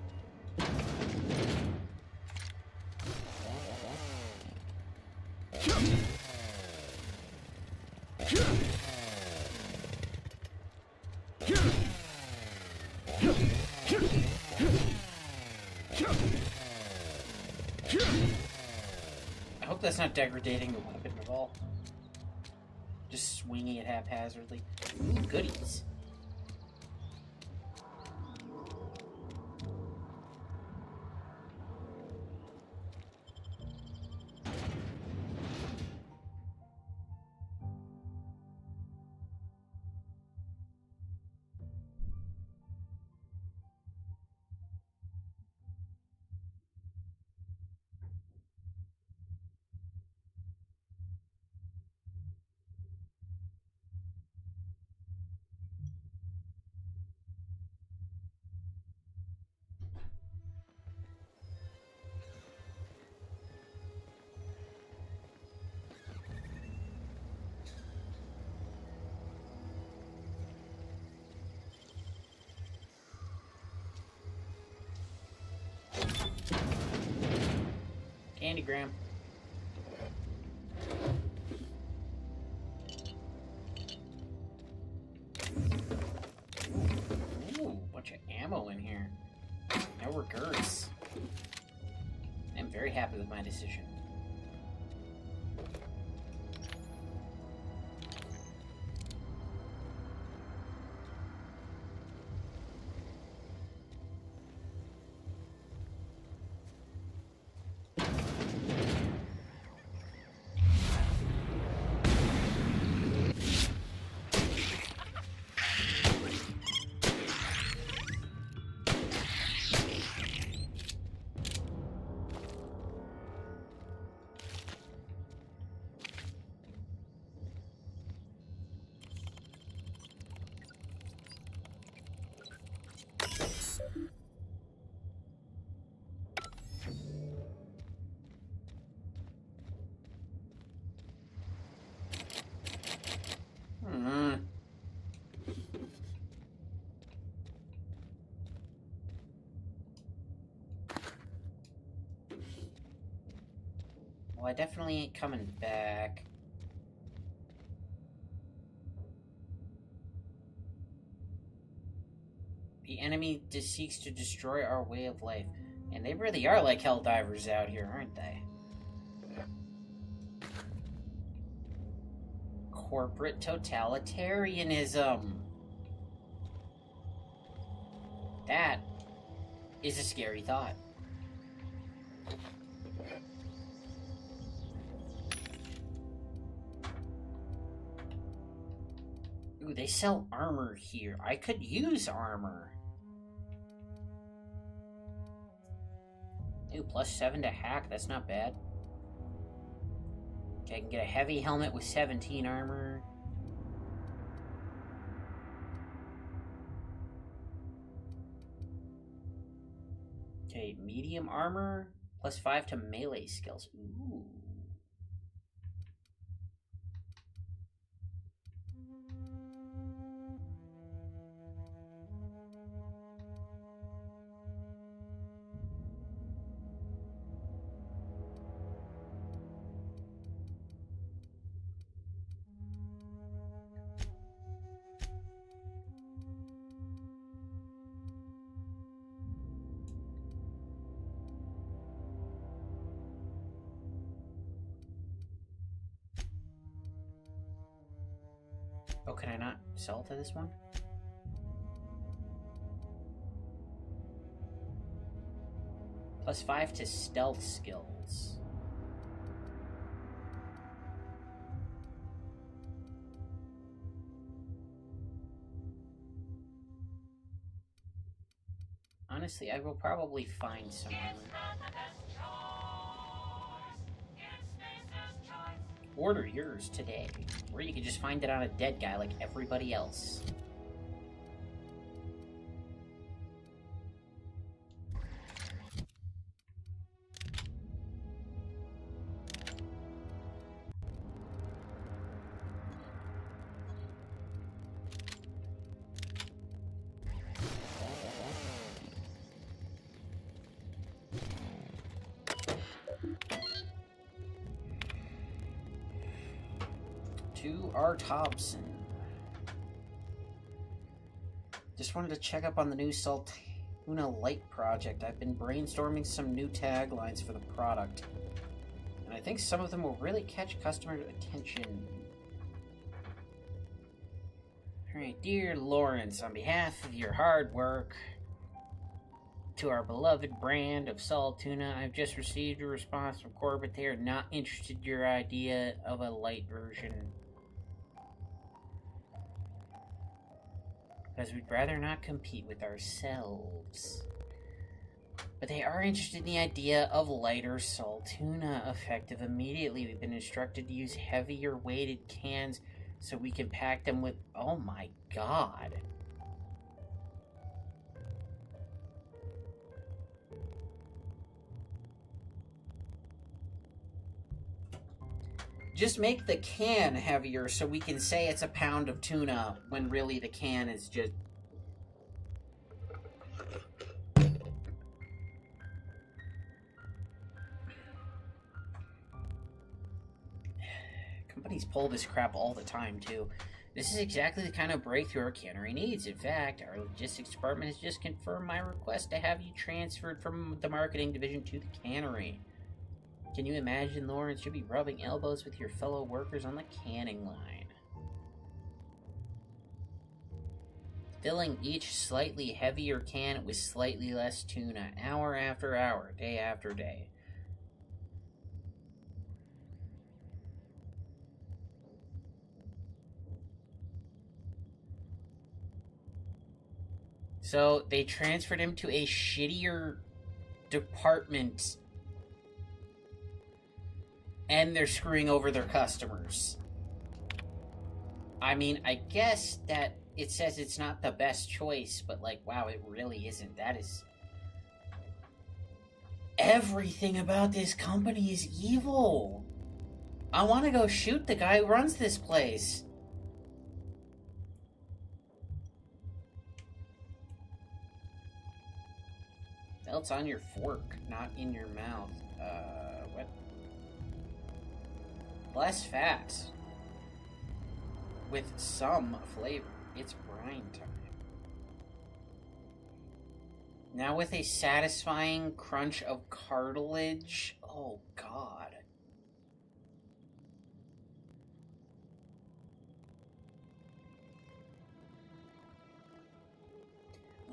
I hope that's not degrading the weapon at all. Just swinging it haphazardly. Ooh, goodies. Candygram. Ooh, bunch of ammo in here. No regrets. I'm very happy with my decision. Well, I definitely ain't coming back. The enemy seeks to destroy our way of life. And they really are like Helldivers out here, aren't they? Corporate totalitarianism. That is a scary thought. Ooh, they sell armor here. I could use armor. Ooh, +7 to hack. That's not bad. Okay, I can get a heavy helmet with 17 armor. Okay, medium armor, plus 5 to melee skills. Ooh. Oh, can I not sell to this one? Plus 5 to stealth skills. Honestly, I will probably find some armor. Order yours today, or you can just find it on a dead guy like everybody else. To R. Thompson. Just wanted to check up on the new Saltuna Light project. I've been brainstorming some new taglines for the product, and I think some of them will really catch customer attention. Alright, dear Lawrence, on behalf of your hard work to our beloved brand of salt tuna, I've just received a response from corporate. They are not interested in your idea of a light version, because we'd rather not compete with ourselves. But they are interested in the idea of lighter salt tuna, effective immediately. We've been instructed to use heavier weighted cans so we can pack them with... Oh my god. Just make the can heavier so we can say it's a pound of tuna when really the can is just... Companies pull this crap all the time, too. This is exactly the kind of breakthrough our cannery needs. In fact, our logistics department has just confirmed my request to have you transferred from the marketing division to the cannery. Can you imagine, Lawrence? You'll be rubbing elbows with your fellow workers on the canning line, filling each slightly heavier can with slightly less tuna, hour after hour, day after day. So they transferred him to a shittier department, and they're screwing over their customers. I mean, I guess that it says it's not the best choice, but like, wow, it really isn't. That is... Everything about this company is evil. I want to go shoot the guy who runs this place. It's on your fork, not in your mouth. What? Less fat. With some flavor. It's brine time. Now with a satisfying crunch of cartilage. Oh, God.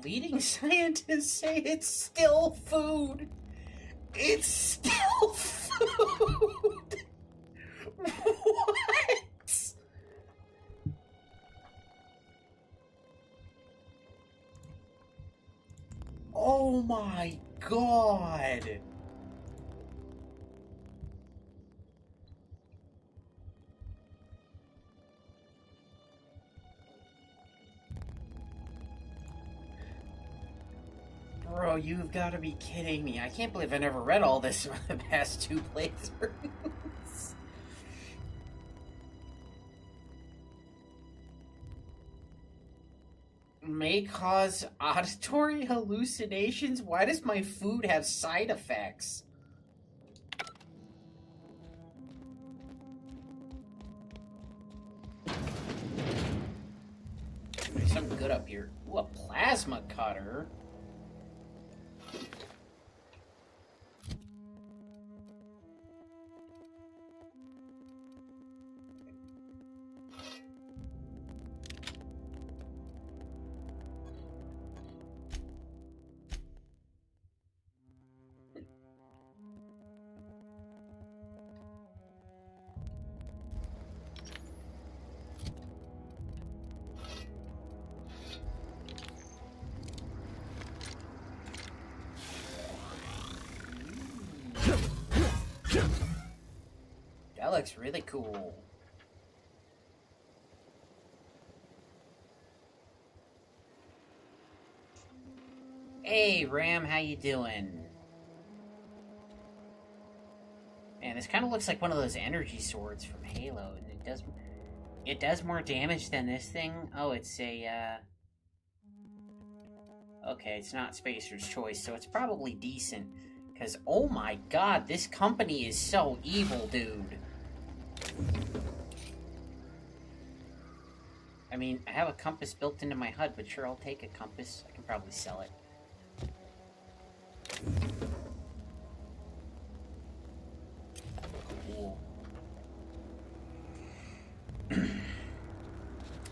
Leading scientists say it's still food. It's still food. What? Oh my god. Bro, you've got to be kidding me. I can't believe I never read all this in the past 2 playthroughs. May cause auditory hallucinations? Why does my food have side effects? There's something good up here. Ooh, a plasma cutter. That looks really cool. Hey, Ram, how you doing? Man, this kind of looks like one of those energy swords from Halo. It does more damage than this thing. Oh, it's a okay, it's not Spacer's Choice, so it's probably decent. Because, oh my god, this company is so evil, dude. I mean, I have a compass built into my HUD, but sure, I'll take a compass. I can probably sell it. Cool.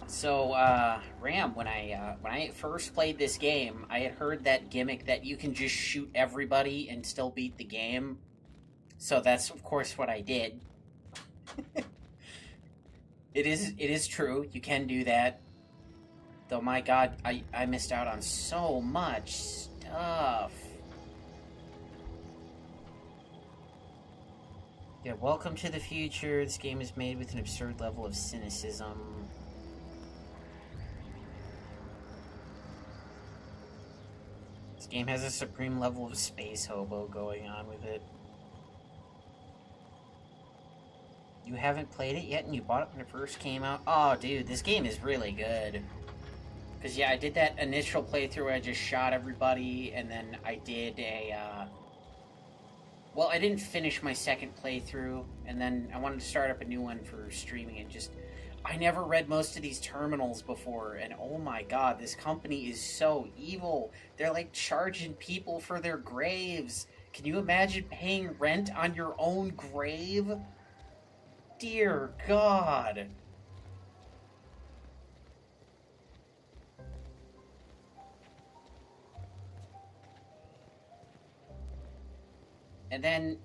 So, Ram, when I first played this game, I had heard that gimmick that you can just shoot everybody and still beat the game. So that's, of course, what I did. It is true. You can do that. Though, my god, I missed out on so much stuff. Yeah, welcome to the future. This game is made with an absurd level of cynicism. This game has a supreme level of space hobo going on with it. You haven't played it yet and you bought it when it first came out? Oh, dude, this game is really good. Because, yeah, I did that initial playthrough where I just shot everybody, and then I did a, well, I didn't finish my second playthrough, and then I wanted to start up a new one for streaming, and just, I never read most of these terminals before, and oh my god, this company is so evil. They're, like, charging people for their graves. Can you imagine paying rent on your own grave? Dear God. And then,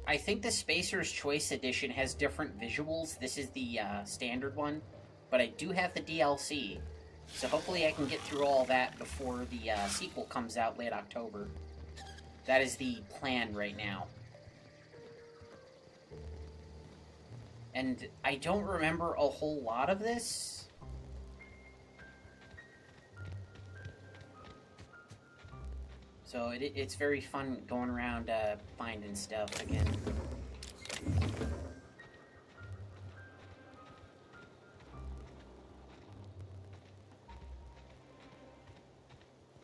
I think the Spacer's Choice Edition has different visuals. This is the standard one, but I do have the DLC. So hopefully I can get through all that before the sequel comes out late October. That is the plan right now. And I don't remember a whole lot of this. So it's very fun going around finding stuff again.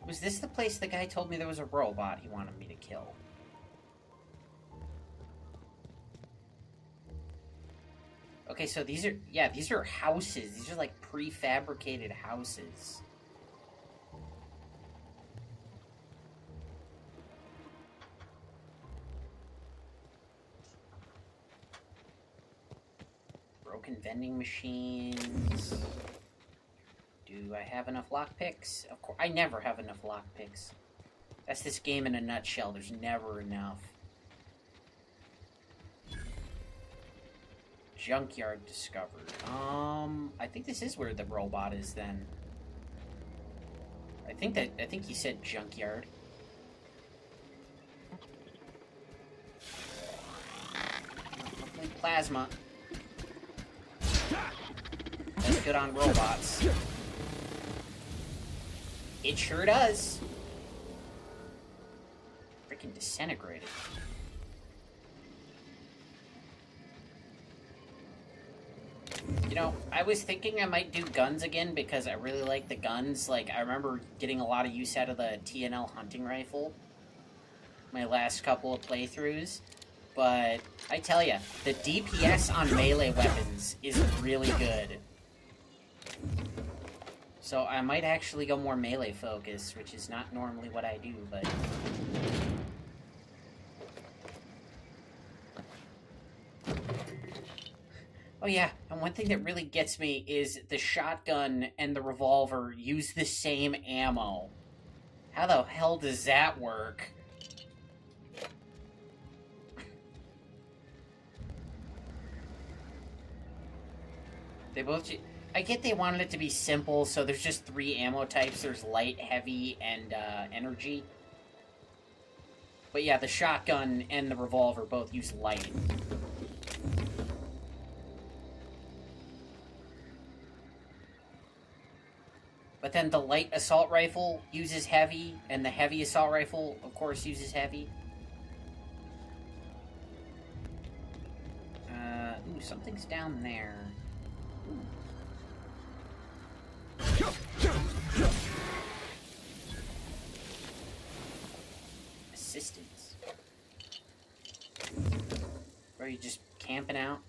Was this the place the guy told me there was a robot he wanted me to kill? Okay, so these are houses. These are like prefabricated houses. Broken vending machines. Do I have enough lockpicks? Of course, I never have enough lockpicks. That's this game in a nutshell. There's never enough. Junkyard discovered. I think this is where the robot is then. I think he said junkyard. Hopefully plasma. That's good on robots. It sure does. disintegrated. You know, I was thinking I might do guns again because I really like the guns. Like, I remember getting a lot of use out of the TNL hunting rifle my last couple of playthroughs. But I tell ya, the DPS on melee weapons is really good. So I might actually go more melee focused, which is not normally what I do, but... Oh yeah, and one thing that really gets me is the shotgun and the revolver use the same ammo. How the hell does that work? They both... I get they wanted it to be simple, so there's just 3 ammo types. There's light, heavy, and energy. But yeah, the shotgun and the revolver both use light. But then the light assault rifle uses heavy, and the heavy assault rifle, of course, uses heavy. Ooh, something's down there. Ooh. Assistance. Or are you just camping out?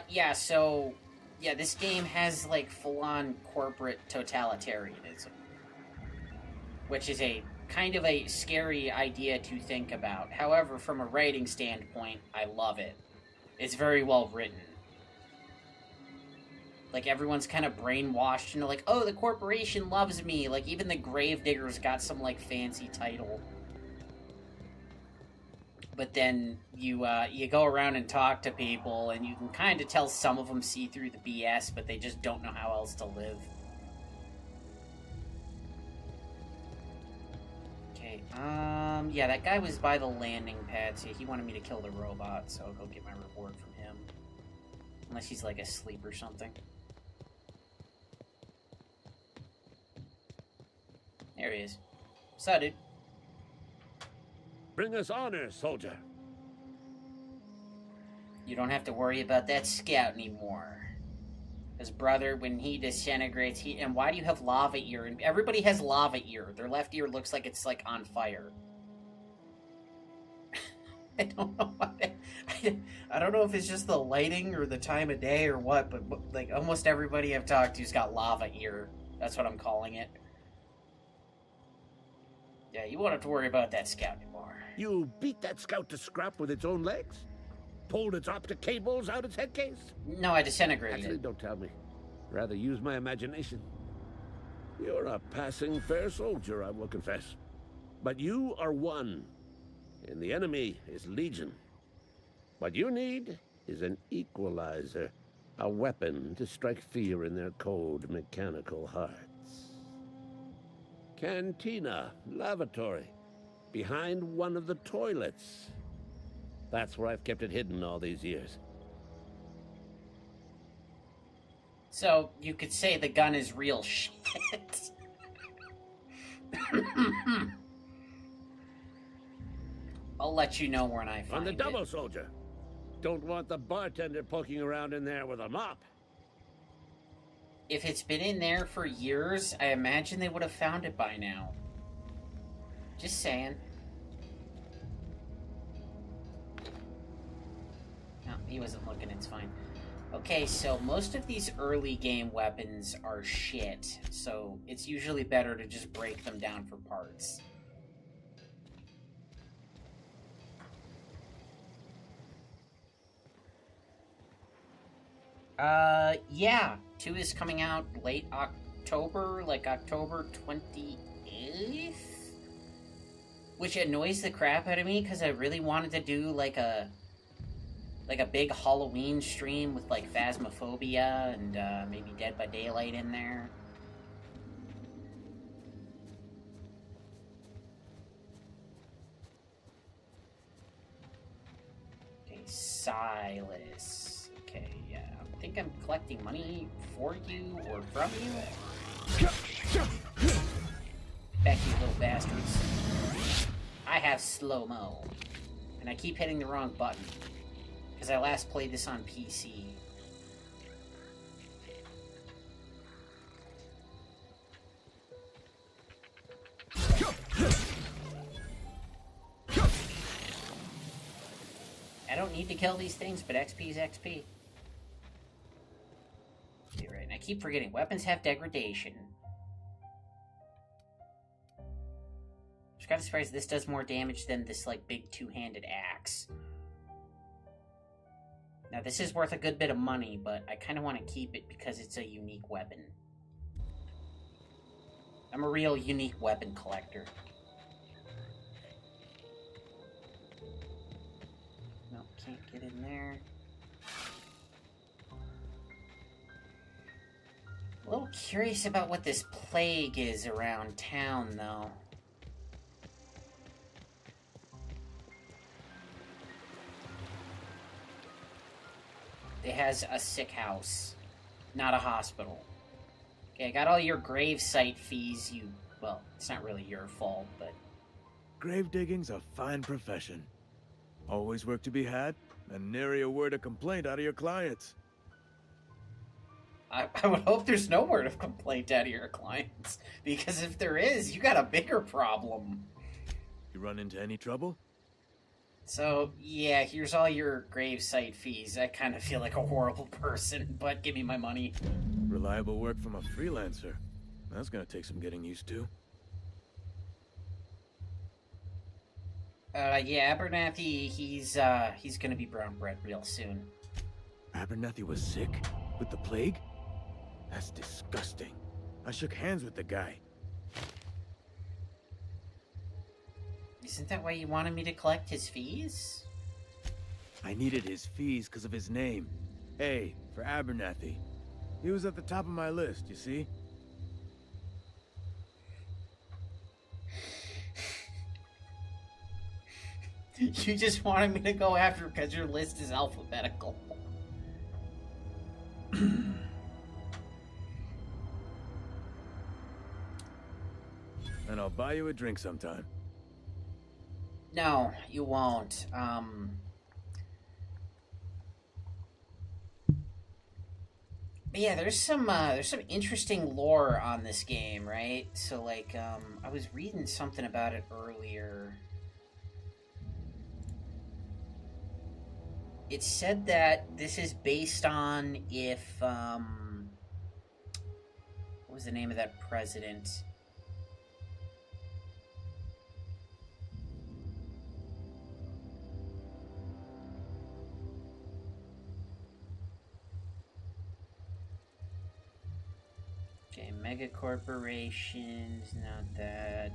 Yeah, so... Yeah, this game has, like, full-on corporate totalitarianism. Which is a kind of a scary idea to think about. However, from a writing standpoint, I love it. It's very well written. Like, everyone's kind of brainwashed, and they're like, oh, the corporation loves me. Like, even the Gravedigger's got some, like, fancy title. But then you go around and talk to people, and you can kind of tell some of them see through the BS, but they just don't know how else to live. Okay, yeah, that guy was by the landing pad, so he wanted me to kill the robot, so I'll go get my reward from him. Unless he's, like, asleep or something. There he is. What's up, dude? Bring us honor, soldier. You don't have to worry about that scout anymore. His brother, when he disintegrates, and why do you have lava ear? And everybody has lava ear. Their left ear looks like it's, like, on fire. I don't know why. I don't know if it's just the lighting or the time of day or what, but, like, almost everybody I've talked to's got lava ear. That's what I'm calling it. Yeah, you won't have to worry about that scout anymore. You beat that scout to scrap with its own legs? Pulled its optic cables out its head case? No, I disintegrated Actually, it. don't tell me. Rather use my imagination. You're a passing fair soldier, I will confess. But you are one, and the enemy is legion. What you need is an equalizer, a weapon to strike fear in their cold mechanical hearts. Cantina, lavatory, behind one of the toilets. That's where I've kept it hidden all these years. So, you could say the gun is real shit. I'll let you know when I find it. On the double, soldier. Don't want the bartender poking around in there with a mop. If it's been in there for years, I imagine they would have found it by now. Just saying. No, he wasn't looking, it's fine. Okay, so most of these early game weapons are shit, so it's usually better to just break them down for parts. Yeah. 2 is coming out late October, like October 28th? Which annoys the crap out of me, because I really wanted to do, like a big Halloween stream with, like, Phasmophobia and, maybe Dead by Daylight in there. Okay, Silas. Okay, yeah. I think I'm collecting money for you or from you. back these little bastards. I have slow-mo. And I keep hitting the wrong button. Because I last played this on PC. I don't need to kill these things, but XP is XP. You're right, and I keep forgetting. Weapons have degradation. I'm kind of surprised this does more damage than this, like, big two-handed axe. Now, this is worth a good bit of money, but I kind of want to keep it because it's a unique weapon. I'm a real unique weapon collector. No, can't get in there. A little curious about what this plague is around town, though. It has a sick house, not a hospital. Okay, I got all your grave site fees. Well, it's not really your fault, but... Grave digging's a fine profession. Always work to be had, and nary a word of complaint out of your clients. I would hope there's no word of complaint out of your clients, because if there is, you got a bigger problem. You run into any trouble? So, yeah, here's all your gravesite fees. I kind of feel like a horrible person, but give me my money. Reliable work from a freelancer. That's gonna take some getting used to. Yeah, Abernathy, he's gonna be brown bread real soon. Abernathy was sick? With the plague? That's disgusting. I shook hands with the guy. Isn't that why you wanted me to collect his fees? I needed his fees because of his name. A for Abernathy. He was at the top of my list, you see? You just wanted me to go after him because your list is alphabetical. And I'll buy you a drink sometime. No, you won't. But yeah, there's some interesting lore on this game, right? So like, I was reading something about it earlier. It said that this is based on if, what was the name of that president? Okay, megacorporations, not that,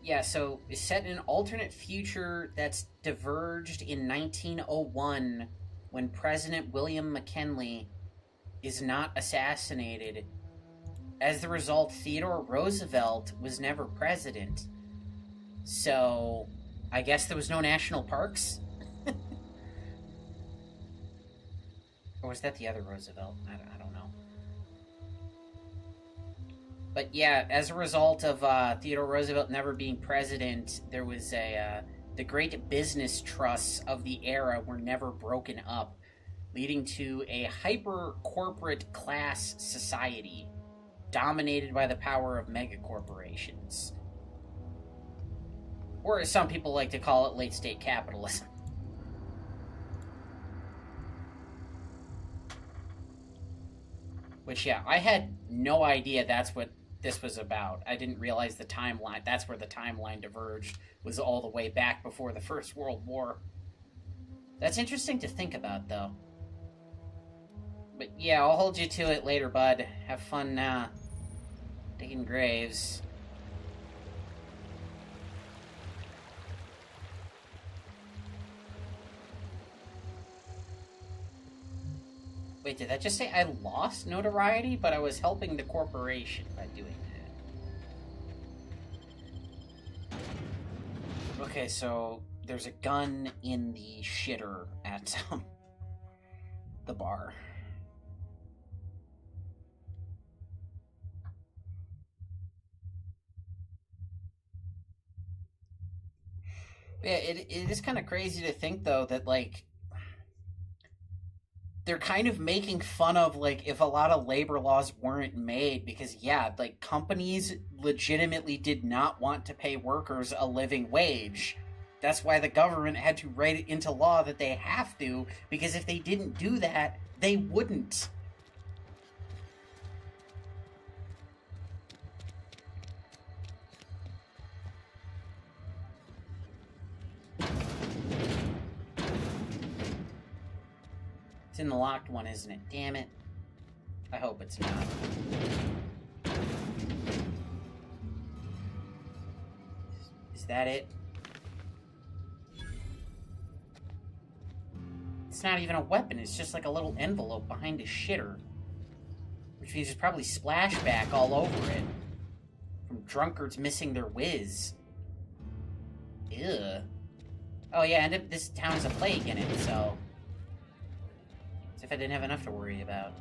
yeah, so it's set in an alternate future that's diverged in 1901 when President William McKinley is not assassinated. As the result, Theodore Roosevelt was never president. So, I guess there was no national parks? Or was that the other Roosevelt? I don't know. But yeah, as a result of Theodore Roosevelt never being president, there was the great business trusts of the era were never broken up, leading to a hyper-corporate class society dominated by the power of megacorporations. Or as some people like to call it, late-state capitalism. Which, yeah, I had no idea that's what this was about. I didn't realize the timeline. That's where the timeline diverged, was all the way back before the First World War. That's interesting to think about, though. But yeah, I'll hold you to it later, bud. Have fun, digging graves. Wait, did that just say I lost notoriety? But I was helping the corporation by doing that. Okay, so there's a gun in the shitter at the bar. Yeah, it is kind of crazy to think, though, that, like, they're kind of making fun of, like, if a lot of labor laws weren't made, because, yeah, like, companies legitimately did not want to pay workers a living wage. That's why the government had to write it into law that they have to, because if they didn't do that, they wouldn't. It's in the locked one, isn't it? Damn it. I hope it's not. Is that it? It's not even a weapon, it's just like a little envelope behind a shitter. Which means there's probably splashback all over it. From drunkards missing their whiz. Ew. Oh yeah, and this town has a plague in it, so... As if I didn't have enough to worry about.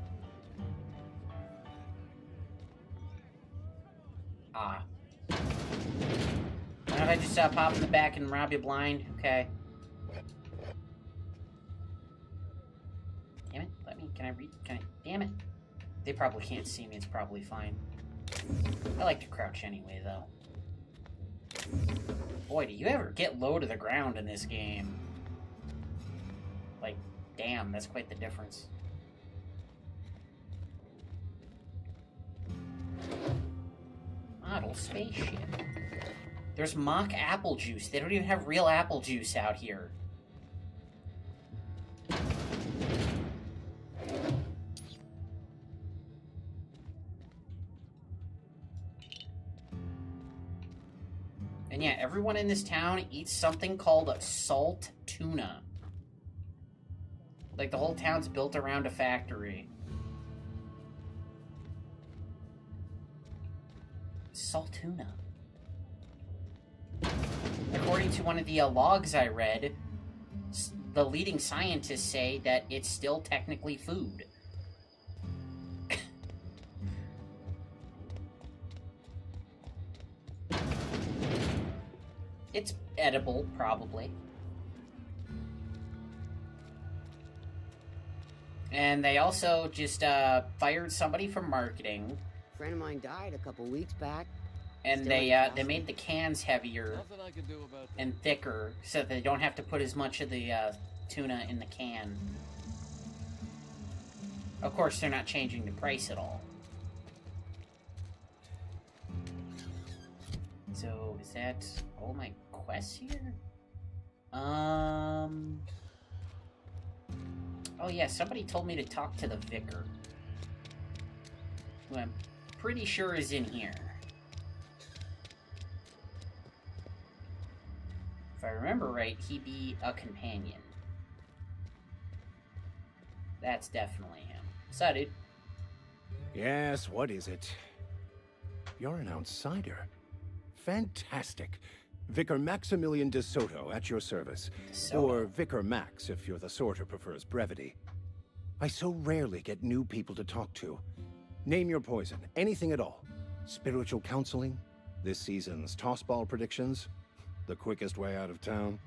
Ah. Why don't I just pop in the back and rob you blind? Okay. Damn it, can I read? Damn it. They probably can't see me, it's probably fine. I like to crouch anyway, though. Boy, do you ever get low to the ground in this game. Like, damn, that's quite the difference. Model spaceship. There's mock apple juice. They don't even have real apple juice out here. And yeah, everyone in this town eats something called salt tuna. Like, the whole town's built around a factory. Salt tuna. According to one of the logs I read, the leading scientists say that it's still technically food. It's edible, probably. And they also just fired somebody from marketing. A friend of mine died a couple weeks back. And they made the cans heavier and thicker so that they don't have to put as much of the tuna in the can. Of course, they're not changing the price at all. So, is that all my quests here? Oh yeah, somebody told me to talk to the vicar. Who I'm pretty sure is in here. If I remember right, he'd be a companion. That's definitely him. So, dude. Yes, what is it? You're an outsider. Fantastic. Vicar Maximilian de Soto at your service. Or Vicar Max, if you're the sort who prefers brevity. I so rarely get new people to talk to. Name your poison, anything at all. Spiritual counseling? This season's tossball predictions? The quickest way out of town?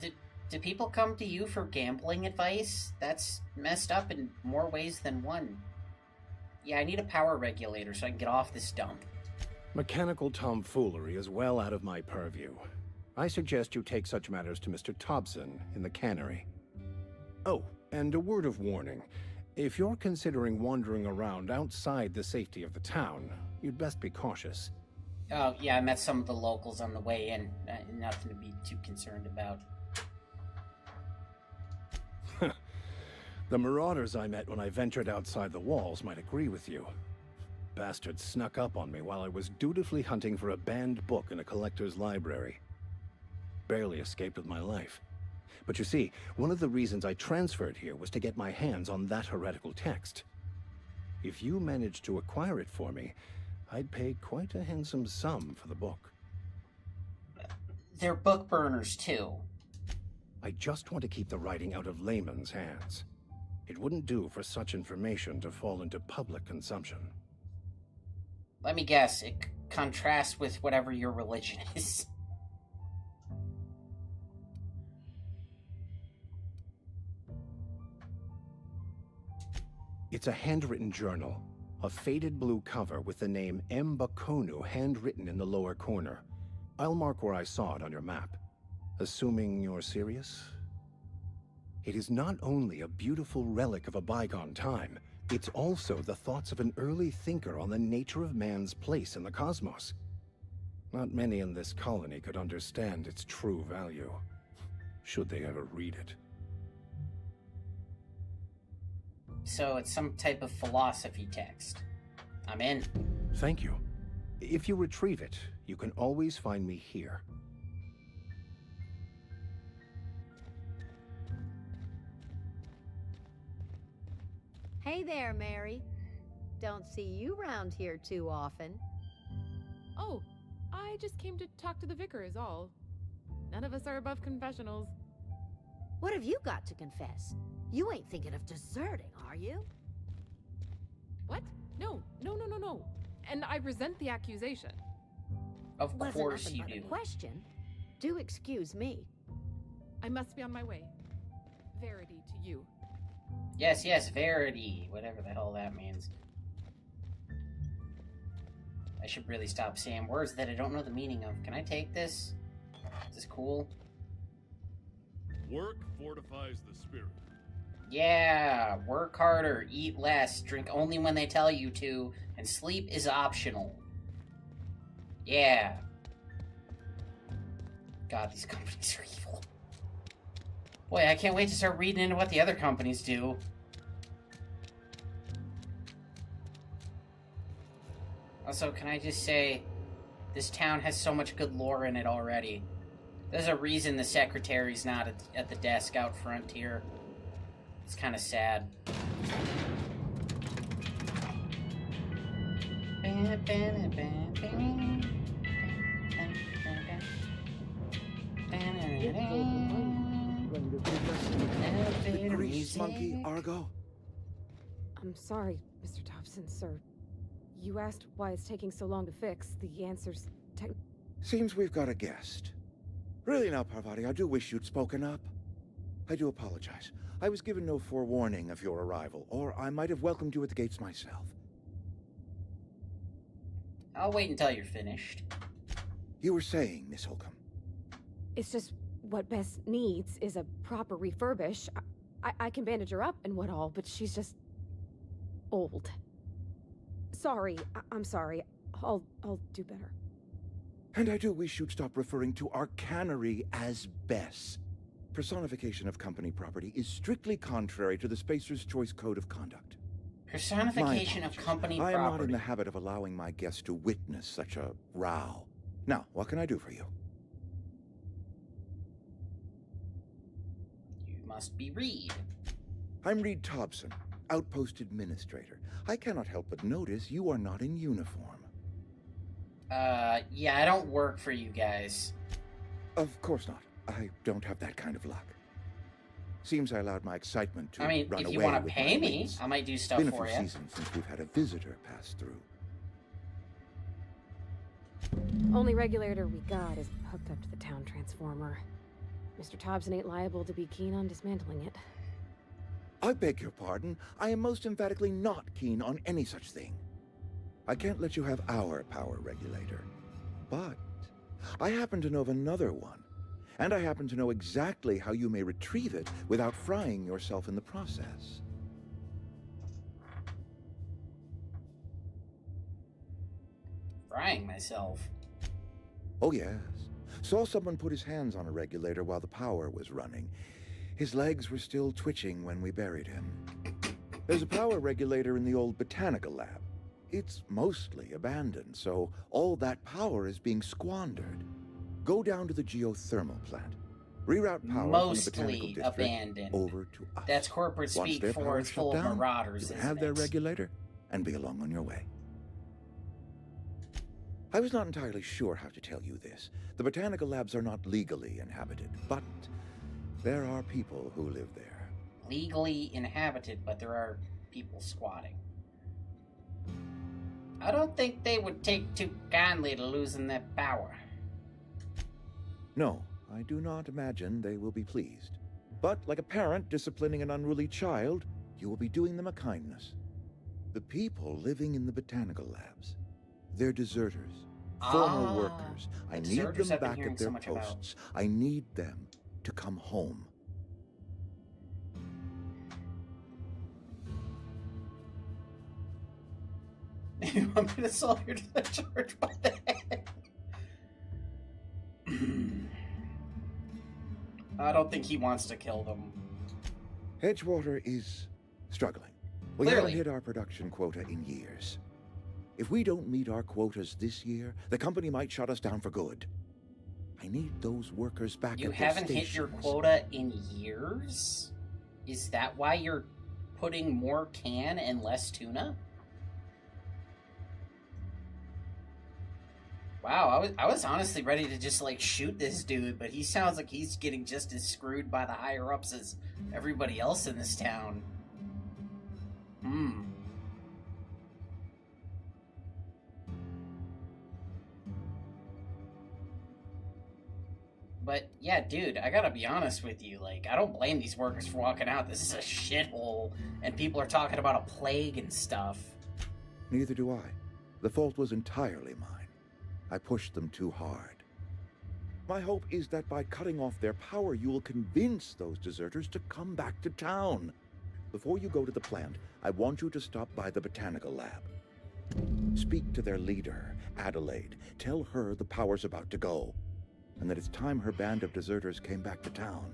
Do people come to you for gambling advice? That's messed up in more ways than one. Yeah, I need a power regulator so I can get off this dump. Mechanical tomfoolery is well out of my purview. I suggest you take such matters to Mr. Thompson in the cannery. Oh, and a word of warning. If you're considering wandering around outside the safety of the town, you'd best be cautious. Oh, yeah, I met some of the locals on the way in. Nothing to be too concerned about. The marauders I met when I ventured outside the walls might agree with you. Bastards snuck up on me while I was dutifully hunting for a banned book in a collector's library. Barely escaped with my life. But you see, one of the reasons I transferred here was to get my hands on that heretical text. If you managed to acquire it for me, I'd pay quite a handsome sum for the book. they're book burners too. I just want to keep the writing out of layman's hands. It wouldn't do for such information to fall into public consumption. Let me guess, it contrasts with whatever your religion is. It's a handwritten journal, a faded blue cover with the name Mbakonu handwritten in the lower corner. I'll mark where I saw it on your map. Assuming you're serious? It is not only a beautiful relic of a bygone time, it's also the thoughts of an early thinker on the nature of man's place in the cosmos. Not many in this colony could understand its true value, should they ever read it. So it's some type of philosophy text. I'm in. Thank you. If you retrieve it, you can always find me here. Hey there, Mary. Don't see you round here too often. Oh, I just came to talk to the vicar is all. None of us are above confessionals. What have you got to confess? You ain't thinking of deserting, are you? What? No. And I resent the accusation. Of Wasn't course nothing you but a do. question. Do excuse me. I must be on my way. Verity to you. Yes, verity. Whatever the hell that means. I should really stop saying words that I don't know the meaning of. Can I take this? Is this cool? Work fortifies the spirit. Yeah, work harder, eat less, drink only when they tell you to, and sleep is optional. Yeah. God, these companies are evil. Boy, I can't wait to start reading into what the other companies do. Also, can I just say, this town has so much good lore in it already. There's a reason the secretary's not at the desk out front here. It's kind of sad. The grease monkey, Argo? I'm sorry, Mr. Dobson, sir. You asked why it's taking so long to fix. The answer's Seems we've got a guest. Really now, Parvati, I do wish you'd spoken up. I do apologize. I was given no forewarning of your arrival, or I might have welcomed you at the gates myself. I'll wait until you're finished. You were saying, Miss Holcomb. It's just what Bess needs is a proper refurbish. I can bandage her up and what all, but she's just old. Sorry, I'm sorry. I'll do better. And I do wish you'd stop referring to our cannery as Bess. Personification of company property is strictly contrary to the Spacer's Choice Code of Conduct. Personification of company I property. am not in the habit of allowing my guests to witness such a row. Now, what can I do for you? You must be Reed. I'm Reed Thompson, Outpost Administrator. I cannot help but notice you are not in uniform. Yeah, I don't work for you guys. Of course not. I don't have that kind of luck. Seems I allowed my excitement to I mean, run if away you want to with pay my me, wings. I might do stuff Been a for few you. seasons since we've had a visitor pass through. Only regulator we got is hooked up to the town transformer. Mr. Thompson ain't liable to be keen on dismantling it. I beg your pardon. I am most emphatically not keen on any such thing. I can't let you have our power regulator. But I happen to know of another one. And I happen to know exactly how you may retrieve it without frying yourself in the process. Frying myself. Oh, yes. Saw someone put his hands on a regulator while the power was running. His legs were still twitching when we buried him. There's a power regulator in the old botanical lab. It's mostly abandoned, so all that power is being squandered. Go down to the geothermal plant. Reroute power from the botanical Mostly district abandoned. over to us. That's corporate Once speak their for power it's shut full of down, marauders, you can isn't have their it? regulator and be along on your way. I was not entirely sure how to tell you this. The botanical labs are not legally inhabited, but there are people who live there. Legally inhabited, but there are people squatting. I don't think they would take too kindly to losing their power. No, I do not imagine they will be pleased. But like a parent disciplining an unruly child, you will be doing them a kindness. The people living in the botanical labs, they're deserters, former workers. I need them back at their posts. I need them to come home. You want me to solve your charge by the head? I don't think he wants to kill them. Edgewater is struggling. We haven't hit our production quota in years. If we don't meet our quotas this year, the company might shut us down for good. I need those workers back You at their haven't hit your quota in years? Is that why you're putting more can and less tuna? Wow, I was honestly ready to just, like, shoot this dude, but he sounds like he's getting just as screwed by the higher-ups as everybody else in this town. But, yeah, dude, I gotta be honest with you, like, I don't blame these workers for walking out. This is a shithole, and people are talking about a plague and stuff. Neither do I. The fault was entirely mine. I pushed them too hard. My hope is that by cutting off their power, you will convince those deserters to come back to town. Before you go to the plant, I want you to stop by the botanical lab. Speak to their leader, Adelaide. Tell her the power's about to go, and that it's time her band of deserters came back to town.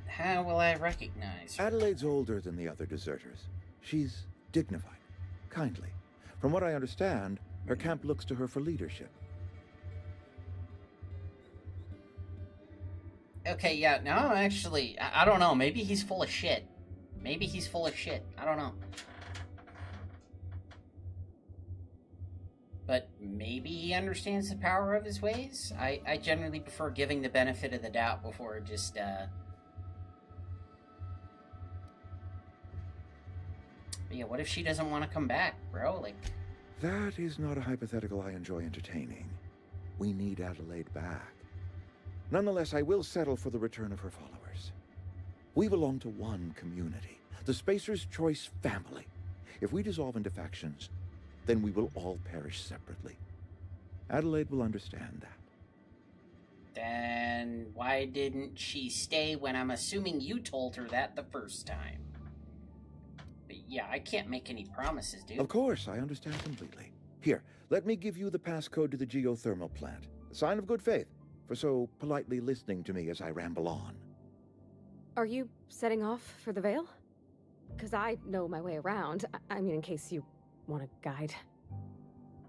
How will I recognize her? Adelaide's older than the other deserters. She's dignified, kindly. From what I understand, her camp looks to her for leadership. Okay, yeah, no, actually, I don't know. Maybe he's full of shit. Maybe he's full of shit. I don't know. But maybe he understands the power of his ways? I generally prefer giving the benefit of the doubt before just, But yeah, what if she doesn't want to come back, bro? Like... That is not a hypothetical I enjoy entertaining. We need Adelaide back. Nonetheless, I will settle for the return of her followers. We belong to one community, the Spacer's Choice family. If we dissolve into factions, then we will all perish separately. Adelaide will understand that. Then why didn't she stay when I'm assuming you told her that the first time? But yeah, I can't make any promises, dude. Of course, I understand completely. Here, let me give you the passcode to the geothermal plant. A sign of good faith, for so politely listening to me as I ramble on. Are you setting off for the Vale? Because I know my way around. I mean, in case you want a guide.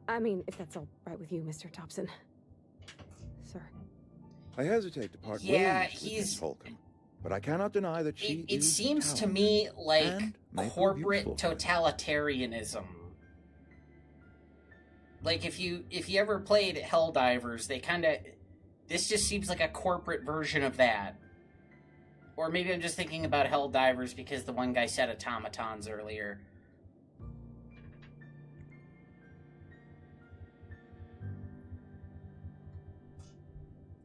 I mean, if that's all right with you, Mr. Thompson. Sir. I hesitate to part ways with Miss Holcomb, but I cannot deny that she It is seems to talented me like and may prove corporate useful. totalitarianism. Like if you ever played Helldivers, they kind of... This just seems like a corporate version of that. Or maybe I'm just thinking about Helldivers because the one guy said automatons earlier.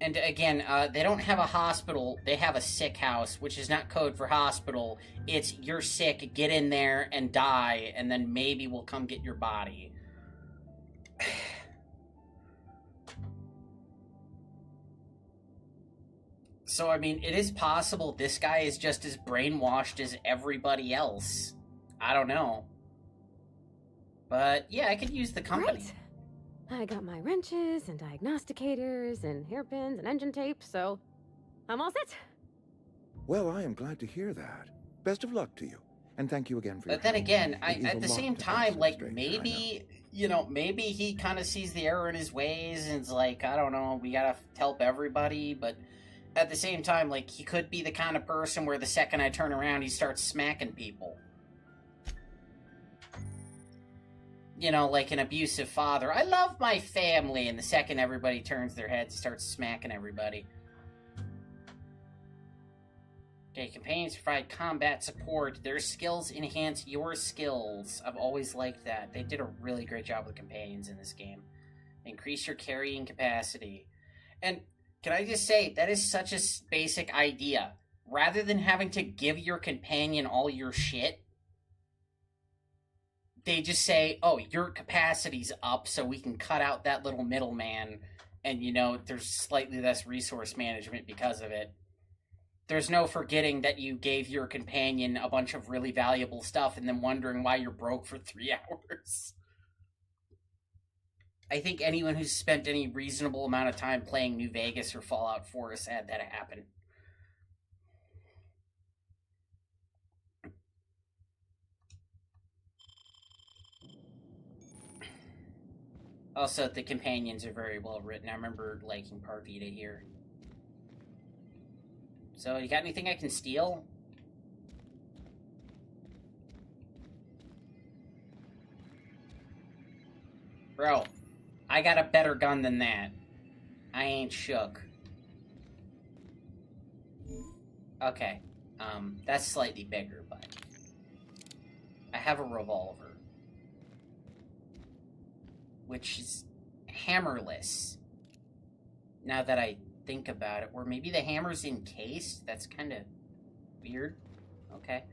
And again, they don't have a hospital, they have a sick house, which is not code for hospital. It's, you're sick, get in there and die, and then maybe we'll come get your body. So, I mean, it is possible this guy is just as brainwashed as everybody else. I don't know. But, yeah, I could use the company. Great. I got my wrenches and diagnosticators and hairpins and engine tape, so I'm all set. Well, I am glad to hear that. Best of luck to you, and thank you again for your But then help. again, It is at a the lot same to ask time, of a like, stranger, I maybe you know, maybe he kind of sees the error in his ways and is like, I don't know, we gotta help everybody, but at the same time, like, he could be the kind of person where the second I turn around, he starts smacking people. You know, like an abusive father. I love my family, and the second everybody turns their heads, he starts smacking everybody. Okay, companions provide combat support. Their skills enhance your skills. I've always liked that. They did a really great job with companions in this game. Increase your carrying capacity. And can I just say, that is such a basic idea. Rather than having to give your companion all your shit, they just say, oh, your capacity's up, so we can cut out that little middleman, and, you know, there's slightly less resource management because of it. There's no forgetting that you gave your companion a bunch of really valuable stuff and then wondering why you're broke for 3 hours. I think anyone who's spent any reasonable amount of time playing New Vegas or Fallout 4 has had that happen. Also, the companions are very well written. I remember liking Parvita here. So, you got anything I can steal? Bro, I got a better gun than that. I ain't shook. Okay. That's slightly bigger, but I have a revolver. Which is hammerless. Now that I think about it. Or maybe the hammer's encased? That's kind of weird. Okay.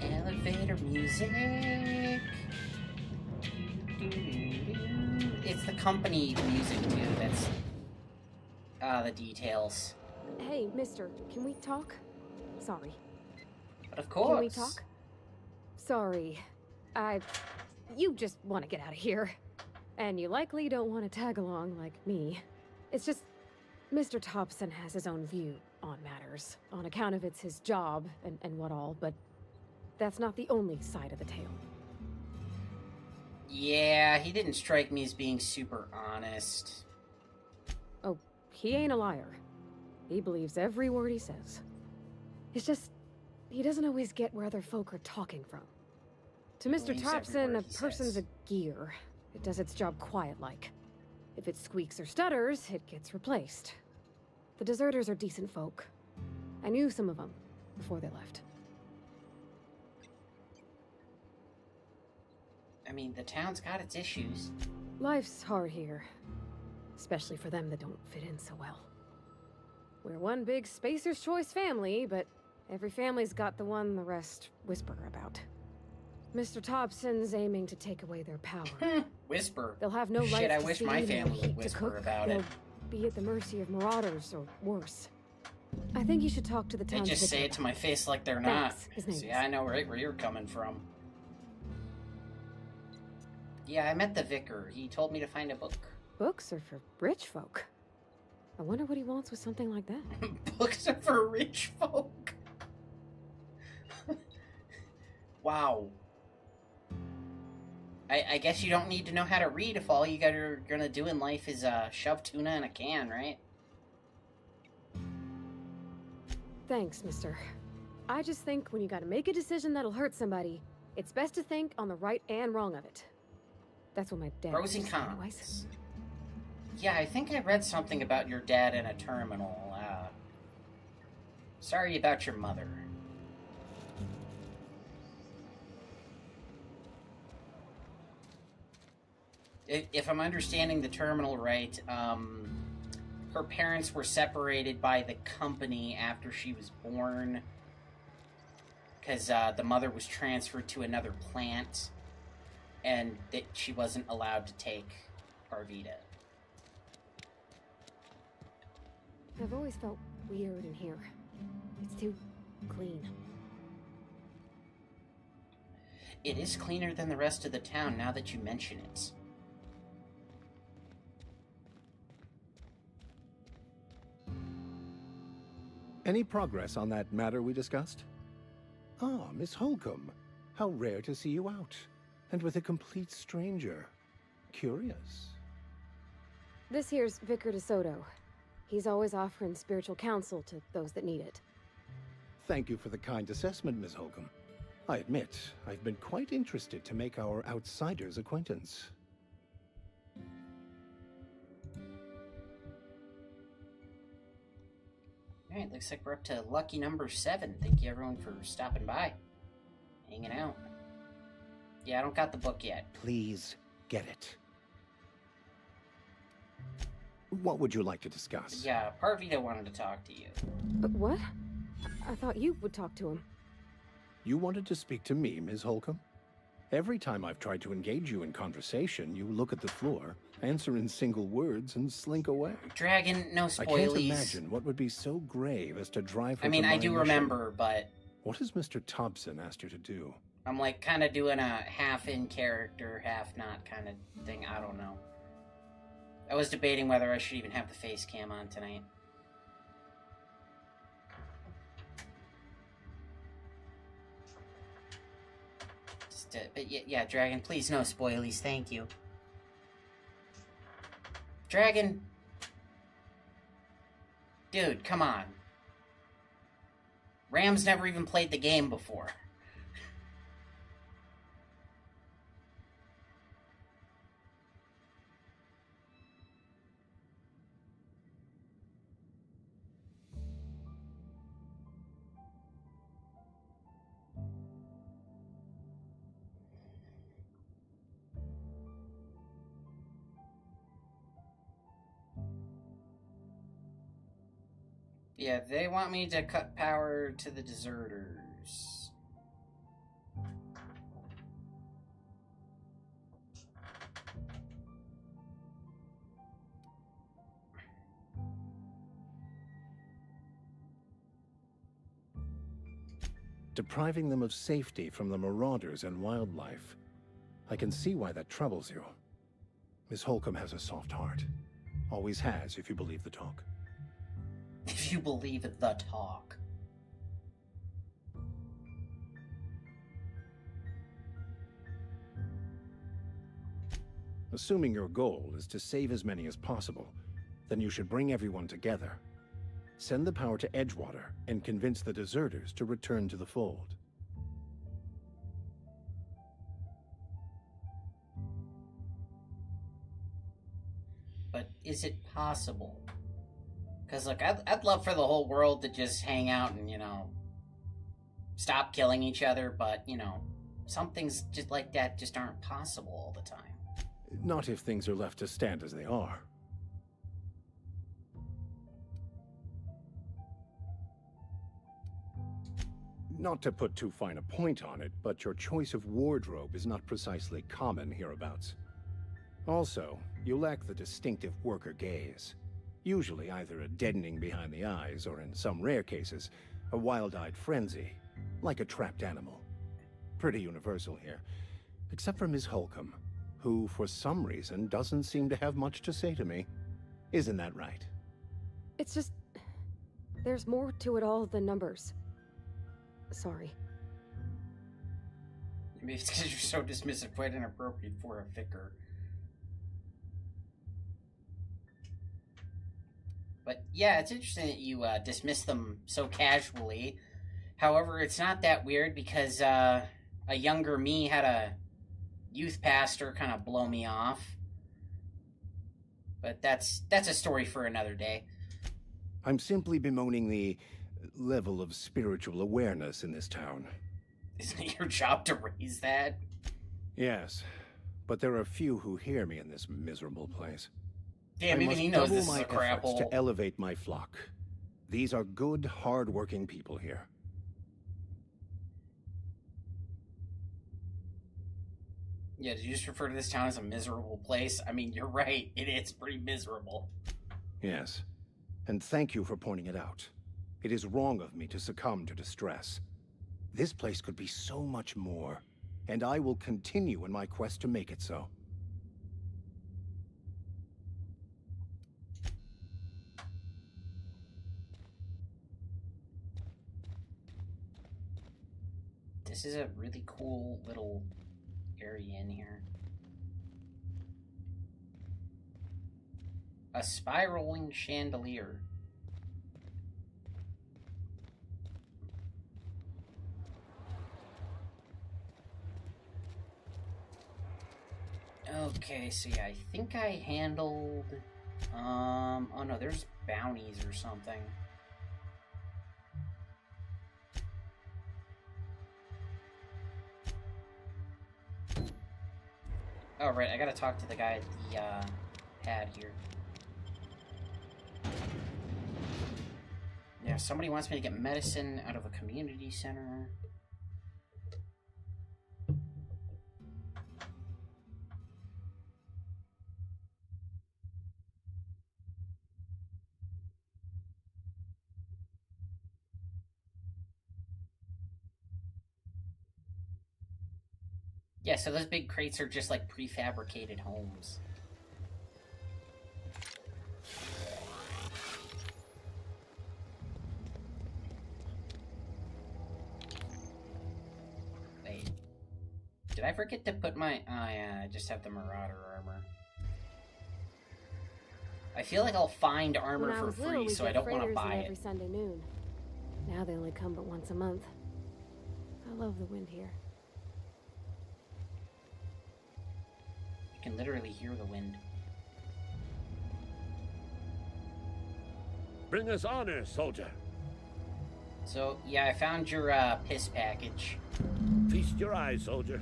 Elevator music. It's the company music, too. That's... the details. Hey, mister, can we talk? Sorry. But of course. Can we talk? Sorry. You just want to get out of here. And you likely don't want to tag along like me. It's just, Mr. Thompson has his own view on matters, on account of it's his job and what all, but that's not the only side of the tale. Yeah, he didn't strike me as being super honest. Oh, he ain't a liar. He believes every word he says. It's just, he doesn't always get where other folk are talking from. To Mr. Thompson, a person's a gear. It does its job quiet-like. If it squeaks or stutters, it gets replaced. The deserters are decent folk. I knew some of them before they left. I mean, the town's got its issues. Life's hard here. Especially for them that don't fit in so well. We're one big Spacer's Choice family, but every family's got the one the rest whisper about. Mr. Thompson's aiming to take away their power. Whisper? They'll have no Shit, life I to wish feed, my no family would heat to whisper cook. about They'll it. be at the mercy of marauders, or worse. I think you should talk to the They town's just say vicar it to my face like they're Thanks. not. His name So, yeah, I know right where you're coming from. Yeah, I met the vicar. He told me to find a book. Books are for rich folk. I wonder what he wants with something like that. Books are for rich folk? Wow. I guess you don't need to know how to read if all you're gonna do in life is shove tuna in a can, right? Thanks, mister. I just think when you gotta make a decision that'll hurt somebody, it's best to think on the right and wrong of it. That's what my dad Pros and used to say cons. anyways. Yeah, I think I read something about your dad in a terminal. Sorry about your mother. If I'm understanding the terminal right, her parents were separated by the company after she was born because the mother was transferred to another plant and that she wasn't allowed to take Arvita. I've always felt weird in here. It's too clean. It is cleaner than the rest of the town now that you mention it. Any progress on that matter we discussed? Ah, Miss Holcomb. How rare to see you out. And with a complete stranger. Curious. This here's Vicar DeSoto. He's always offering spiritual counsel to those that need it. Thank you for the kind assessment, Miss Holcomb. I admit, I've been quite interested to make our outsider's acquaintance. Alright, looks like we're up to lucky number 7. Thank you everyone for stopping by. Hanging out. Yeah, I don't got the book yet. Please, get it. What would you like to discuss? Yeah, Parvita wanted to talk to you. What? I thought you would talk to him. You wanted to speak to me, Ms. Holcomb? Every time I've tried to engage you in conversation, you look at the floor, answer in single words, and slink away. Dragon, no spoilies. I can't imagine what would be so grave as to drive her I mean, to I my do mission. remember, but... What has Mr. Thompson asked you to do? I'm like kind of doing a half in character, half not kind of thing. I don't know. I was debating whether I should even have the face cam on tonight. But yeah, Dragon, please no spoilies, thank you. Dragon! Dude, come on. Ram's never even played the game before. Yeah, they want me to cut power to the deserters. Depriving them of safety from the marauders and wildlife. I can see why that troubles you. Miss Holcomb has a soft heart. Always has, if you believe the talk. If you believe the talk. Assuming your goal is to save as many as possible, then you should bring everyone together. Send the power to Edgewater and convince the deserters to return to the fold. But is it possible? Because, look, I'd love for the whole world to just hang out and, you know, stop killing each other, but, you know, some things just like that just aren't possible all the time. Not if things are left to stand as they are. Not to put too fine a point on it, but your choice of wardrobe is not precisely common hereabouts. Also, you lack the distinctive worker gaze. Usually either a deadening behind the eyes, or in some rare cases, a wild-eyed frenzy, like a trapped animal. Pretty universal here, except for Ms. Holcomb, who, for some reason, doesn't seem to have much to say to me. Isn't that right? It's just... there's more to it all than numbers. Sorry. Maybe it's because you're so dismissive, quite inappropriate for a vicar. But yeah, it's interesting that you dismiss them so casually. However, it's not that weird because a younger me had a youth pastor kind of blow me off. But that's a story for another day. I'm simply bemoaning the level of spiritual awareness in this town. Isn't it your job to raise that? Yes, but there are few who hear me in this miserable place. Damn, I even must he knows double this is my a crap efforts hole. to elevate my flock. These are good, hard-working people here. Yeah, did you just refer to this town as a miserable place? I mean, you're right. It's pretty miserable. Yes, and thank you for pointing it out. It is wrong of me to succumb to distress. This place could be so much more, and I will continue in my quest to make it so. This is a really cool little area in here. A spiraling chandelier. Okay, so yeah, I think I handled... oh no, there's bounties or something. Oh, right, I gotta talk to the guy at the, pad here. Yeah, somebody wants me to get medicine out of a community center. Yeah, so those big crates are just like prefabricated homes. Wait. Did I forget to put my... Oh yeah, I just have the Marauder armor. I feel like I'll find armor for free, so I don't want to buy it. Every Sunday noon. Now they only come but once a month. I love the wind here. You can literally hear the wind. Bring us honor, soldier. So, yeah, I found your, piss package. Feast your eyes, soldier.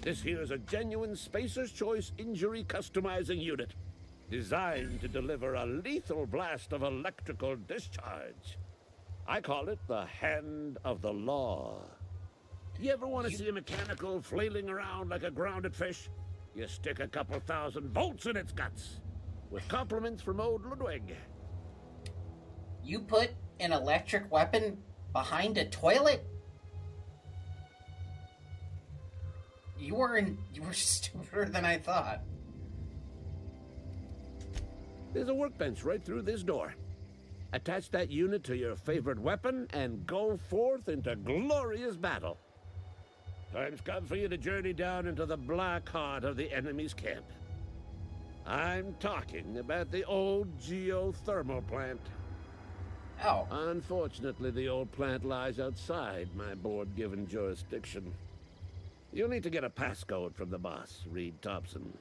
This here is a genuine Spacer's Choice injury customizing unit, designed to deliver a lethal blast of electrical discharge. I call it the Hand of the Law. You ever want to see a mechanical flailing around like a grounded fish? You stick a couple thousand volts in its guts. With compliments from old Ludwig. You put an electric weapon behind a toilet? You were stupider than I thought. There's a workbench right through this door. Attach that unit to your favorite weapon and go forth into glorious battle. Time's come for you to journey down into the black heart of the enemy's camp. I'm talking about the old geothermal plant. Oh. Unfortunately, the old plant lies outside my board-given jurisdiction. You'll need to get a passcode from the boss, Reed Thompson.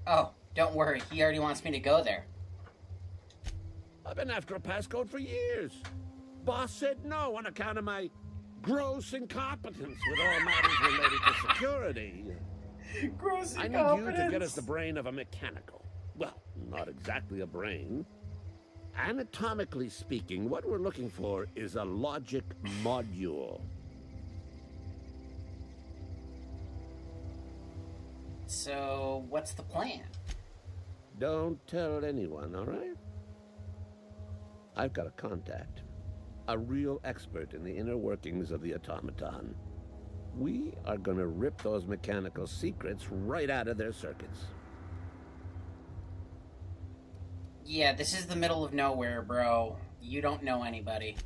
Oh, don't worry. He already wants me to go there. I've been after a passcode for years. Boss said no on account of my gross incompetence with all matters related to security. Gross I need you to get us the brain of a mechanical. Well, not exactly a brain. Anatomically speaking, what we're looking for is a logic module. So, what's the plan? Don't tell anyone, all right? I've got a contact. A real expert in the inner workings of the automaton. We are gonna rip those mechanical secrets right out of their circuits. Yeah, this is the middle of nowhere, bro. You don't know anybody.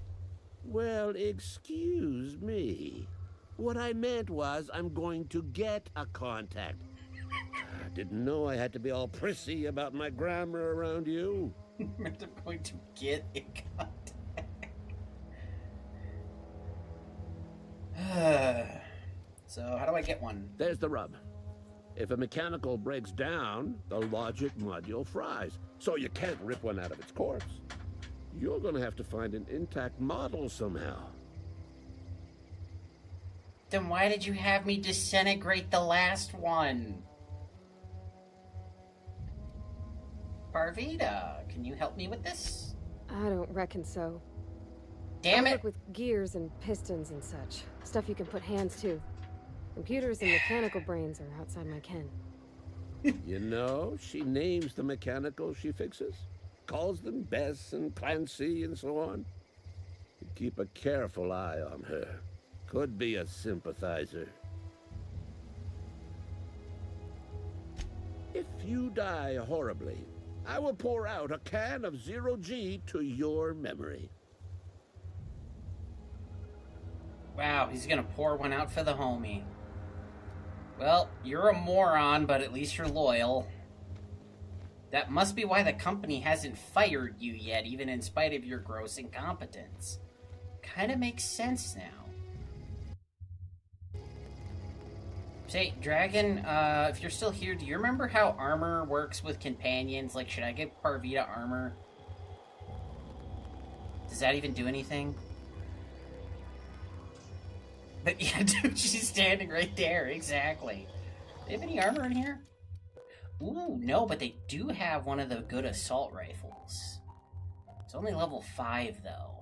Well, excuse me. What I meant was I'm going to get a contact. I didn't know I had to be all prissy about my grammar around you. I'm going to get a contact. So, how do I get one? There's the rub. If a mechanical breaks down, the logic module fries. So you can't rip one out of its corpse. You're gonna have to find an intact model somehow. Then why did you have me disintegrate the last one? Parvita, can you help me with this? I don't reckon so. Damn I it! work with gears and pistons and such. Stuff you can put hands to. Computers and mechanical brains are outside my ken. You know, she names the mechanicals she fixes. Calls them Bess and Clancy and so on. You keep a careful eye on her. Could be a sympathizer. If you die horribly, I will pour out a can of 0G to your memory. Wow, he's gonna pour one out for the homie. Well, you're a moron, but at least you're loyal. That must be why the company hasn't fired you yet, even in spite of your gross incompetence. Kinda makes sense now. Say, Dragon, if you're still here, do you remember how armor works with companions? Like, should I give Parvita armor? Does that even do anything? But yeah, dude, she's standing right there, exactly. Do they have any armor in here? Ooh, no, but they do have one of the good assault rifles. It's only level 5, though.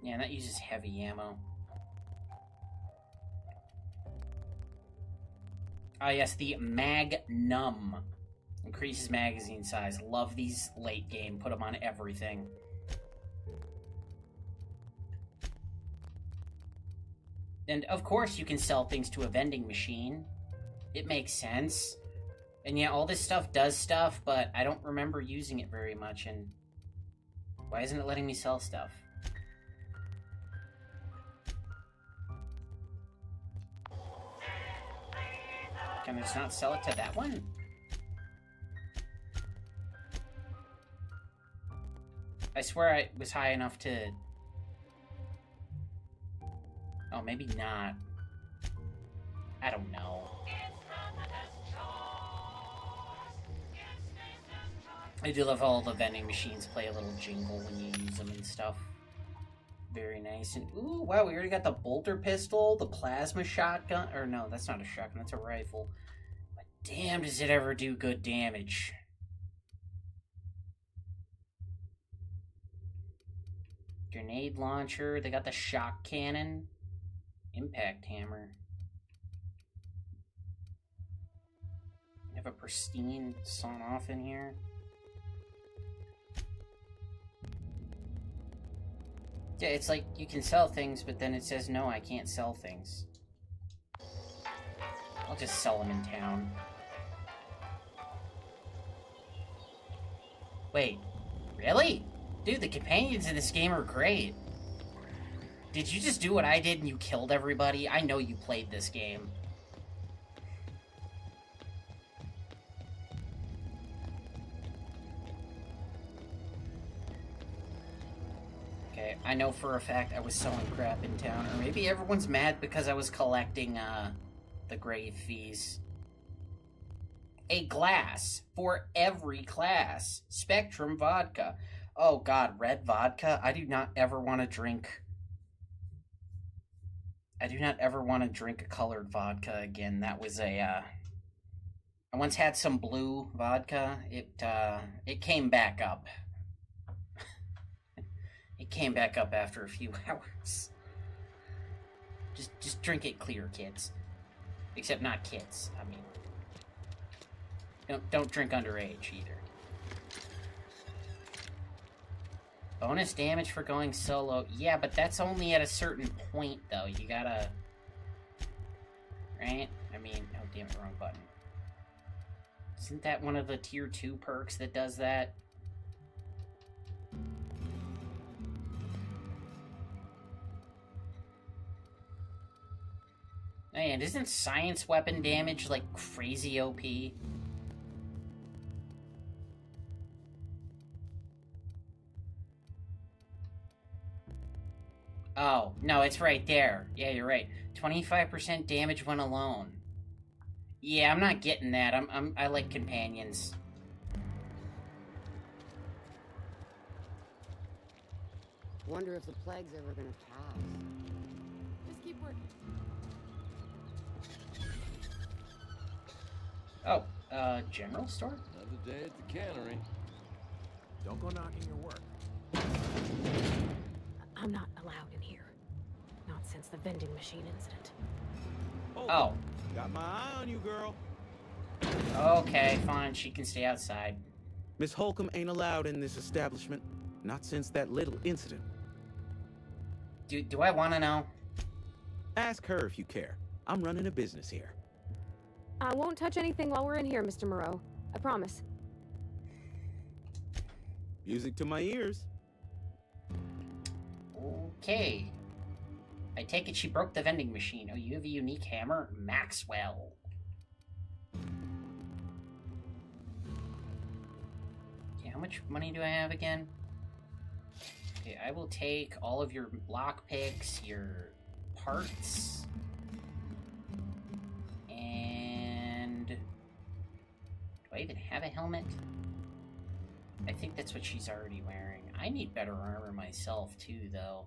Yeah, that uses heavy ammo. Ah, yes, the Magnum. Increases magazine size. Love these late game. Put them on everything. And, of course, you can sell things to a vending machine. It makes sense. And yeah, all this stuff does stuff, but I don't remember using it very much, and... Why isn't it letting me sell stuff? Can I just not sell it to that one? I swear I was high enough to... Oh, maybe not. I don't know. I do love all the vending machines play a little jingle when you use them and stuff. Very nice. And ooh, wow, we already got the bolter pistol, the plasma shotgun. Or no, that's not a shotgun, that's a rifle. But damn, does it ever do good damage. Grenade launcher. They got the shock cannon. Impact hammer. You have a pristine sawn off in here. Yeah, it's like you can sell things, but then it says, no, I can't sell things. I'll just sell them in town. Wait, really? Dude, the companions in this game are great. Did you just do what I did and you killed everybody? I know you played this game. Okay, I know for a fact I was selling crap in town. Or maybe everyone's mad because I was collecting, the grave fees. A glass for every class. Spectrum vodka. Oh god, red vodka? I do not ever want to drink... I do not ever want to drink a colored vodka again. That was a, I once had some blue vodka. It came back up. It came back up after a few hours. Just drink it clear, kids. Except not kids. I mean, don't drink underage either. Bonus damage for going solo. Yeah, but that's only at a certain point, though. You gotta... Right? I mean... Oh, damn it, wrong button. Isn't that one of the tier 2 perks that does that? And isn't science weapon damage, like, crazy OP? Oh, no, it's right there. Yeah, you're right. 25% damage when alone. Yeah, I'm not getting that. I like companions. Wonder if the plague's ever gonna pass. Just keep working. Oh, general store? Another day at the cannery. Don't go knocking your work. I'm not allowed in here. Not since the vending machine incident. Oh. Got my eye on you, girl. Okay, fine. She can stay outside. Miss Holcomb ain't allowed in this establishment. Not since that little incident. Do I want to know? Ask her if you care. I'm running a business here. I won't touch anything while we're in here, Mr. Moreau. I promise. Music to my ears. Okay. I take it she broke the vending machine. Oh, you have a unique hammer? Maxwell. Okay, how much money do I have again? Okay, I will take all of your lockpicks, your parts, and... do I even have a helmet? I think that's what she's already wearing. I need better armor myself, too, though.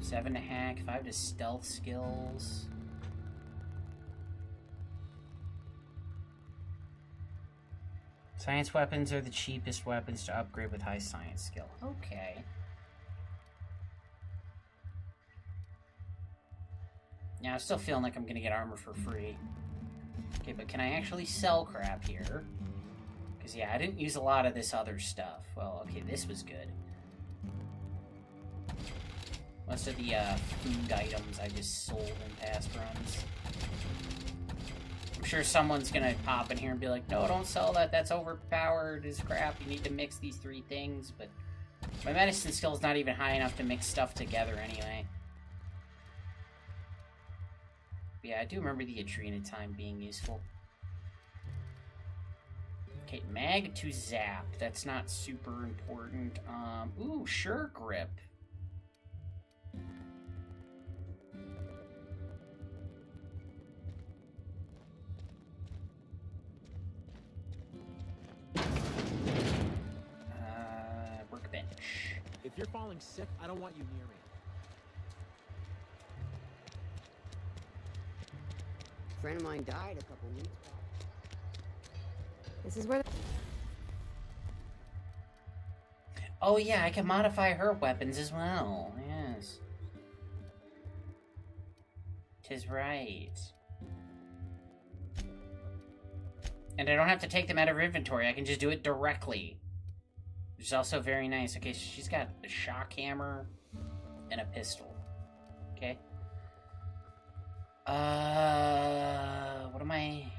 7 to hack, 5 to stealth skills. Science weapons are the cheapest weapons to upgrade with high science skill. Okay. Now, I'm still feeling like I'm gonna get armor for free. Okay, but can I actually sell crap here? Because, yeah, I didn't use a lot of this other stuff. Well, okay, this was good. Most of the food items I just sold in past runs. I'm sure someone's gonna pop in here and be like, no, don't sell that, that's overpowered as crap, you need to mix these 3 things, but my medicine skill is not even high enough to mix stuff together anyway. But yeah, I do remember the Adrena time being useful. Okay, mag to zap, that's not super important. Ooh, sure grip. Workbench. If you're falling sick, I don't want you near me. A friend of mine died a couple weeks back. This is where. Oh yeah, I can modify her weapons as well. Yes. 'Tis right. And I don't have to take them out of her inventory. I can just do it directly. Which is also very nice. Okay, so she's got a shock hammer and a pistol. Okay. What am I?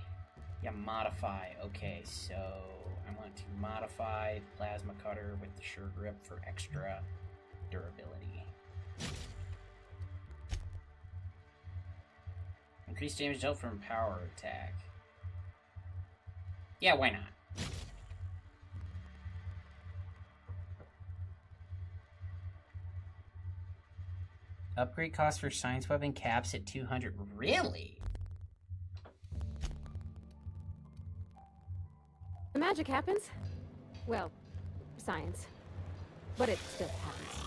Yeah, modify. Okay, so I want to modify the plasma cutter with the sure grip for extra durability. Increase damage dealt from power attack. Yeah, why not? Upgrade cost for science weapon caps at 200. Really? The magic happens. Well, science. But it still happens.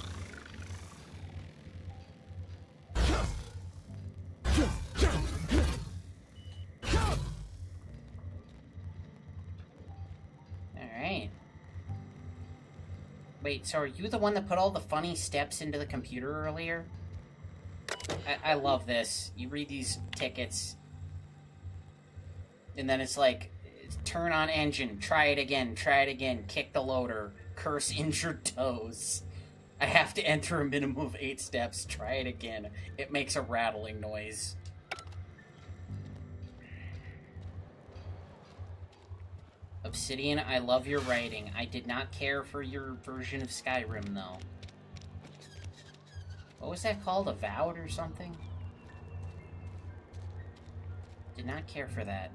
Alright. Wait, so are you the one that put all the funny steps into the computer earlier? I love this. You read these tickets, and then it's like, turn on engine, try it again, kick the loader, curse injured toes. I have to enter a minimum of 8 steps, try it again. It makes a rattling noise. Obsidian, I love your writing. I did not care for your version of Skyrim, though. What was that called? Avowed or something? Did not care for that.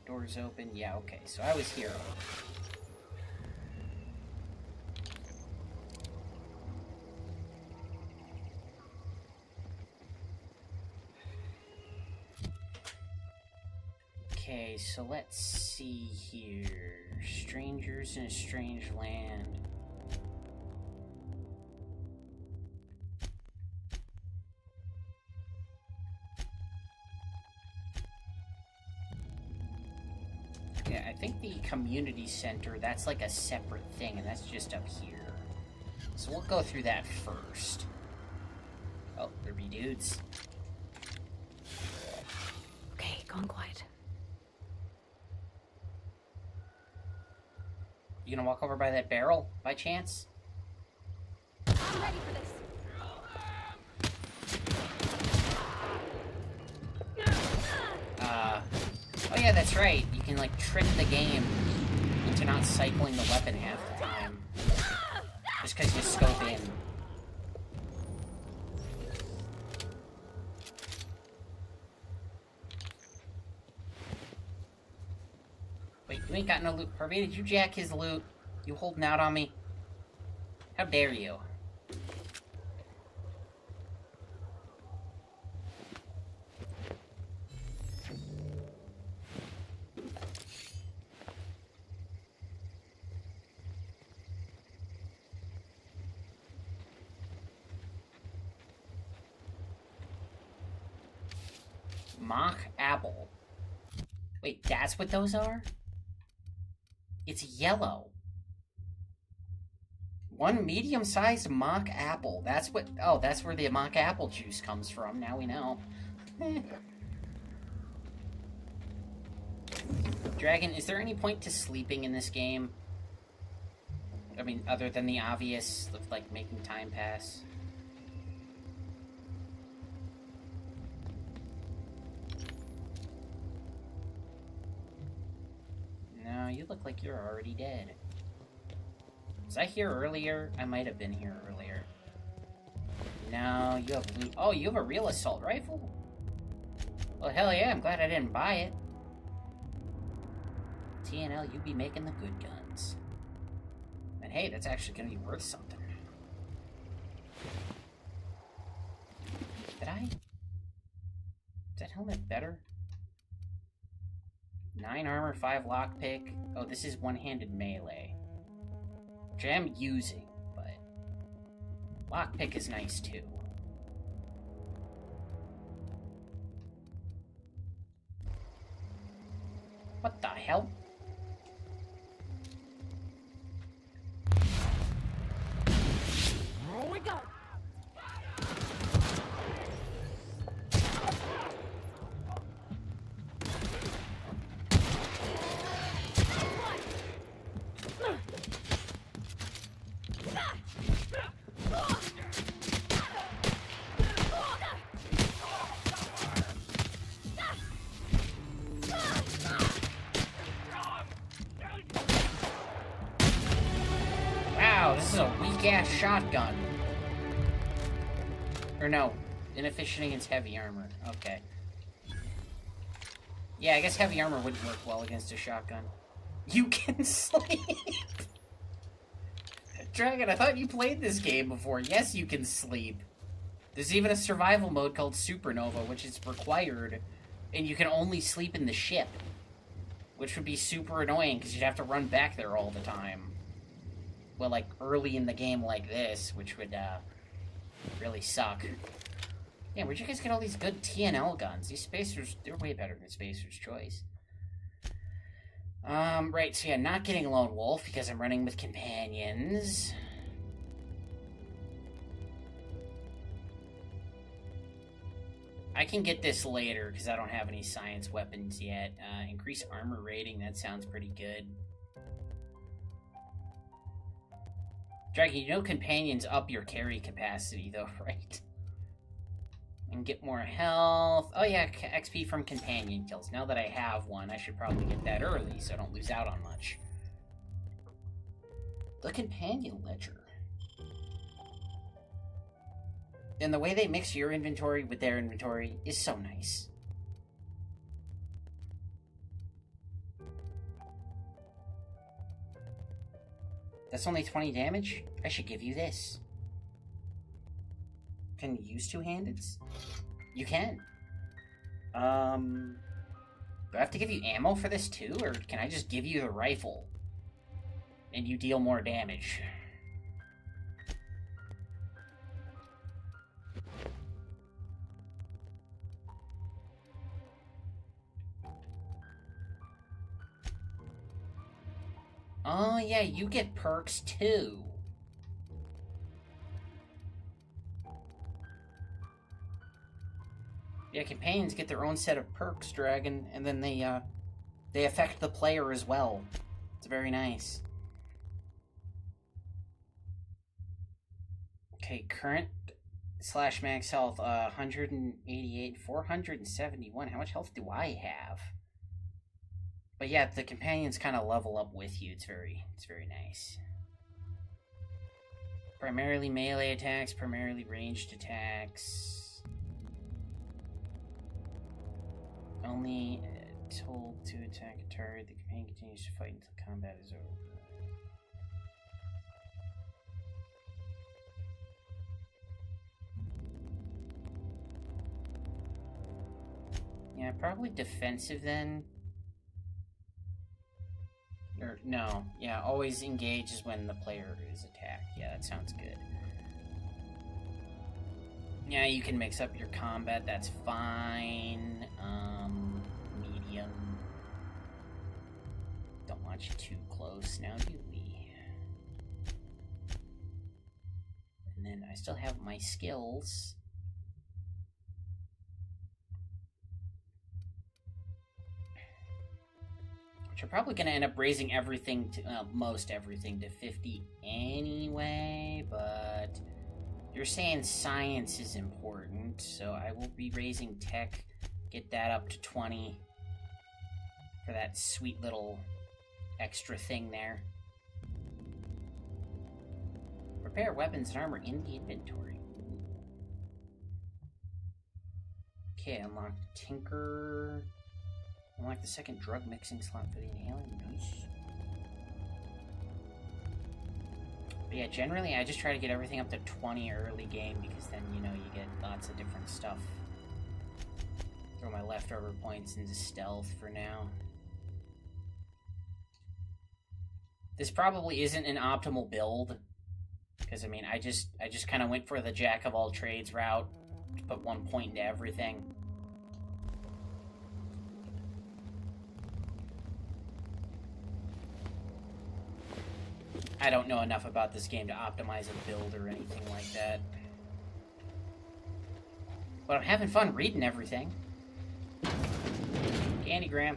Doors open. Yeah, okay. So I was here. Okay, so let's see here. Strangers in a strange land. Yeah, I think the community center, that's like a separate thing, and that's just up here. So we'll go through that first. Oh, there be dudes. Okay, gone quiet. You gonna walk over by that barrel, by chance? I'm ready for this. Oh yeah, that's right. You can, like, trick the game into not cycling the weapon half the time. Just because you scope in. Wait, you ain't got no loot. Harvey, did you jack his loot? You holding out on me? How dare you? Mock apple. Wait, that's what those are? It's yellow. One medium-sized mock apple. That's what... Oh, that's where the mock apple juice comes from. Now we know. Dragon, is there any point to sleeping in this game? I mean, other than the obvious of, like, making time pass? No, you look like you're already dead. Was I here earlier? I might have been here earlier. No, you have loot. Oh, you have a real assault rifle? Well, hell yeah, I'm glad I didn't buy it. TNL, you be making the good guns. And hey, that's actually gonna be worth something. Did I? Is that helmet better? 9 armor, 5 lockpick. Oh, this is one-handed melee. Which I am using, but... Lockpick is nice, too. What the hell? Here we go. Wow, this is a weak-ass shotgun. Or no, inefficient against heavy armor. Okay. Yeah, I guess heavy armor wouldn't work well against a shotgun. You can sleep! Dragon, I thought you played this game before. Yes, you can sleep. There's even a survival mode called Supernova, which is required, and you can only sleep in the ship. Which would be super annoying, because you'd have to run back there all the time. Well, like, early in the game like this, which would, really suck. Yeah, where'd you guys get all these good TNL guns? These spacers, they're way better than Spacer's Choice. Right, so yeah, not getting Lone Wolf because I'm running with companions. I can get this later because I don't have any science weapons yet. Increase armor rating, that sounds pretty good. Dragon, you know companions up your carry capacity though, right? And get more health. Oh yeah, XP from companion kills. Now that I have one, I should probably get that early so I don't lose out on much. The companion ledger. And the way they mix your inventory with their inventory is so nice. That's only 20 damage? I should give you this. Can you use two-handeds? You can. Do I have to give you ammo for this too, or can I just give you the rifle? And you deal more damage? Oh, yeah, you get perks, too. Yeah, companions get their own set of perks, Dragon, and then they affect the player as well. It's very nice. Okay, current / max health, 188, 471. How much health do I have? But yeah, the companions kind of level up with you. It's very nice. Primarily melee attacks, primarily ranged attacks. Only told to attack a target. The companion continues to fight until combat is over. Yeah, probably defensive then. Or, no. Yeah, always engages when the player is attacked. Yeah, that sounds good. Yeah, you can mix up your combat. That's fine. Medium. Don't want you too close now, do we? And then I still have my skills. Which are probably going to end up raising everything to, most everything to 50 anyway, but you're saying science is important, so I will be raising tech, get that up to 20 for that sweet little extra thing there. Prepare weapons and armor in the inventory. Okay, unlock Tinker. Unlock the second drug mixing slot for the inhaler. Nice. But yeah, generally I just try to get everything up to 20 early game because then, you know, you get lots of different stuff. Throw my leftover points into stealth for now. This probably isn't an optimal build. Because, I mean, I just kind of went for the jack-of-all-trades route. To put 1 point into everything. I don't know enough about this game to optimize a build or anything like that. But I'm having fun reading everything. Candygram.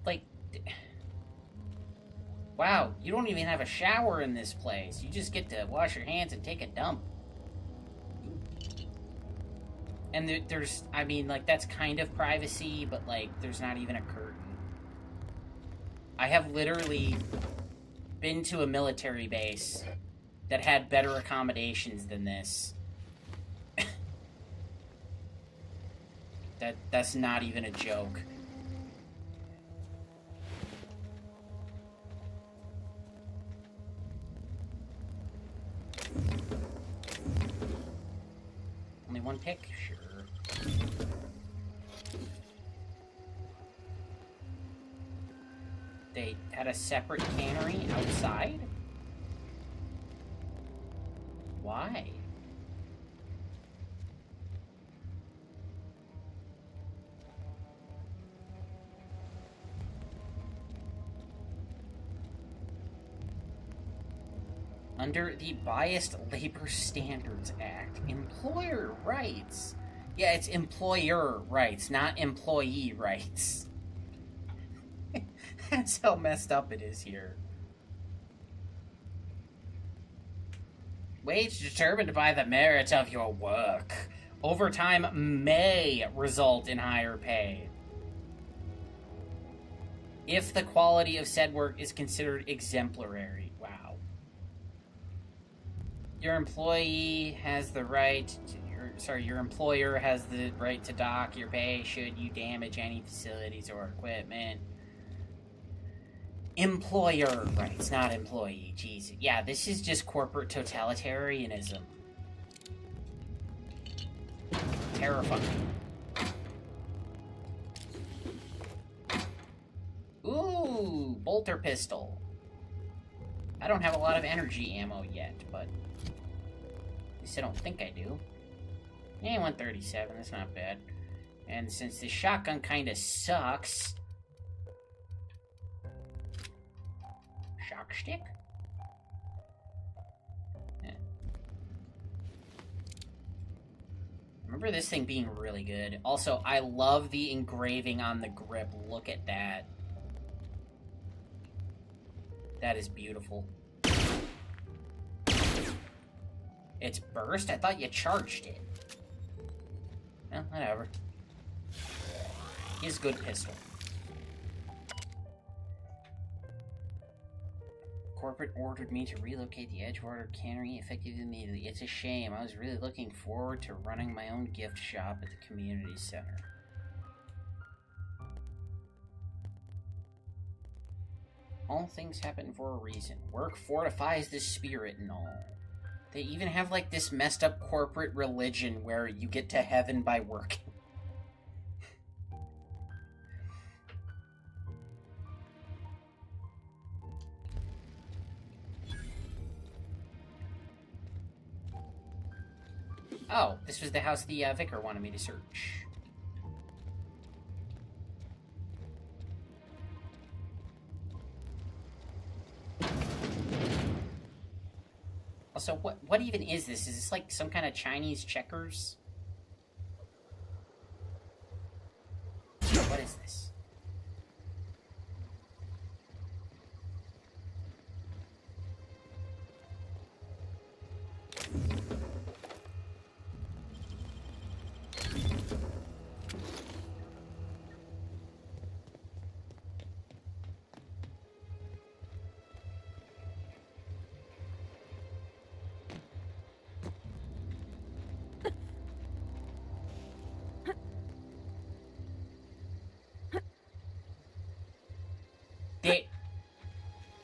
Like... Wow, you don't even have a shower in this place. You just get to wash your hands and take a dump. And there's, I mean, like, that's kind of privacy, but, like, there's not even a curtain. I have literally been to a military base that had better accommodations than this. That's not even a joke. Only one pick? Sure. They had a separate cannery outside? Why? Under the Biased Labor Standards Act, employer rights. Yeah, it's employer rights, not employee rights. That's how messed up it is here. Wage determined by the merit of your work. Overtime may result in higher pay. If the quality of said work is considered exemplary. Wow. Your employee has the right to, your employer has the right to dock your pay should you damage any facilities or equipment. Employer rights, not employee. Jeez. Yeah, this is just corporate totalitarianism. Terrifying. Ooh, bolter pistol. I don't have a lot of energy ammo yet, but at least I don't think I do. Yeah, 137, that's not bad. And since the shotgun kind of sucks... Shock stick? Yeah. Remember this thing being really good. Also, I love the engraving on the grip. Look at that. That is beautiful. It's burst? I thought you charged it. Well, whatever. He's a good pistol. Corporate ordered me to relocate the Edgewater cannery effective immediately. It's a shame. I was really looking forward to running my own gift shop at the community center. All things happen for a reason. Work fortifies the spirit and all. They even have like this messed up corporate religion where you get to heaven by working. Oh, this was the house the vicar wanted me to search. Also, what even is this? Is this like some kind of Chinese checkers? What is this?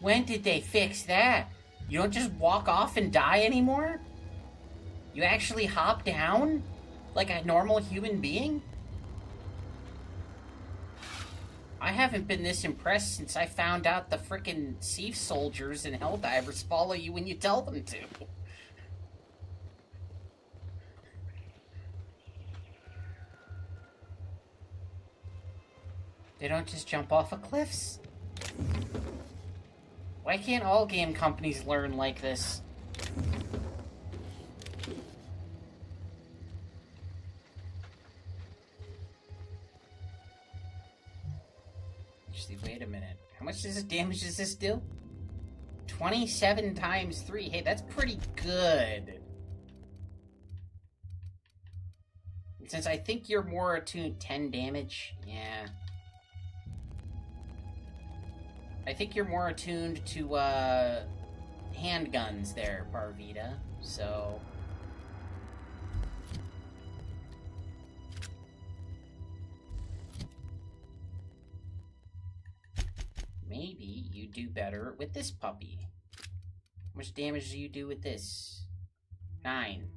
When did they fix that? You don't just walk off and die anymore? You actually hop down? Like a normal human being? I haven't been this impressed since I found out the frickin' sea soldiers and helldivers follow you when you tell them to. They don't just jump off of cliffs? Why can't all game companies learn like this? Actually, wait a minute. How much damage does this do? 27 times 3. Hey, that's pretty good. Since I think you're more attuned... 10 damage? Yeah. I think you're more attuned to, handguns there, Parvita, so... Maybe you do better with this puppy. How much damage do you do with this? 9.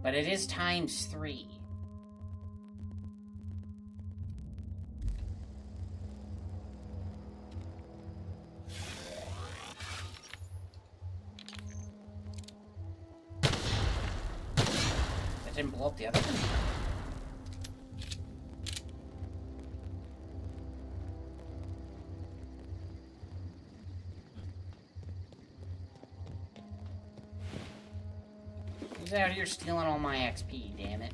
But it is times 3. Didn't blow up the other one? Who's out here stealing all my XP, damn it.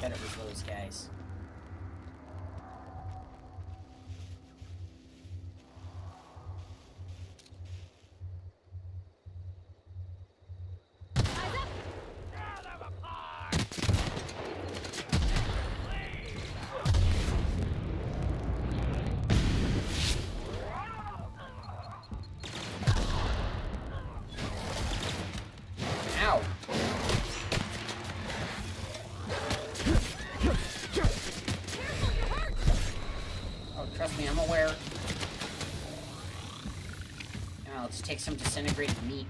Bet it was those guys. Take some disintegrated meat.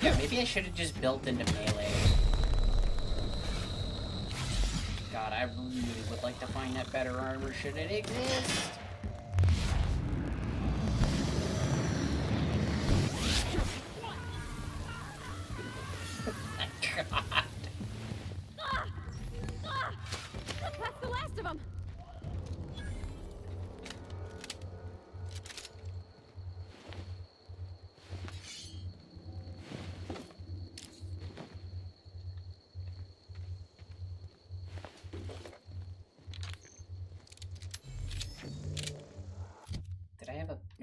Yeah, maybe I should have just built into melee. God, I really would like to find that better armor should it exist.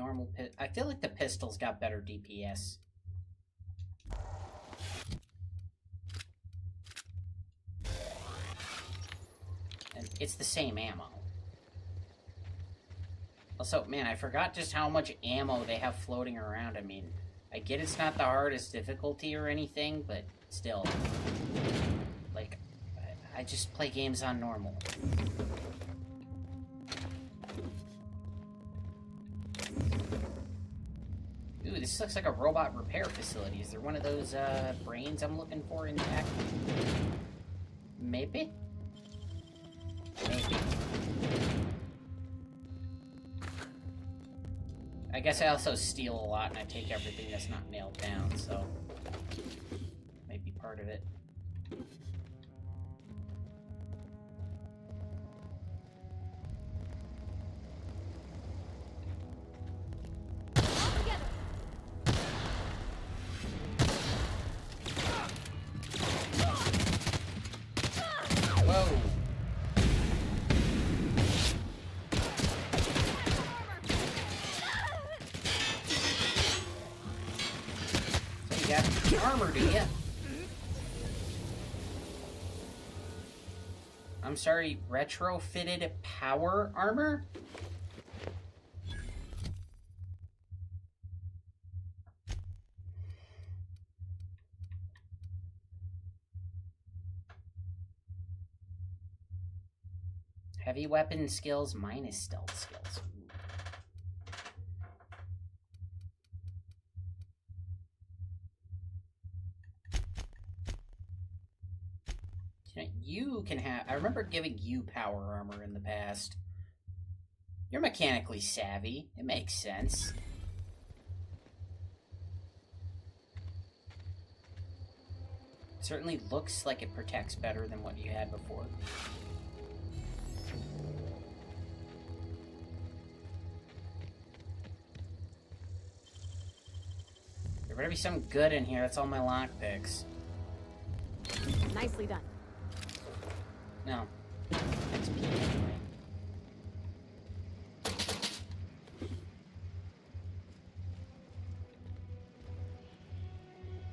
normal I feel like the pistol's got better DPS. And it's the same ammo. Also, man, I forgot just how much ammo they have floating around. I mean, I get it's not the hardest difficulty or anything, but still. Like, I just play games on normal. Ooh, this looks like a robot repair facility. Is there one of those, brains I'm looking for in back? Maybe? Maybe. I guess I also steal a lot and I take everything that's not nailed down, so... might be part of it. Whoa! So you got armor, do you? I'm sorry, retrofitted power armor? Heavy weapon skills minus stealth skills. You know, you can have... I remember giving you power armor in the past. You're mechanically savvy. It makes sense. It certainly looks like it protects better than what you had before. There better be some good in here. That's all my lockpicks. Nicely done. No. XP anyway.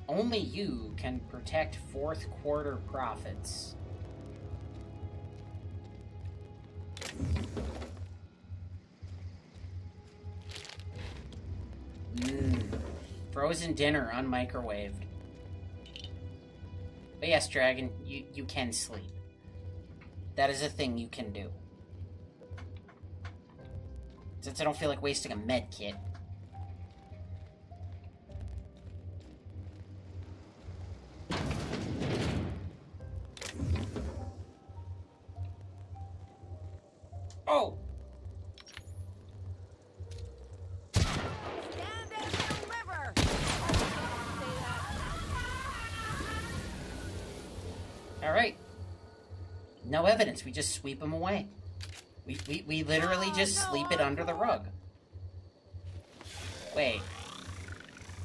Only you can protect fourth quarter profits. Frozen dinner unmicrowaved. But yes, Dragon, you can sleep. That is a thing you can do. Since I don't feel like wasting a med kit. Oh! Alright. No evidence, we just sweep them away. We literally just sweep it under the rug. Wait.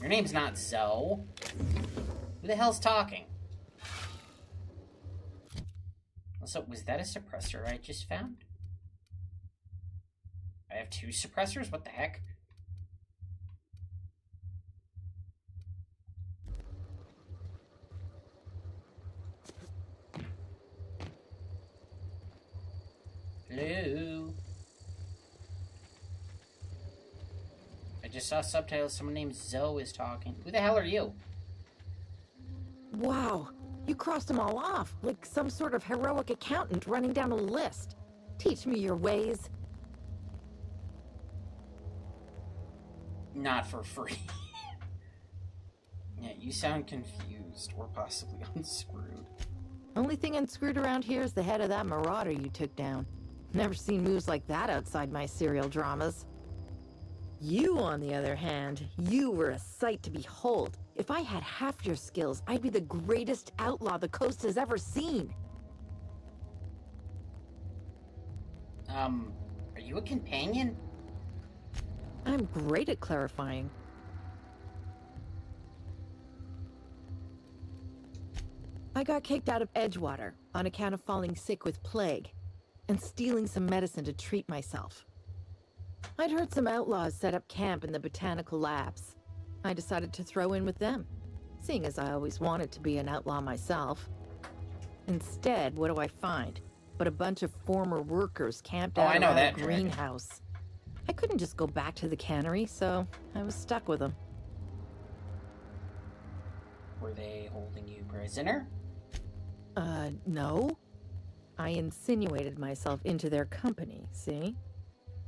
Your name's not Zoe. Who the hell's talking? Also, was that a suppressor I just found? I have 2 suppressors? What the heck? Hello? I just saw subtitles. Someone named Zoe is talking. Who the hell are you? Wow, you crossed them all off, like some sort of heroic accountant running down a list. Teach me your ways. Not for free. Yeah, you sound confused, or possibly unscrewed. Only thing unscrewed around here is the head of that marauder you took down. Never seen moves like that outside my serial dramas. You, on the other hand, you were a sight to behold. If I had half your skills, I'd be the greatest outlaw the coast has ever seen. Are you a companion? I'm great at clarifying. I got kicked out of Edgewater on account of falling sick with plague and stealing some medicine to treat myself. I'd heard some outlaws set up camp in the botanical labs. I decided to throw in with them, seeing as I always wanted to be an outlaw myself. Instead, what do I find? But a bunch of former workers camped out around a greenhouse. I couldn't just go back to the cannery, so I was stuck with them. Were they holding you prisoner? No. I insinuated myself into their company, see?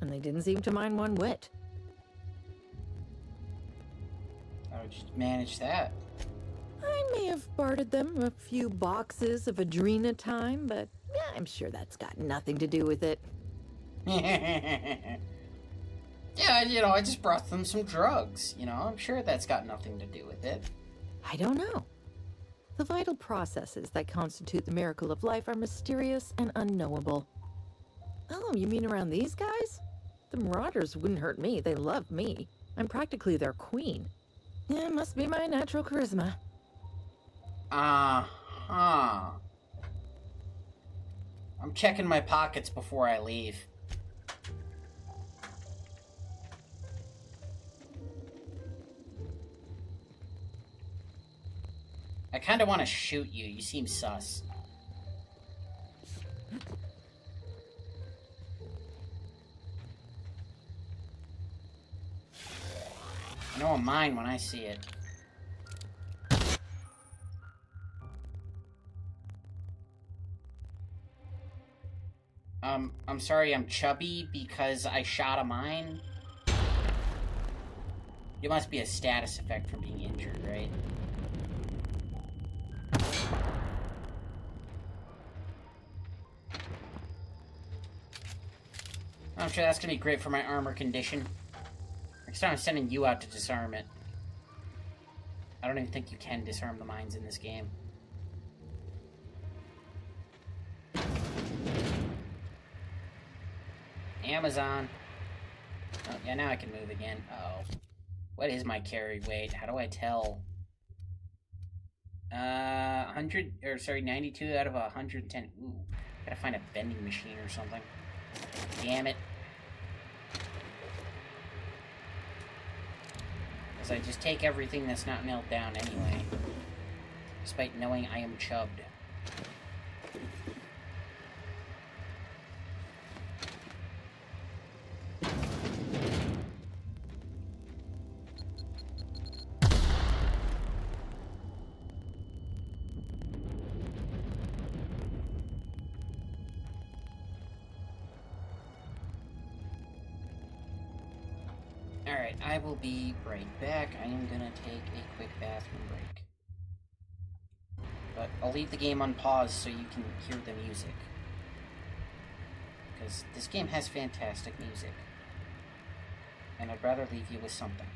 And they didn't seem to mind one whit. How did you manage that? I may have bartered them a few boxes of Adrena time, but yeah, I'm sure that's got nothing to do with it. Yeah, I just brought them some drugs. I'm sure that's got nothing to do with it. I don't know. The vital processes that constitute the miracle of life are mysterious and unknowable. Oh, you mean around these guys? The Marauders wouldn't hurt me. They love me. I'm practically their queen. Yeah, must be my natural charisma. Uh-huh. I'm checking my pockets before I leave. I kind of want to shoot you. You seem sus. I know I'm mine when I see it. I'm sorry I'm chubby because I shot a mine. It must be a status effect from being injured, right? I'm sure that's gonna be great for my armor condition. Next time I'm sending you out to disarm it. I don't even think you can disarm the mines in this game. Amazon. Oh, yeah, now I can move again. Uh-oh. What is my carry weight? How do I tell? 92 out of 110. Ooh, gotta find a vending machine or something. Damn it. Because I just take everything that's not nailed down anyway. Despite knowing I am chubbed. Alright, I will be right back. I am gonna take a quick bathroom break. But I'll leave the game on pause so you can hear the music. Because this game has fantastic music. And I'd rather leave you with something.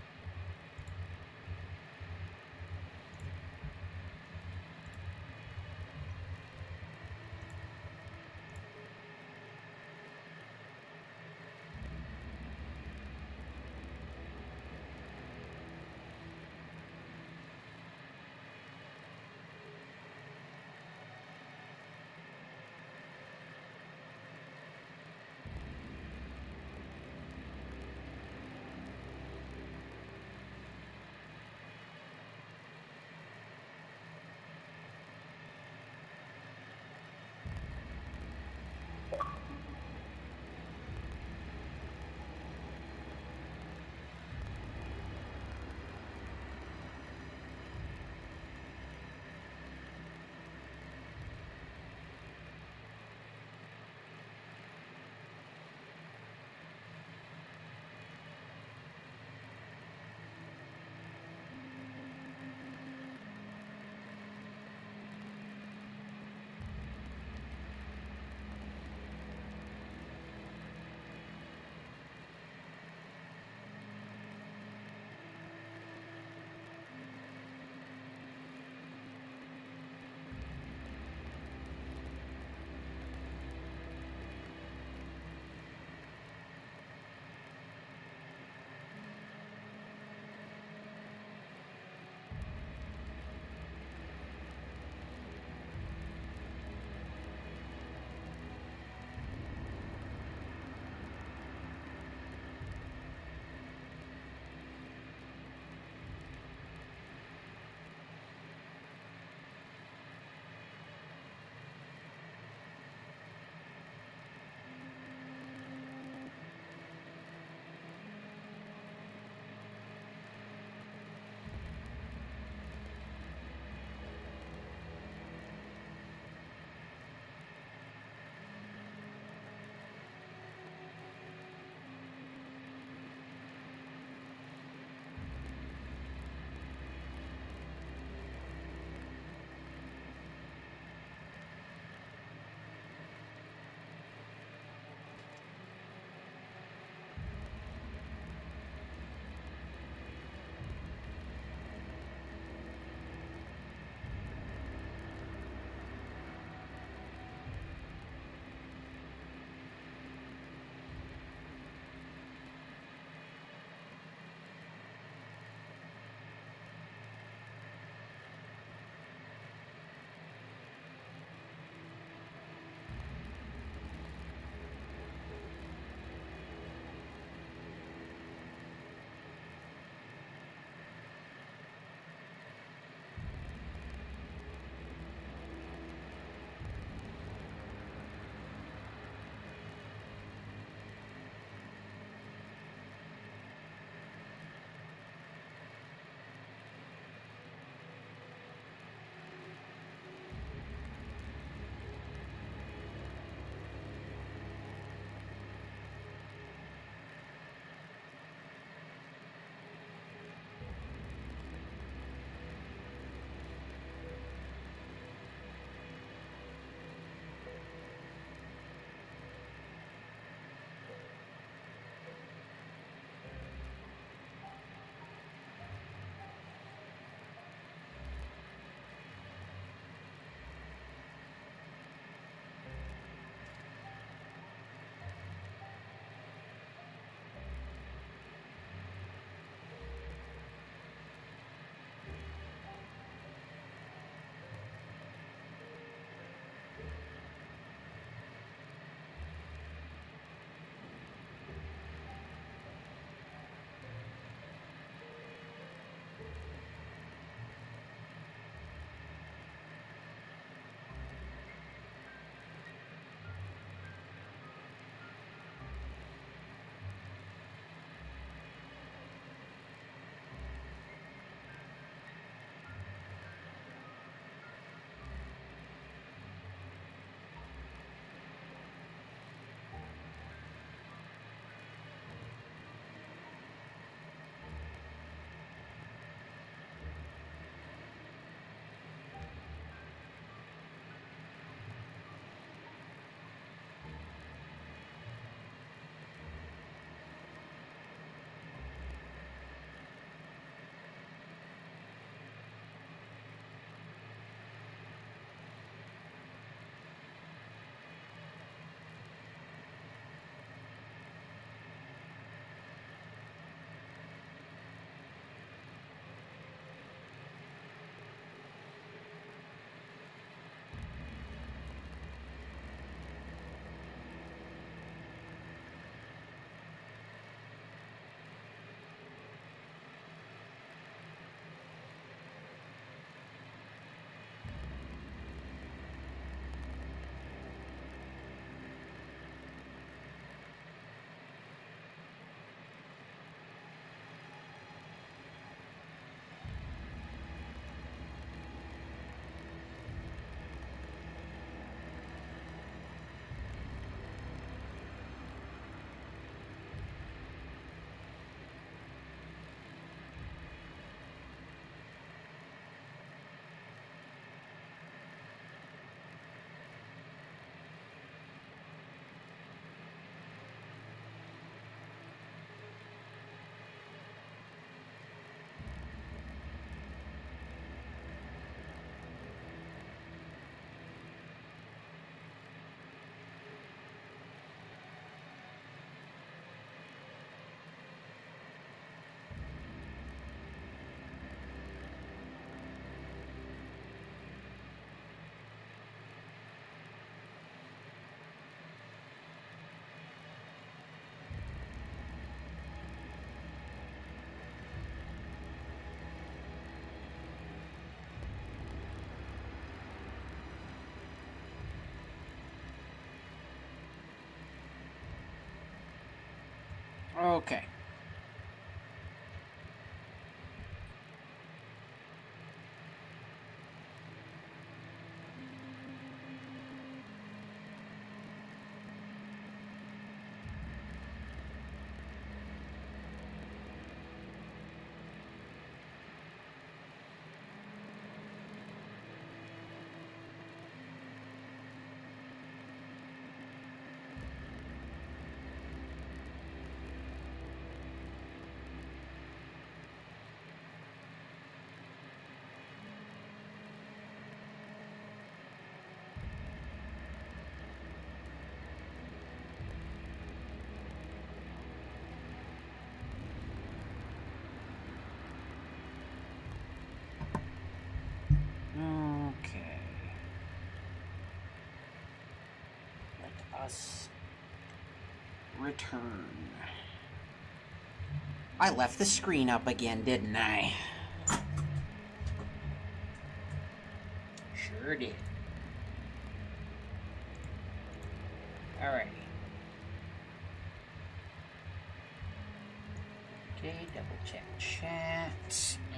Okay. Okay. Let us return. I left the screen up again, didn't I? Sure did. Alrighty. Okay, double check chat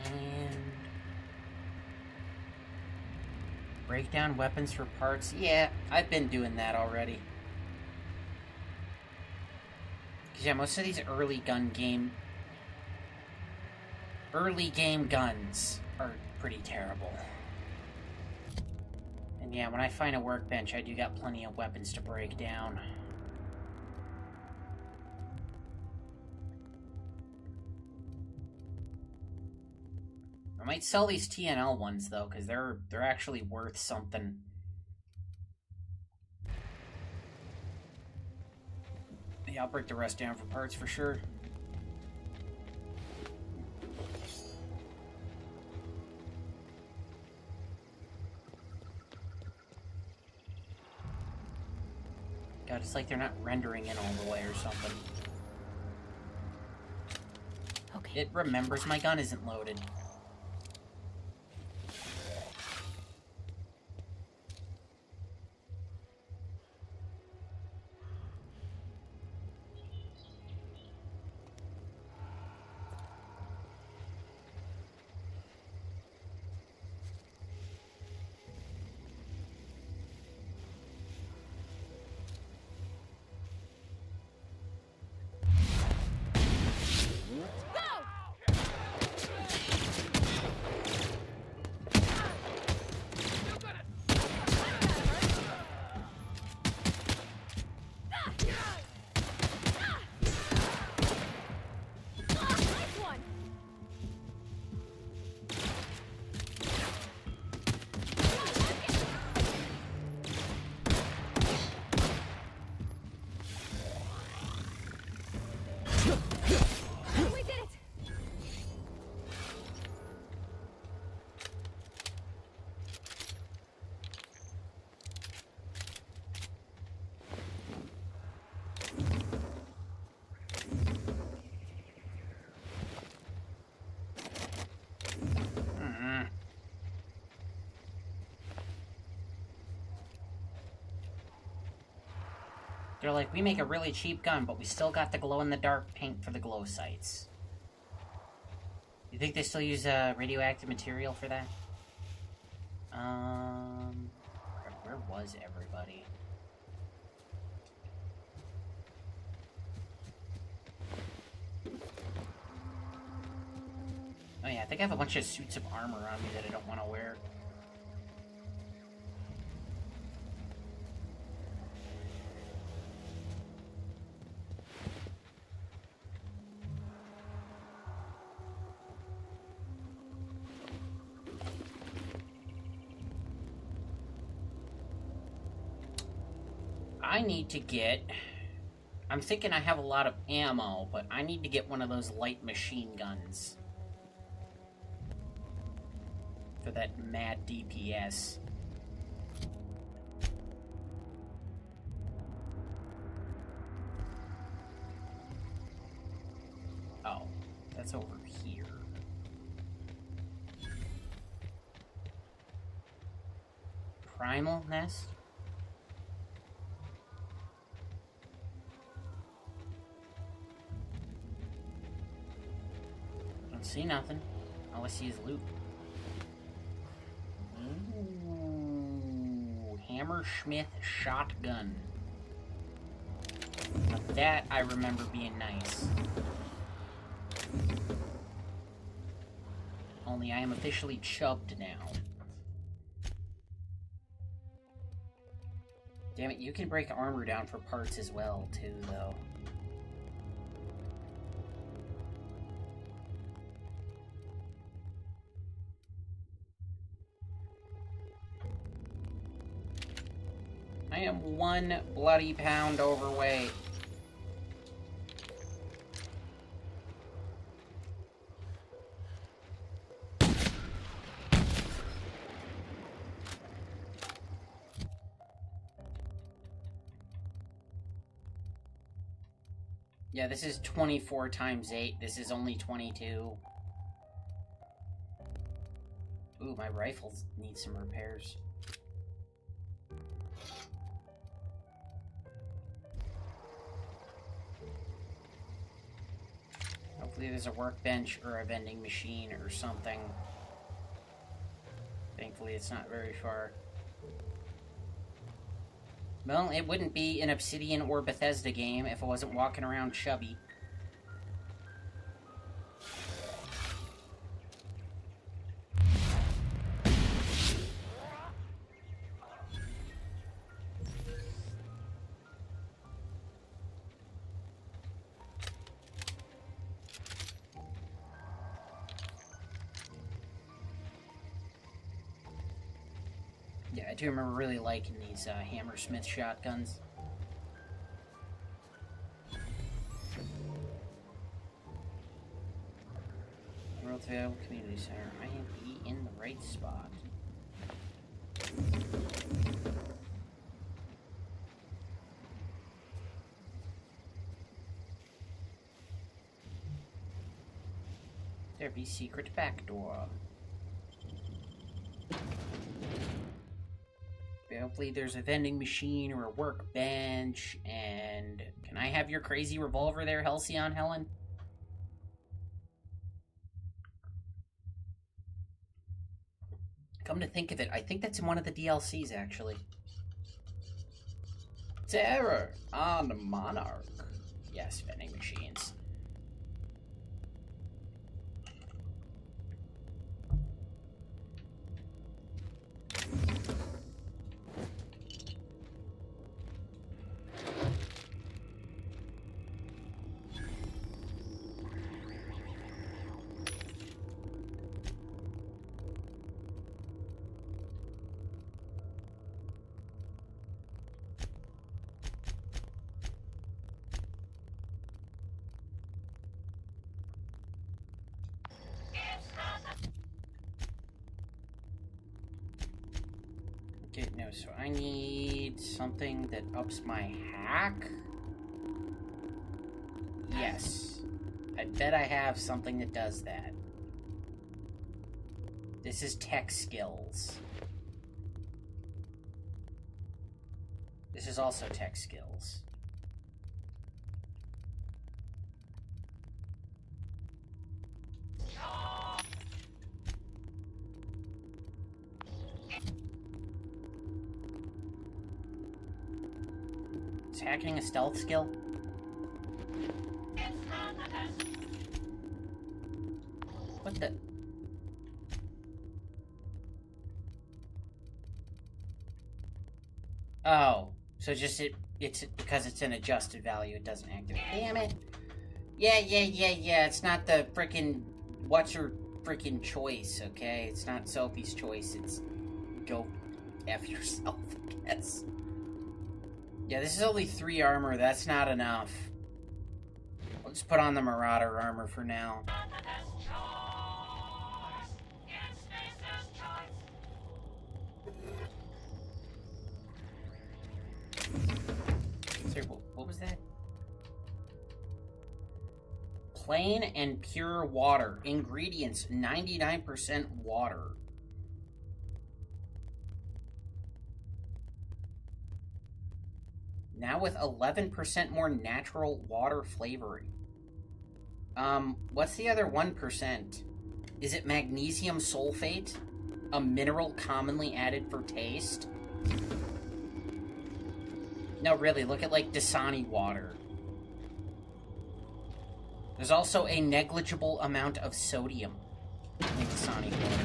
and break down weapons for parts. Yeah, I've been doing that already. Cause yeah, most of these early game guns are pretty terrible. And yeah, when I find a workbench, I do got plenty of weapons to break down. I might sell these TNL ones though, because they're actually worth something. Yeah, I'll break the rest down for parts for sure. God, it's like they're not rendering in all the way or something. Okay. It remembers my gun isn't loaded. They're like, we make a really cheap gun, but we still got the glow-in-the-dark paint for the glow sights. You think they still use radioactive material for that? Where was everybody? Oh yeah, I think I have a bunch of suits of armor on me that I don't want to wear. I need to get... I'm thinking I have a lot of ammo, but I need to get one of those light machine guns. For that mad DPS. Oh, that's over here. Primal Nest? don't see nothing. All I see is loot. Ooh, Hammersmith shotgun. Now that I remember being nice. Only I am officially chubbed now. Damn it, you can break armor down for parts as well, too, though. I am 1 bloody pound overweight. Yeah, this is 24 times 8. This is only 22. Ooh, my rifle needs some repairs. Hopefully there's a workbench or a vending machine or something. Thankfully it's not very far. Well, it wouldn't be an Obsidian or Bethesda game if I wasn't walking around chubby. Yeah, I do remember really liking these Hammersmith shotguns. Worldville Community Center. I am in the right spot. There be secret back door. Hopefully there's a vending machine or a workbench, and can I have your crazy revolver there, Halcyon Helen? Come to think of it, I think that's in one of the DLCs, actually. Terror on the Monarch. Yes, vending machines. Okay, no, so I need something that ups my hack? Yes. I bet I have something that does that. This is tech skills. This is also tech skills. Is hacking a stealth skill? What the? Oh, so just it's because it's an adjusted value, it doesn't activate. Damn it. Yeah, it's not the frickin' what's your frickin' choice, okay? It's not Sophie's choice, it's go F yourself, I guess. Yeah, this is only 3 armor, that's not enough. Let's put on the Marauder armor for now. Sorry, what was that? Plain and pure water. Ingredients, 99% water. Now with 11% more natural water flavoring. What's the other 1%? Is it magnesium sulfate? A mineral commonly added for taste? No, really, look at, like, Dasani water. There's also a negligible amount of sodium in Dasani water.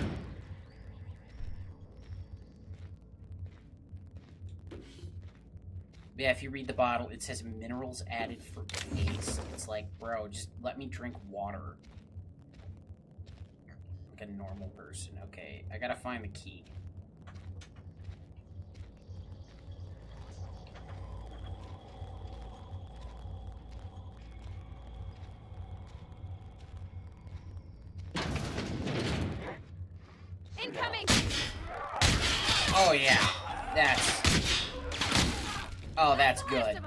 Yeah, if you read the bottle, it says minerals added for taste. It's like, bro, just let me drink water. Like a normal person. Okay, I gotta find the key. Incoming! Oh yeah, that's good.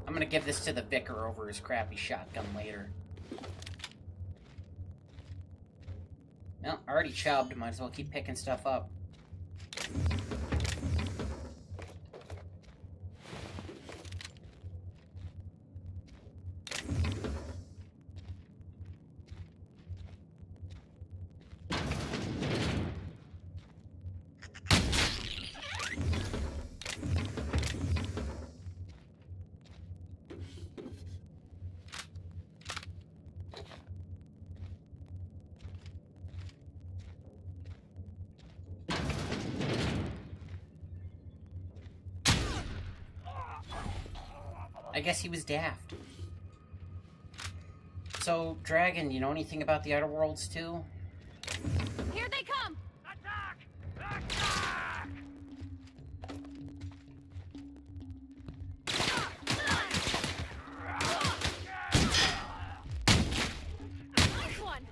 I'm gonna give this to the vicar over his crappy shotgun later. Well, already chubbed, might as well keep picking stuff up. I guess he was daft. So, Dragon, you know anything about the Outer Worlds too? Here they come! Nice one!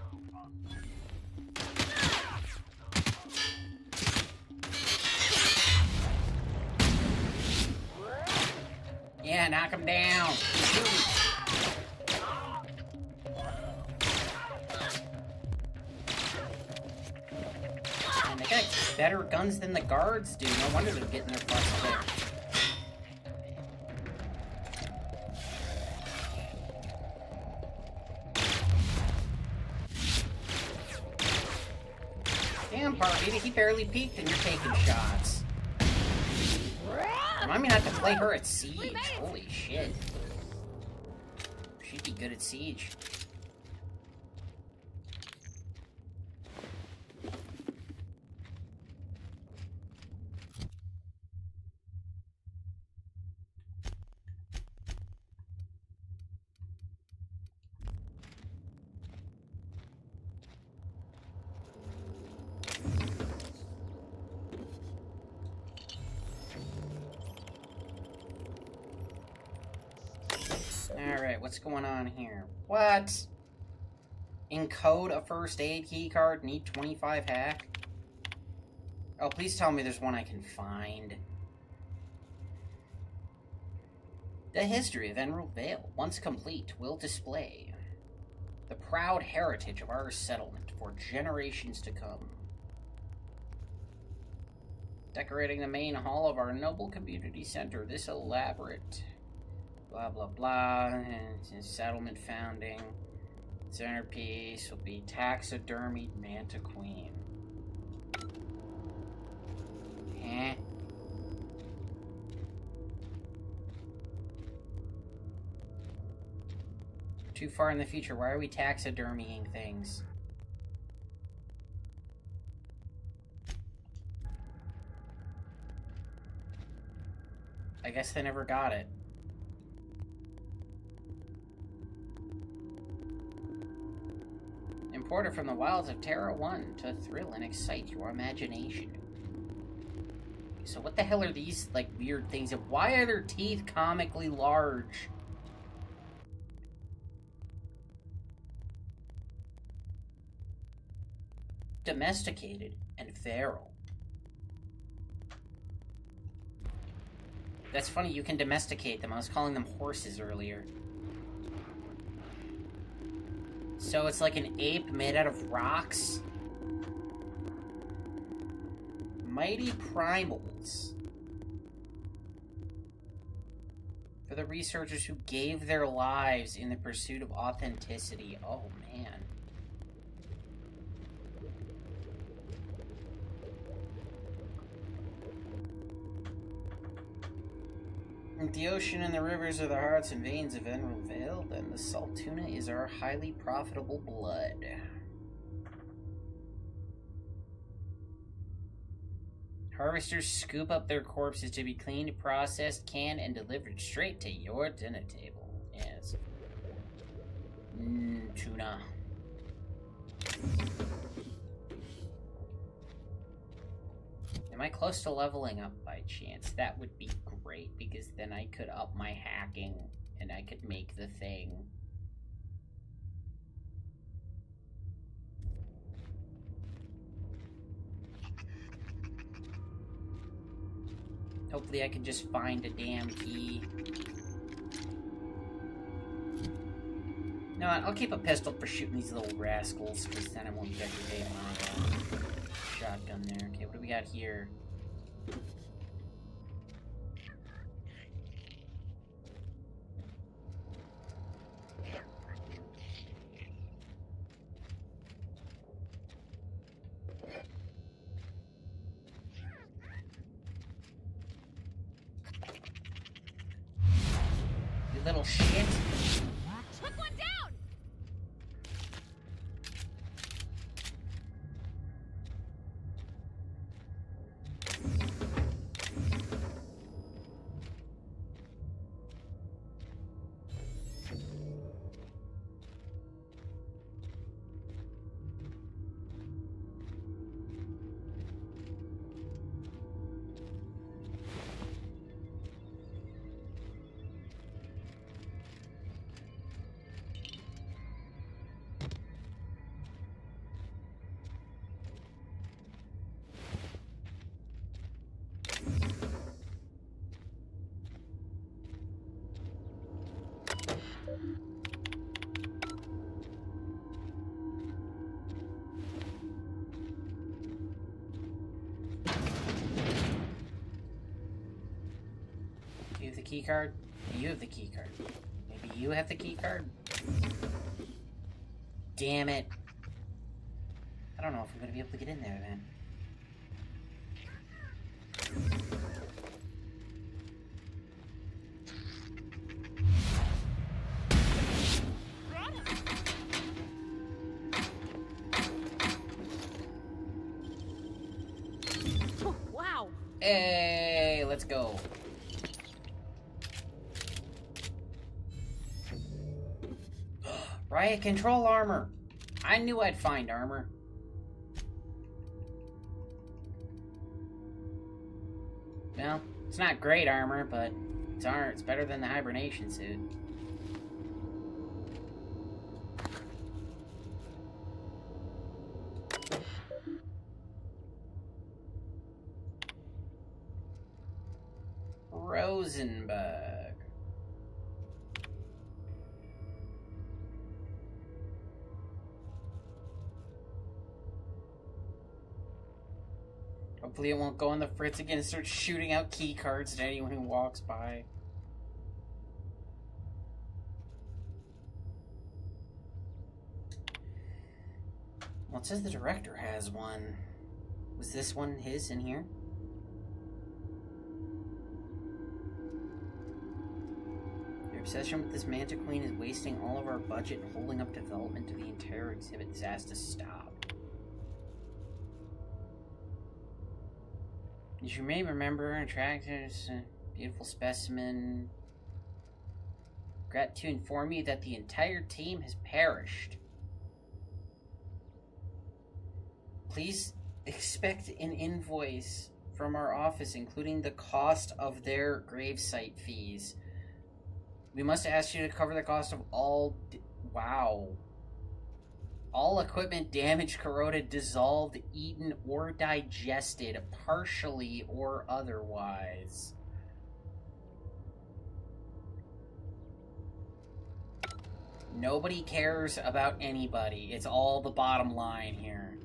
Yeah, knock him down. Man, they got better guns than the guards do. No wonder they're getting their butts kicked. Damn, Parvati, he barely peeked and you're taking shots. Remind me not to play her at Siege. Holy shit. She'd be good at Siege. Alright, what's going on here? What? Encode a first aid key card, need 25 hack? Oh, please tell me there's one I can find. The history of Emerald Vale, once complete, will display the proud heritage of our settlement for generations to come. Decorating the main hall of our noble community center, this elaborate blah blah blah, and settlement founding. Centerpiece will be taxidermied Manta Queen. Eh? Too far in the future, why are we taxidermying things? I guess they never got it. Imported from the wilds of Terra 1 to thrill and excite your imagination. So what the hell are these, like, weird things? And why are their teeth comically large? Domesticated and feral. That's funny, you can domesticate them. I was calling them horses earlier. So it's like an ape made out of rocks? Mighty primals. For the researchers who gave their lives in the pursuit of authenticity. Oh, man. If the ocean and the rivers are the hearts and veins of Emerald Vale, then the salt tuna is our highly profitable blood. Harvesters scoop up their corpses to be cleaned, processed, canned, and delivered straight to your dinner table. Yes. Tuna. Am I close to leveling up by chance? That would be great, because then I could up my hacking, and I could make the thing. Hopefully I can just find a damn key. No, I'll keep a pistol for shooting these little rascals, because then I won't degrade my shotgun there. Okay, what do we got here? You little shit. Took one down! You have the key card? You have the key card. Maybe you have the key card? Damn it. I don't know if I'm gonna be able to get in there then. Oh, wow. Hey, let's go. Riot control armor. I knew I'd find armor. Well, it's not great armor, but it's better than the hibernation suit. Rosenberg. Hopefully it won't go on the fritz again and start shooting out key cards to anyone who walks by. Well, it says the director has one. Was this one his in here? Your obsession with this Manta Queen is wasting all of our budget and holding up development of the entire exhibit. This has to stop. As you may remember, attractors, beautiful specimen. Regret to inform you that the entire team has perished. Please expect an invoice from our office, including the cost of their gravesite fees. We must ask you to cover the cost of all... Wow. All equipment damaged, corroded, dissolved, eaten, or digested, partially or otherwise. Nobody cares about anybody. It's all the bottom line here.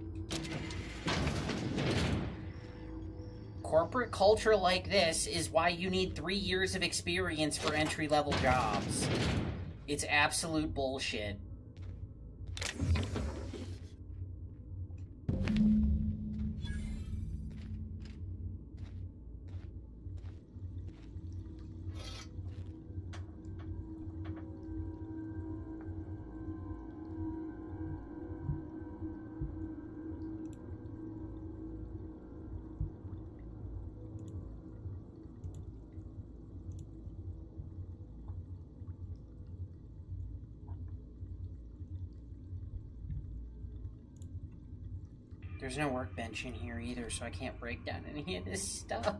corporate culture like this is why you need 3 years of experience for entry-level jobs. It's absolute bullshit. There's no workbench in here either, so I can't break down any of this stuff.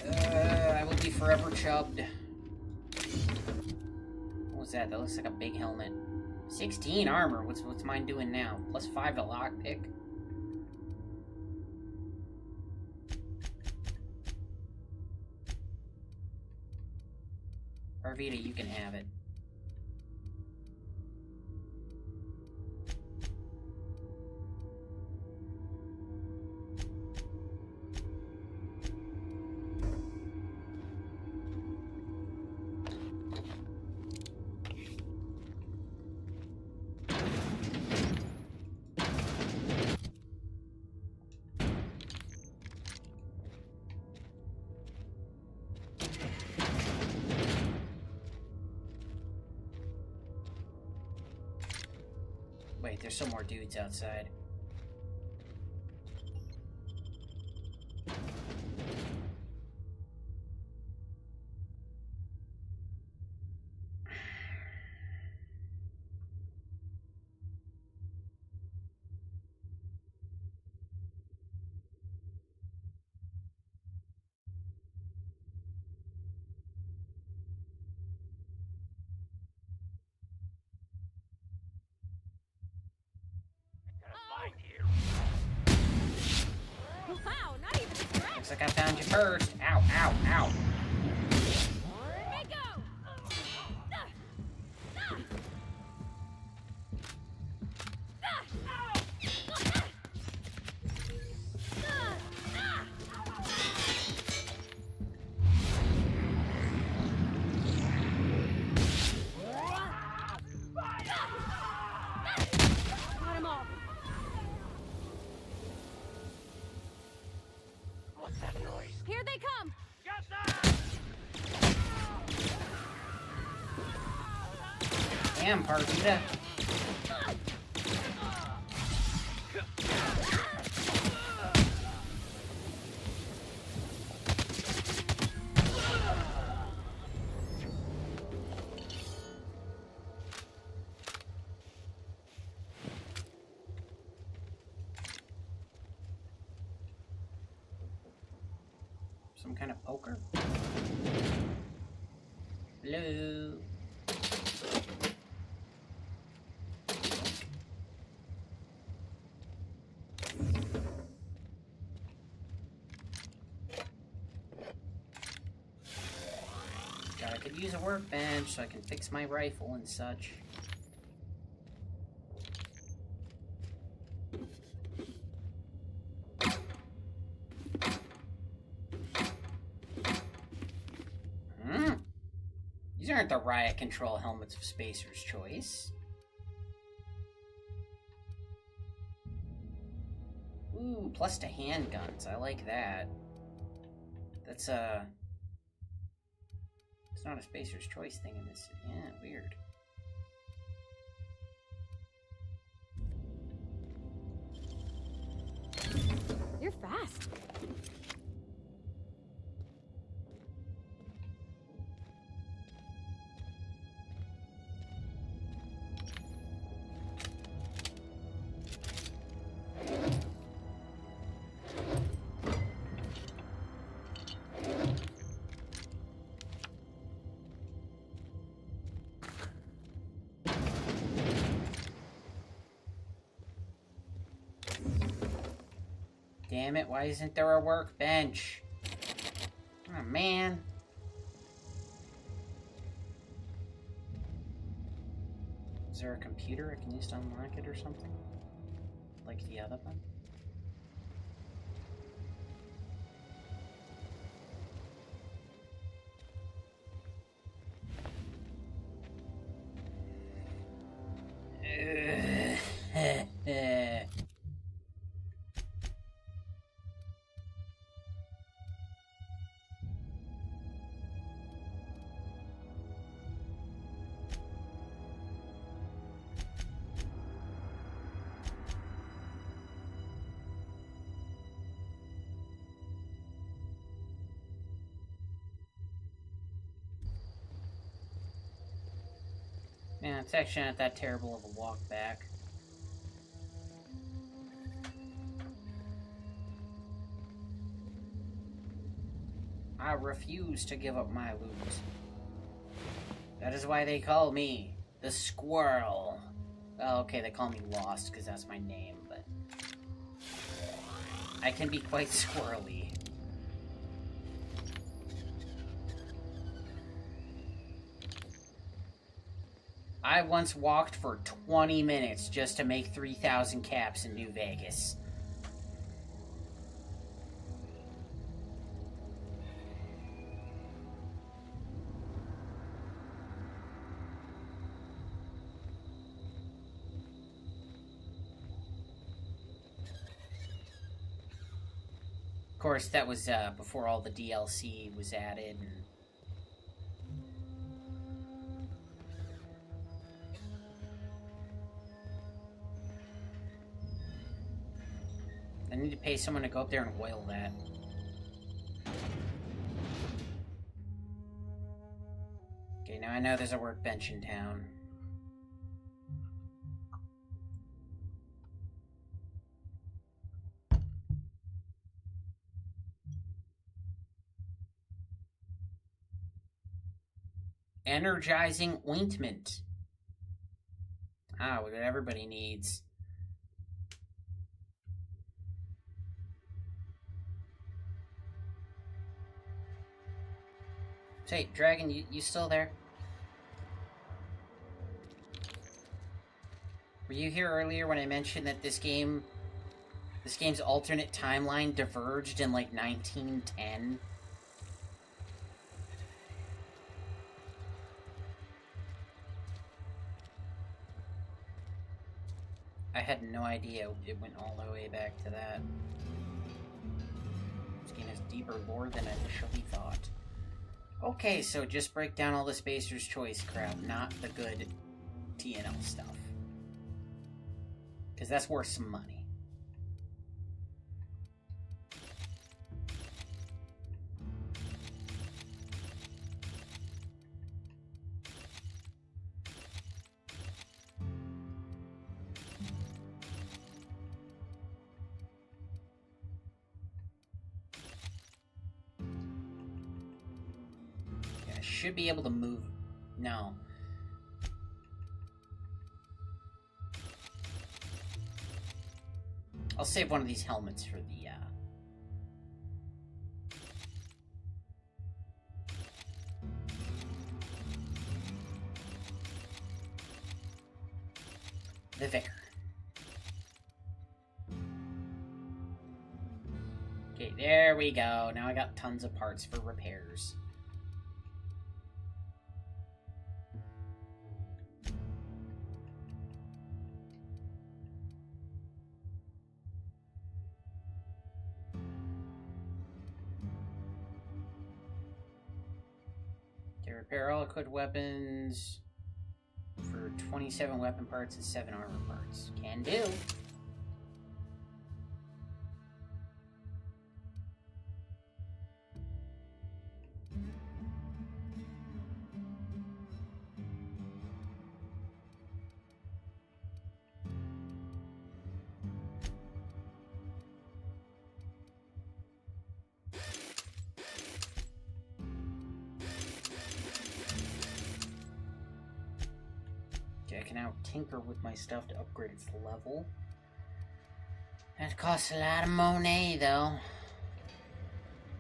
I will be forever chubbed. What was that? That looks like a big helmet. 16 armor. What's mine doing now? Plus 5 to lockpick. Arvita, you can have it. Wait, there's some more dudes outside. Wow, not even a scratch. Looks like I found you first. Ow, ow, ow. Got him all. What's that noise? Here they come. Damn, Parvita. Some kind of poker? Hello? God, I could use a workbench so I can fix my rifle and such. These aren't the riot control helmets of Spacer's Choice. Ooh, plus to handguns. I like that. That's it's not a Spacer's Choice thing in this. Yeah, weird. You're fast. Damn it, why isn't there a workbench? Oh, man. Is there a computer I can use to unlock it or something? Like the other one? Yeah, it's actually not that terrible of a walk back. I refuse to give up my loot. That is why they call me the Squirrel. Oh, okay, they call me Lost because that's my name, but I can be quite squirrely. I once walked for 20 minutes just to make 3,000 caps in New Vegas. Of course, that was before all the DLC was added. I need to pay someone to go up there and oil that. Okay, now I know there's a workbench in town. Energizing ointment. Ah, what everybody needs. Say, Dragon, you still there? Were you here earlier when I mentioned that this game's alternate timeline diverged in like 1910? I had no idea it went all the way back to that. This game has deeper lore than I initially thought. Okay, so just break down all the Spacer's Choice crap, not the good TNL stuff. Because that's worth some money. Should be able to move. No. I'll save one of these helmets for the Vicar. Okay, there we go. Now I got tons of parts for repairs. Repair all equipped weapons for 27 weapon parts and 7 armor parts. Can do. I can now tinker with my stuff to upgrade its level. That costs a lot of money, though.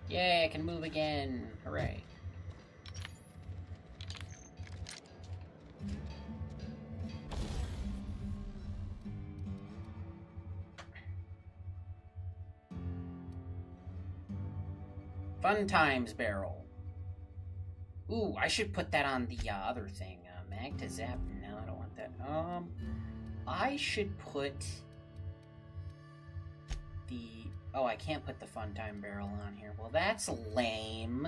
Yay, I can move again. Hooray. Fun Times barrel. Ooh, I should put that on the other thing. Mag to zap. No, I don't want that. I should put the... Oh, I can't put the Fun Time barrel on here. Well, that's lame.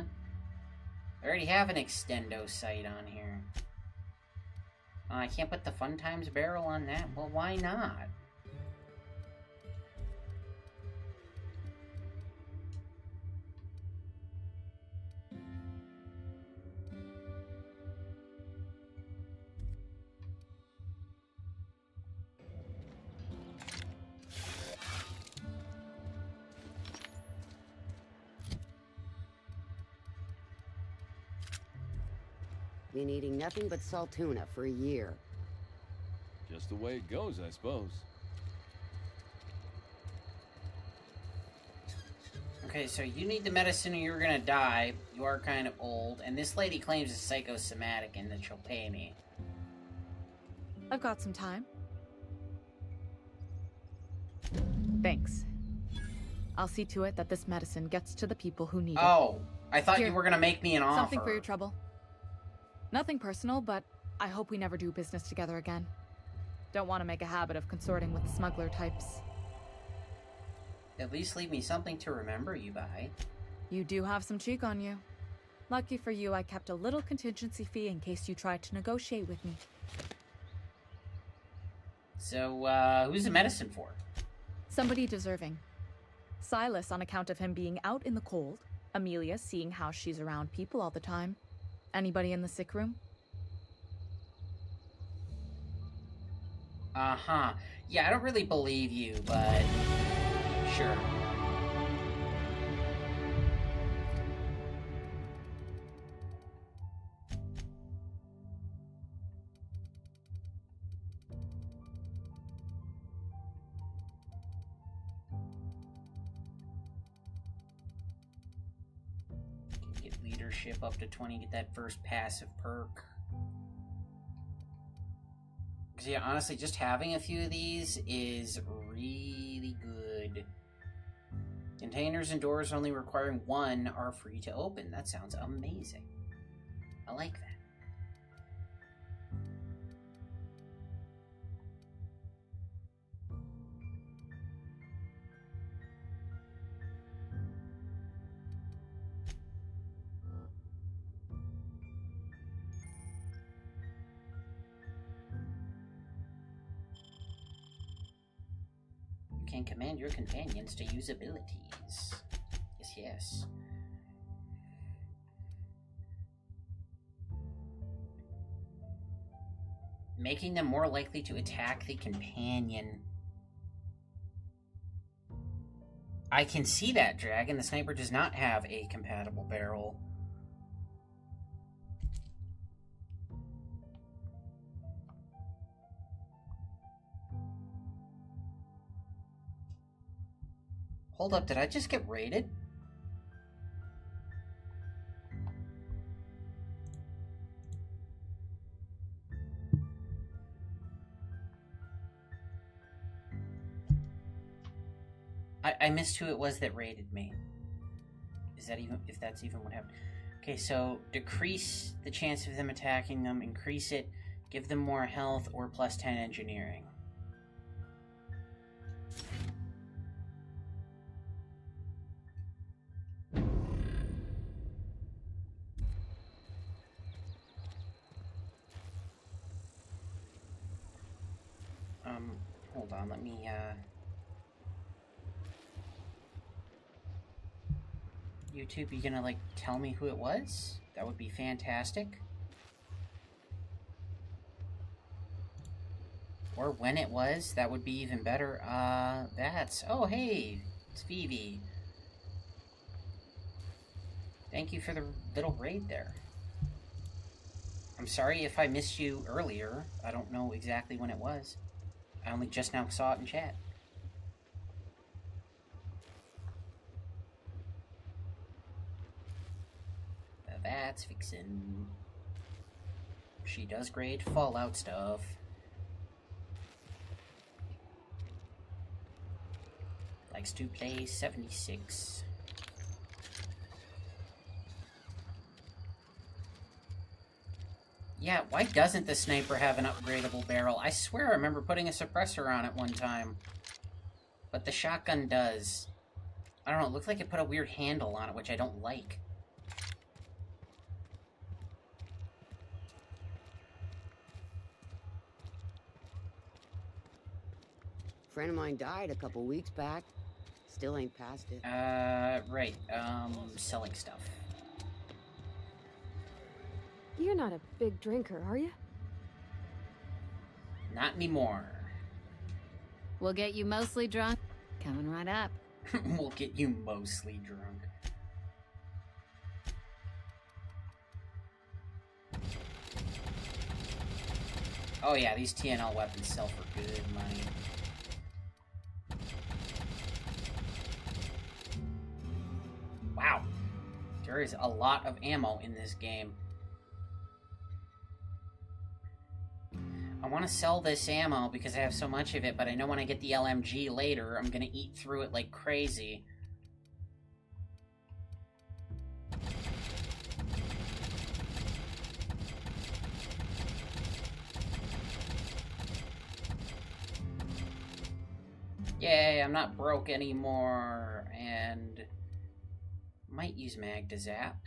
I already have an extendo sight on here. I can't put the Fun Times barrel on that. Well, why not? Been eating nothing but salt tuna for a year. Just the way it goes, I suppose. Okay, so you need the medicine or you're gonna die. You are kind of old, and this lady claims it's psychosomatic and that she'll pay me. I've got some time. Thanks. I'll see to it that this medicine gets to the people who need it. Oh, I thought Here, you were gonna make me an offer. Something for your trouble. Nothing personal, but I hope we never do business together again. Don't want to make a habit of consorting with smuggler types. At least leave me something to remember you by. You do have some cheek on you. Lucky for you, I kept a little contingency fee in case you tried to negotiate with me. So, who's the medicine for? Somebody deserving. Silas on account of him being out in the cold. Amelia seeing how she's around people all the time. Anybody in the sick room? Uh-huh. Yeah, I don't really believe you, but... sure. Get leadership up to 20, get that first passive perk. Because, yeah, honestly, just having a few of these is really good. Containers and doors only requiring one are free to open. That sounds amazing. I like that. Can command your companions to use abilities. Yes, yes. Making them more likely to attack the companion. I can see that, Dragon. The sniper does not have a compatible barrel. Hold up, did I just get raided? I missed who it was that raided me. Is that even, if that's even what happened? Okay, so decrease the chance of them attacking them, increase it, give them more health, or plus 10 engineering. Hold on, let me, YouTube, you gonna, like, tell me who it was? That would be fantastic. Or when it was, that would be even better. Oh, hey, it's Vivi. Thank you for the little raid there. I'm sorry if I missed you earlier. I don't know exactly when it was. I only just now saw it in chat. That's fixin'. She does great Fallout stuff. Likes to play 76. Yeah, why doesn't the sniper have an upgradable barrel? I swear I remember putting a suppressor on it one time. But the shotgun does. I don't know, it looks like it put a weird handle on it, which I don't like. Friend of mine died a couple weeks back. Still ain't past it. Right. Selling stuff. You're not a big drinker, are you? Not anymore. We'll get you mostly drunk. Coming right up. We'll get you mostly drunk. Oh yeah, these TNL weapons sell for good money. Wow. There is a lot of ammo in this game. I want to sell this ammo because I have so much of it, but I know when I get the LMG later, I'm going to eat through it like crazy. Yay, I'm not broke anymore, and might use mag to zap.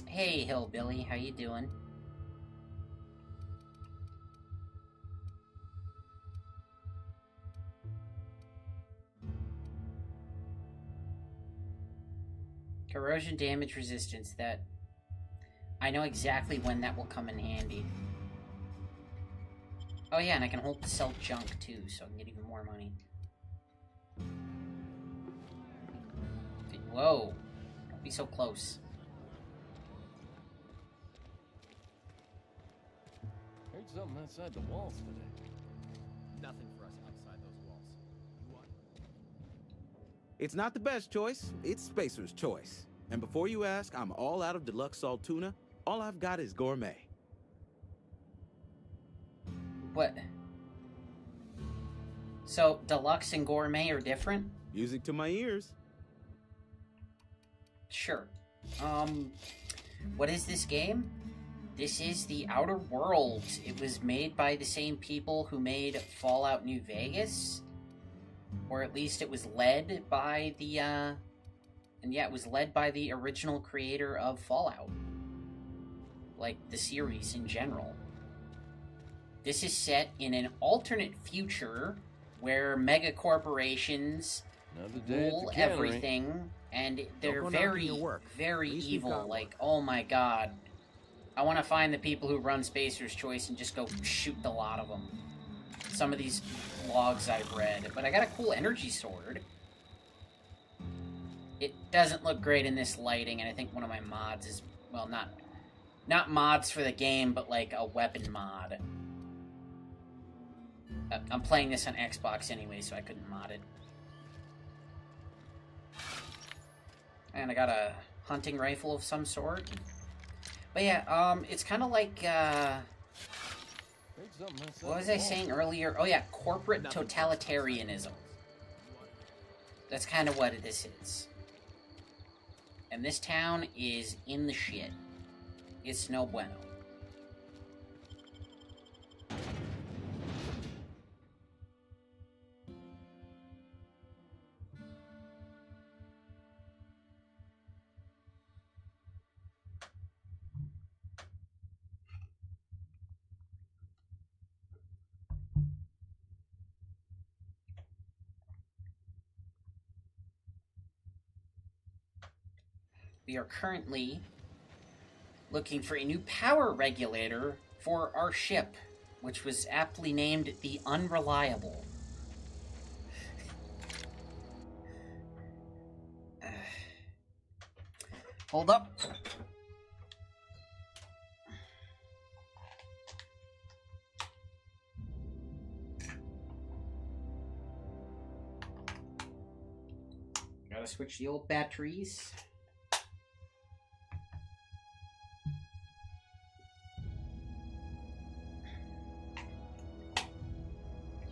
Hey, Hillbilly, how you doing? Corrosion damage resistance, that... I know exactly when that will come in handy. Oh yeah, and I can hold to sell junk too, so I can get even more money. Whoa. Don't be so close. Heard something outside the walls today. Nothing for us outside those walls. You want? It's not the best choice, it's Spacer's choice. And before you ask, I'm all out of deluxe salt tuna. All I've got is gourmet. What? So, deluxe and gourmet are different? Music to my ears. Sure. What is this game? This is The Outer Worlds. It was made by the same people who made Fallout New Vegas. Or at least it was led by the, and yeah, it was led by the original creator of Fallout. Like, the series in general. This is set in an alternate future where megacorporations rule everything, and they're very, very evil. Like, oh my god. I want to find the people who run Spacer's Choice and just go shoot the lot of them. Some of these logs I've read. But I got a cool energy sword. It doesn't look great in this lighting, and I think one of my mods is, well, not mods for the game, but like a weapon mod. I'm playing this on Xbox anyway, so I couldn't mod it. And I got a hunting rifle of some sort. But yeah, it's kind of like, what was I saying earlier? Oh yeah, corporate totalitarianism. That's kind of what this is. And this town is in the shit. It's no bueno. We are currently looking for a new power regulator for our ship, which was aptly named the Unreliable. Hold up. Gotta switch the old batteries.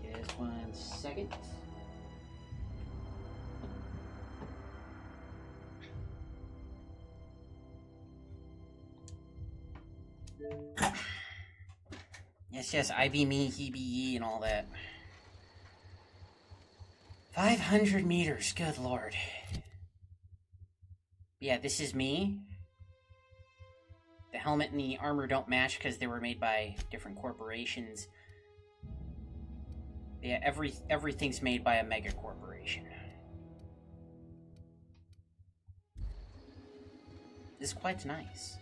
Just 1 second. It's just I be me, he be ye, and all that. 500 meters, good lord. Yeah, this is me. The helmet and the armor don't match because they were made by different corporations. Yeah, everything's made by a mega corporation. This is quite nice.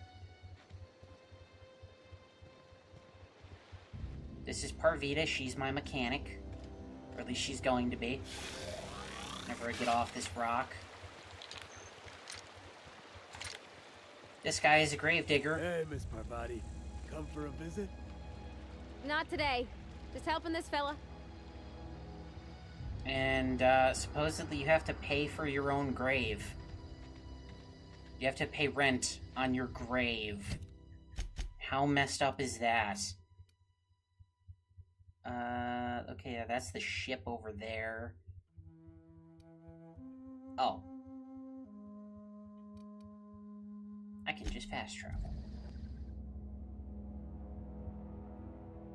This is Parvita, she's my mechanic. Or at least she's going to be. Whenever I get off this rock. This guy is a gravedigger. Hey, Miss Parvati. Come for a visit? Not today. Just helping this fella. And supposedly you have to pay for your own grave. You have to pay rent on your grave. How messed up is that? Okay, yeah, that's the ship over there. Oh. I can just fast travel.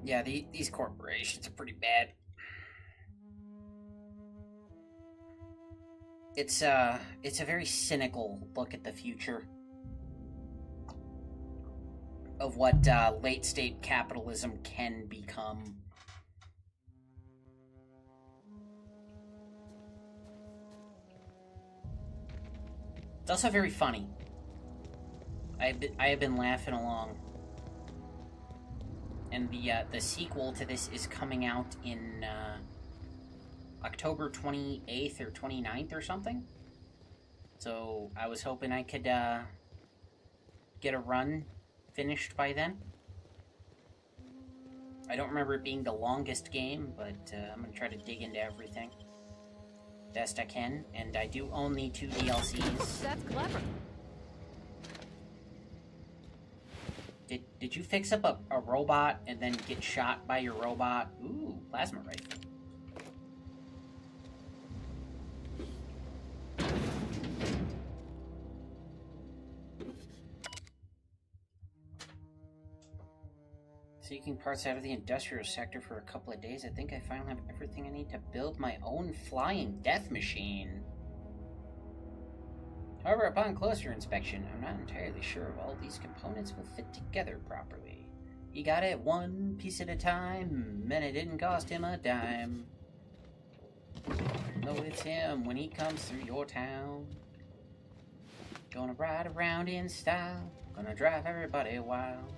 Yeah, these corporations are pretty bad. It's a very cynical look at the future of what late-state capitalism can become. It's also very funny. I have been laughing along. And the sequel to this is coming out in October 28th or 29th or something. So I was hoping I could get a run finished by then. I don't remember it being the longest game, but I'm going to try to dig into everything best I can. And I do own the 2 DLCs. That's clever. Did you fix up a robot and then get shot by your robot? Ooh, plasma rifle. Seeking parts out of the industrial sector for a couple of days. I think I finally have everything I need to build my own flying death machine. However, upon closer inspection, I'm not entirely sure if all these components will fit together properly. He got it one piece at a time, and it didn't cost him a dime. Know it's him when he comes through your town. Gonna ride around in style, gonna drive everybody wild.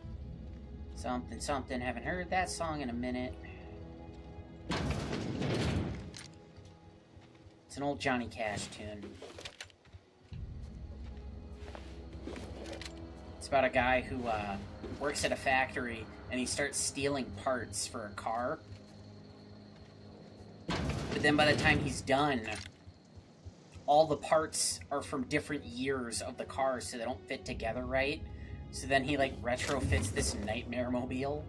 Something, something, haven't heard that song in a minute. It's an old Johnny Cash tune. It's about a guy who works at a factory and he starts stealing parts for a car. But then by the time he's done, all the parts are from different years of the car, so they don't fit together right. So then he like retrofits this nightmare mobile.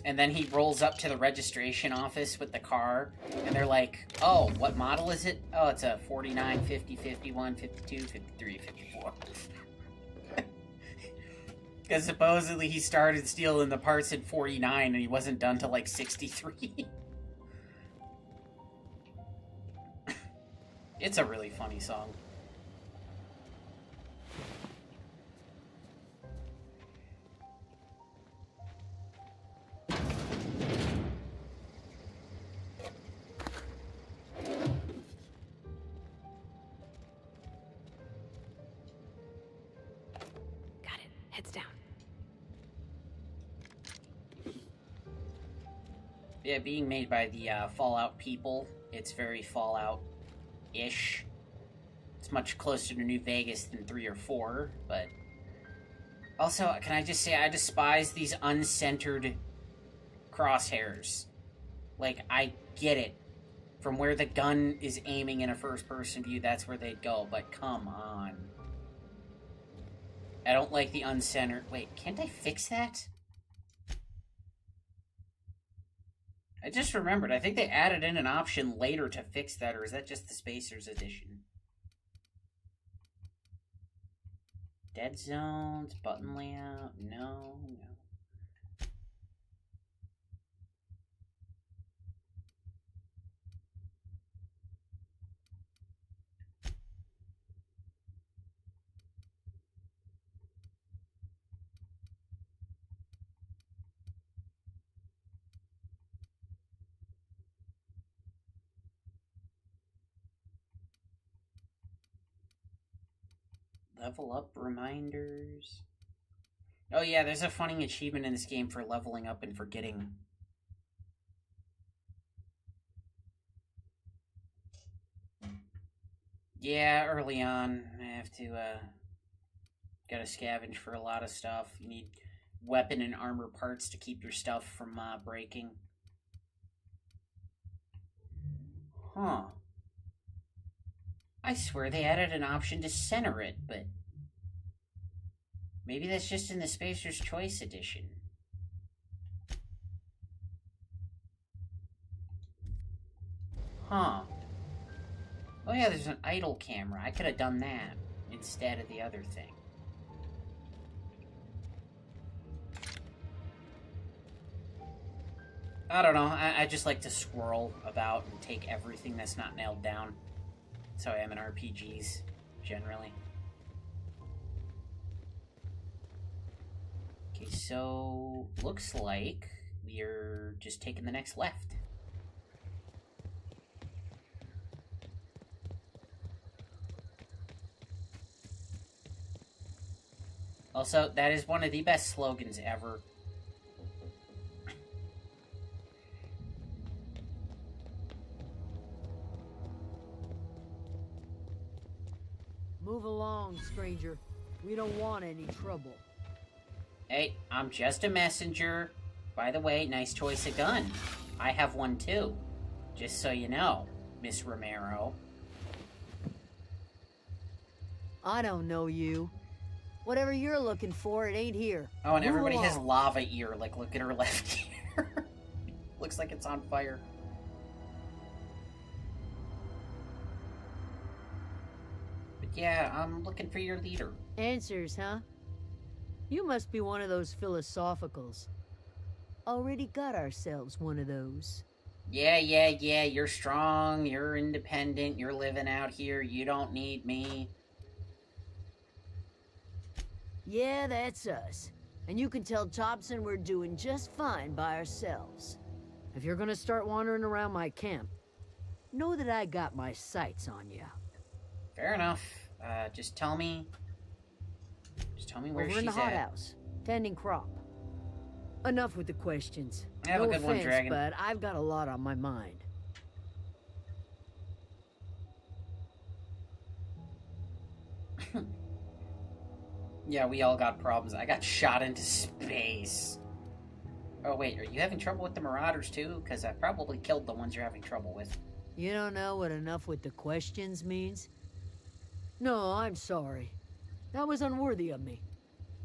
And then he rolls up to the registration office with the car, and they're like, oh, what model is it? Oh, it's a 49, 50, 51, 52, 53, 54. Because supposedly he started stealing the parts in 49 and he wasn't done till like 63. It's a really funny song. Got it. Heads down. Yeah, being made by the Fallout people, it's very Fallout-ish. It's much closer to New Vegas than 3 or 4, but... Also, can I just say, I despise these uncentered crosshairs. Like, I get it. From where the gun is aiming in a first-person view, that's where they'd go, but come on. I don't like the uncentered... Wait, can't I fix that? I just remembered, I think they added in an option later to fix that, or is that just the Spacers edition? Dead zones, button layout, no. Level up reminders. Oh yeah, there's a funny achievement in this game for leveling up and forgetting. Yeah, early on, I have to, gotta scavenge for a lot of stuff. You need weapon and armor parts to keep your stuff from breaking. Huh. I swear they added an option to center it, but maybe that's just in the Spacer's Choice edition. Huh. Oh yeah, there's an idle camera. I could have done that instead of the other thing. I don't know. I just like to swirl about and take everything that's not nailed down. That's how I am in RPGs, generally. Okay, so looks like we're just taking the next left. Also, that is one of the best slogans ever. Move along, stranger. We don't want any trouble. Hey, I'm just a messenger. By the way, nice choice of gun. I have one too. Just so you know, Miss Romero. I don't know you. Whatever you're looking for, it ain't here. Oh, and Move everybody along. has lava ear. Like, look at her left ear. Looks like it's on fire. But yeah, I'm looking for your leader. Answers, huh? You must be one of those philosophicals. Already got ourselves one of those. Yeah, you're strong, you're independent, you're living out here, you don't need me. Yeah, that's us. And you can tell Thompson we're doing just fine by ourselves. If you're gonna start wandering around my camp, know that I got my sights on you. Fair enough. Just tell me where Over she's in the at. hothouse, tending crop. Enough with the questions. Have no a good one, offense, Dragon. but I've got a lot on my mind. Yeah, we all got problems. I got shot into space. Oh wait, are you having trouble with the Marauders too? Because I probably killed the ones you're having trouble with. You don't know what enough with the questions means? No, I'm sorry. That was unworthy of me.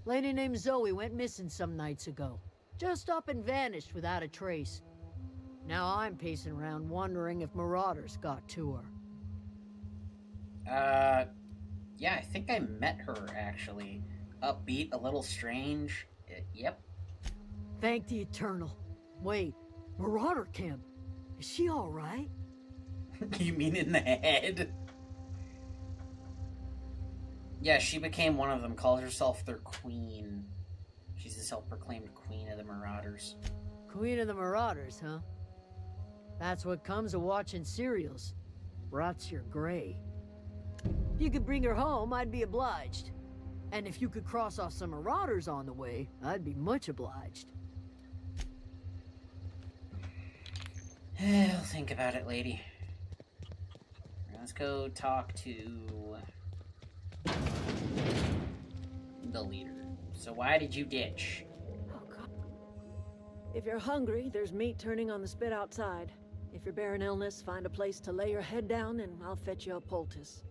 Lady named Zoe went missing some nights ago. Just up and vanished without a trace. Now I'm pacing around wondering if Marauders got to her. Yeah, I think I met her actually. Upbeat, a little strange. Yep. Thank the Eternal. Wait, Marauder Camp. Is she alright? You mean in the head? Yeah, she became one of them, calls herself their queen. She's the self-proclaimed queen of the Marauders. Queen of the Marauders, huh? That's what comes of watching serials. Rots your gray. If you could bring her home, I'd be obliged. And if you could cross off some Marauders on the way, I'd be much obliged. I'll think about it, lady. Let's go talk to the leader. So why did you ditch? If you're hungry, there's meat turning on the spit outside. If you're bearing illness, find a place to lay your head down and I'll fetch you a poultice.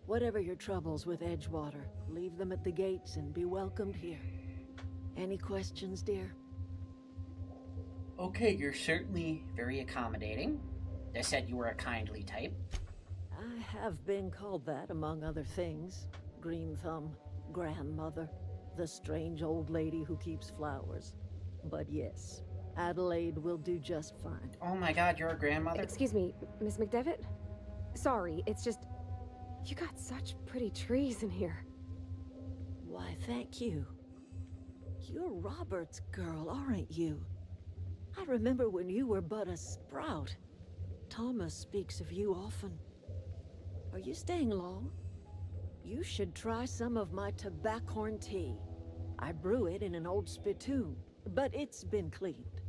Whatever your troubles with Edgewater, leave them at the gates and be welcomed here. Any questions, dear? Okay, you're certainly very accommodating. They said you were a kindly type. I have been called that, among other things. Green Thumb, grandmother, the strange old lady who keeps flowers. But yes, Adelaide will do just fine. Oh my god, you're a grandmother? Excuse me, Miss McDevitt? Sorry, it's just... You got such pretty trees in here. Why, thank you. You're Robert's girl, aren't you? I remember when you were but a sprout. Thomas speaks of you often. Are you staying long? You should try some of my tobaccorn tea. I brew it in an old spittoon, but it's been cleaned.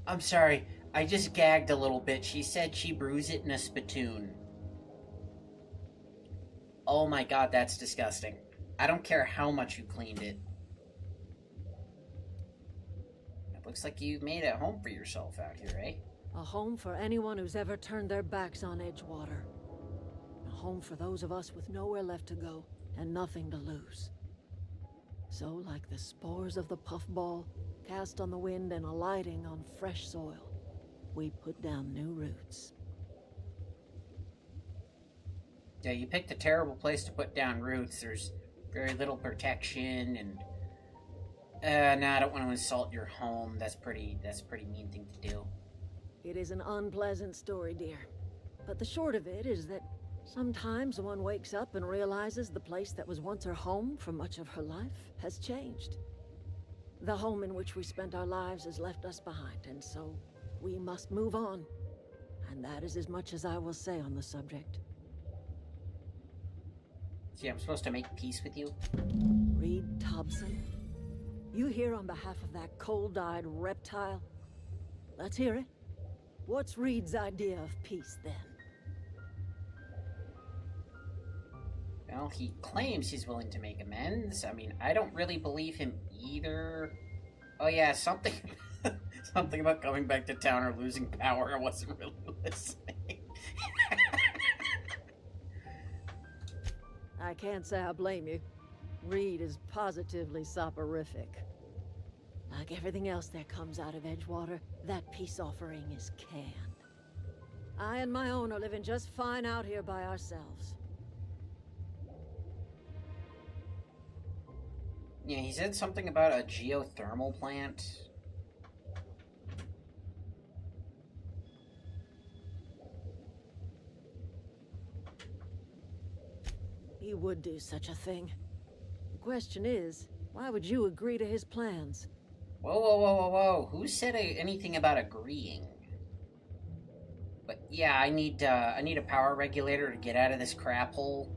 I'm sorry, I just gagged a little bit. She said she brews it in a spittoon. Oh my god, that's disgusting. I don't care how much you cleaned it. It looks like you made a home for yourself out here, eh? A home for anyone who's ever turned their backs on Edgewater. A home for those of us with nowhere left to go and nothing to lose. So, like the spores of the puffball, cast on the wind and alighting on fresh soil, we put down new roots. Yeah, you picked a terrible place to put down roots. There's very little protection, and no, I don't want to insult your home. That's a pretty mean thing to do. It is an unpleasant story, dear. But the short of it is that sometimes one wakes up and realizes the place that was once her home for much of her life has changed. The home in which we spent our lives has left us behind, and so we must move on. And that is as much as I will say on the subject. See, I'm supposed to make peace with you? Reed Thompson, you here on behalf of that cold-eyed reptile? Let's hear it. What's Reed's idea of peace, then? Well, he claims he's willing to make amends. I mean, I don't really believe him either. Oh yeah, something something about coming back to town or losing power. I wasn't really listening. I can't say I blame you. Reed is positively soporific. Like everything else that comes out of Edgewater, that peace offering is canned. I and my own are living just fine out here by ourselves. Yeah, he said something about a geothermal plant. He would do such a thing. The question is, why would you agree to his plans? Whoa, whoa, whoa, whoa, whoa. Who said anything about agreeing? But yeah, I need a power regulator to get out of this crap hole.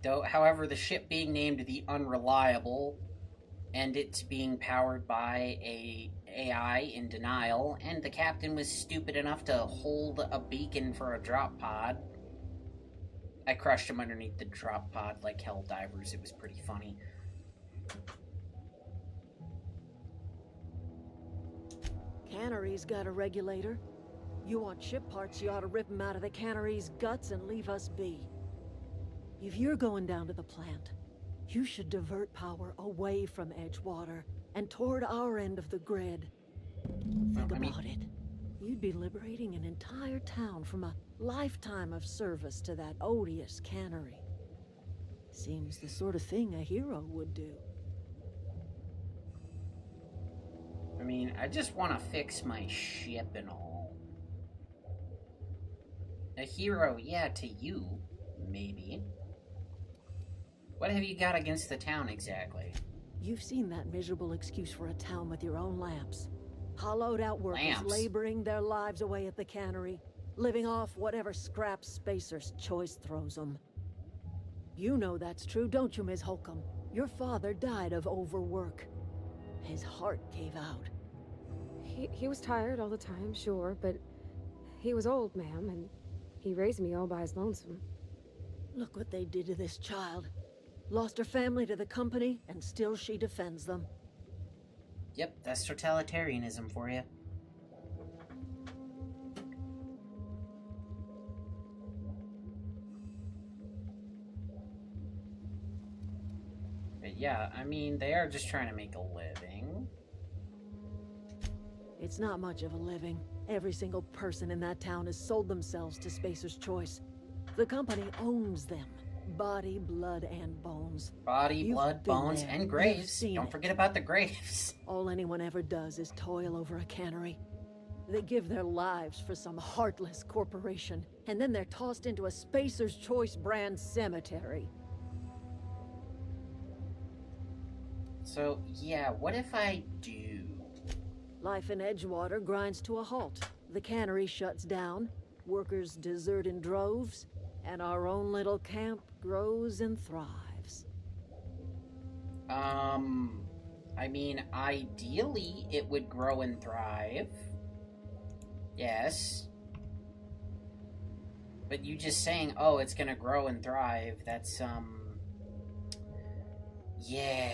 Though, however, the ship being named the Unreliable, and it's being powered by a AI in denial, and the captain was stupid enough to hold a beacon for a drop pod. I crushed him underneath the drop pod like hell divers. It was pretty funny. Cannery's got a regulator. You want ship parts, you ought to rip them out of the cannery's guts and leave us be. If you're going down to the plant, you should divert power away from Edgewater and toward our end of the grid. Think about it. You'd be liberating an entire town from a lifetime of service to that odious cannery. Seems the sort of thing a hero would do. I mean, I just want to fix my ship and all. A hero, yeah, to you, maybe. What have you got against the town, exactly? You've seen that miserable excuse for a town with your own lamps. Hollowed out workers laboring their lives away at the cannery, living off whatever scraps Spacer's Choice throws them. You know that's true, don't you, Ms. Holcomb? Your father died of overwork. His heart gave out. He was tired all the time, sure, but he was old, ma'am, and he raised me all by his lonesome. Look what they did to this child. Lost her family to the company, and still she defends them. Yep, that's totalitarianism for you. But yeah, I mean, they are just trying to make a living. It's not much of a living. Every single person in that town has sold themselves to Spacer's Choice. The company owns them. Body, blood, and bones. Body, blood, bones, and graves. Don't forget about the graves. All anyone ever does is toil over a cannery. They give their lives for some heartless corporation, and then they're tossed into a Spacer's Choice brand cemetery. So, yeah, what if I do? Life in Edgewater grinds to a halt. The cannery shuts down, workers desert in droves, and our own little camp grows and thrives. I mean, ideally, it would grow and thrive. Yes. But you just saying, oh, it's gonna grow and thrive, that's, Yeah.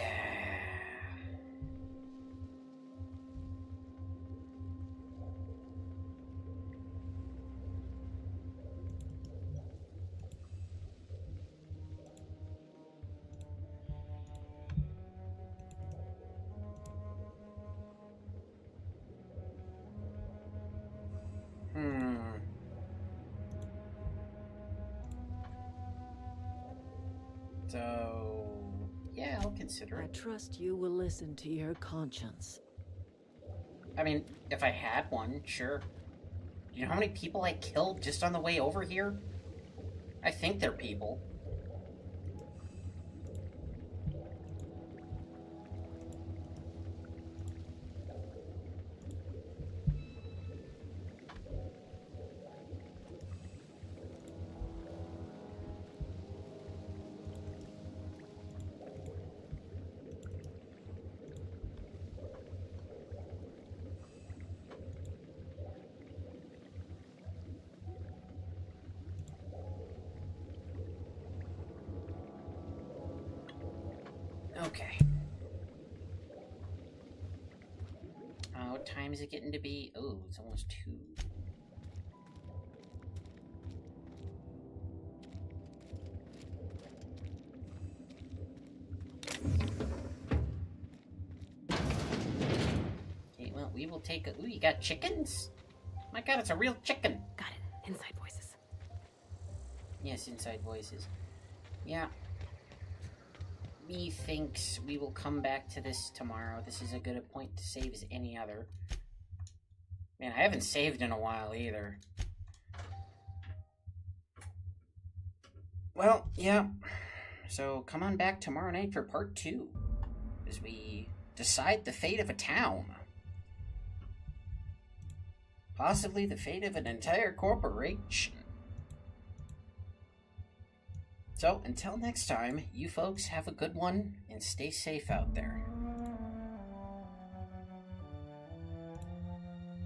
So, yeah, I'll consider I it. trust you will listen to your conscience. I mean, if I had one, sure. Do you know how many people I killed just on the way over here? I think they're people. Okay. What time is it getting to be? Oh, it's almost 2. Okay, well, we will take a... Ooh, you got chickens? My god, it's a real chicken. Got it. Inside voices. Yes, inside voices. Yeah. Methinks we will come back to this tomorrow. This is as good a point to save as any other. Man, I haven't saved in a while either. Well, yeah. So come on back tomorrow night for part 2. As we decide the fate of a town. Possibly the fate of an entire corporation. So, until next time, you folks have a good one, and stay safe out there.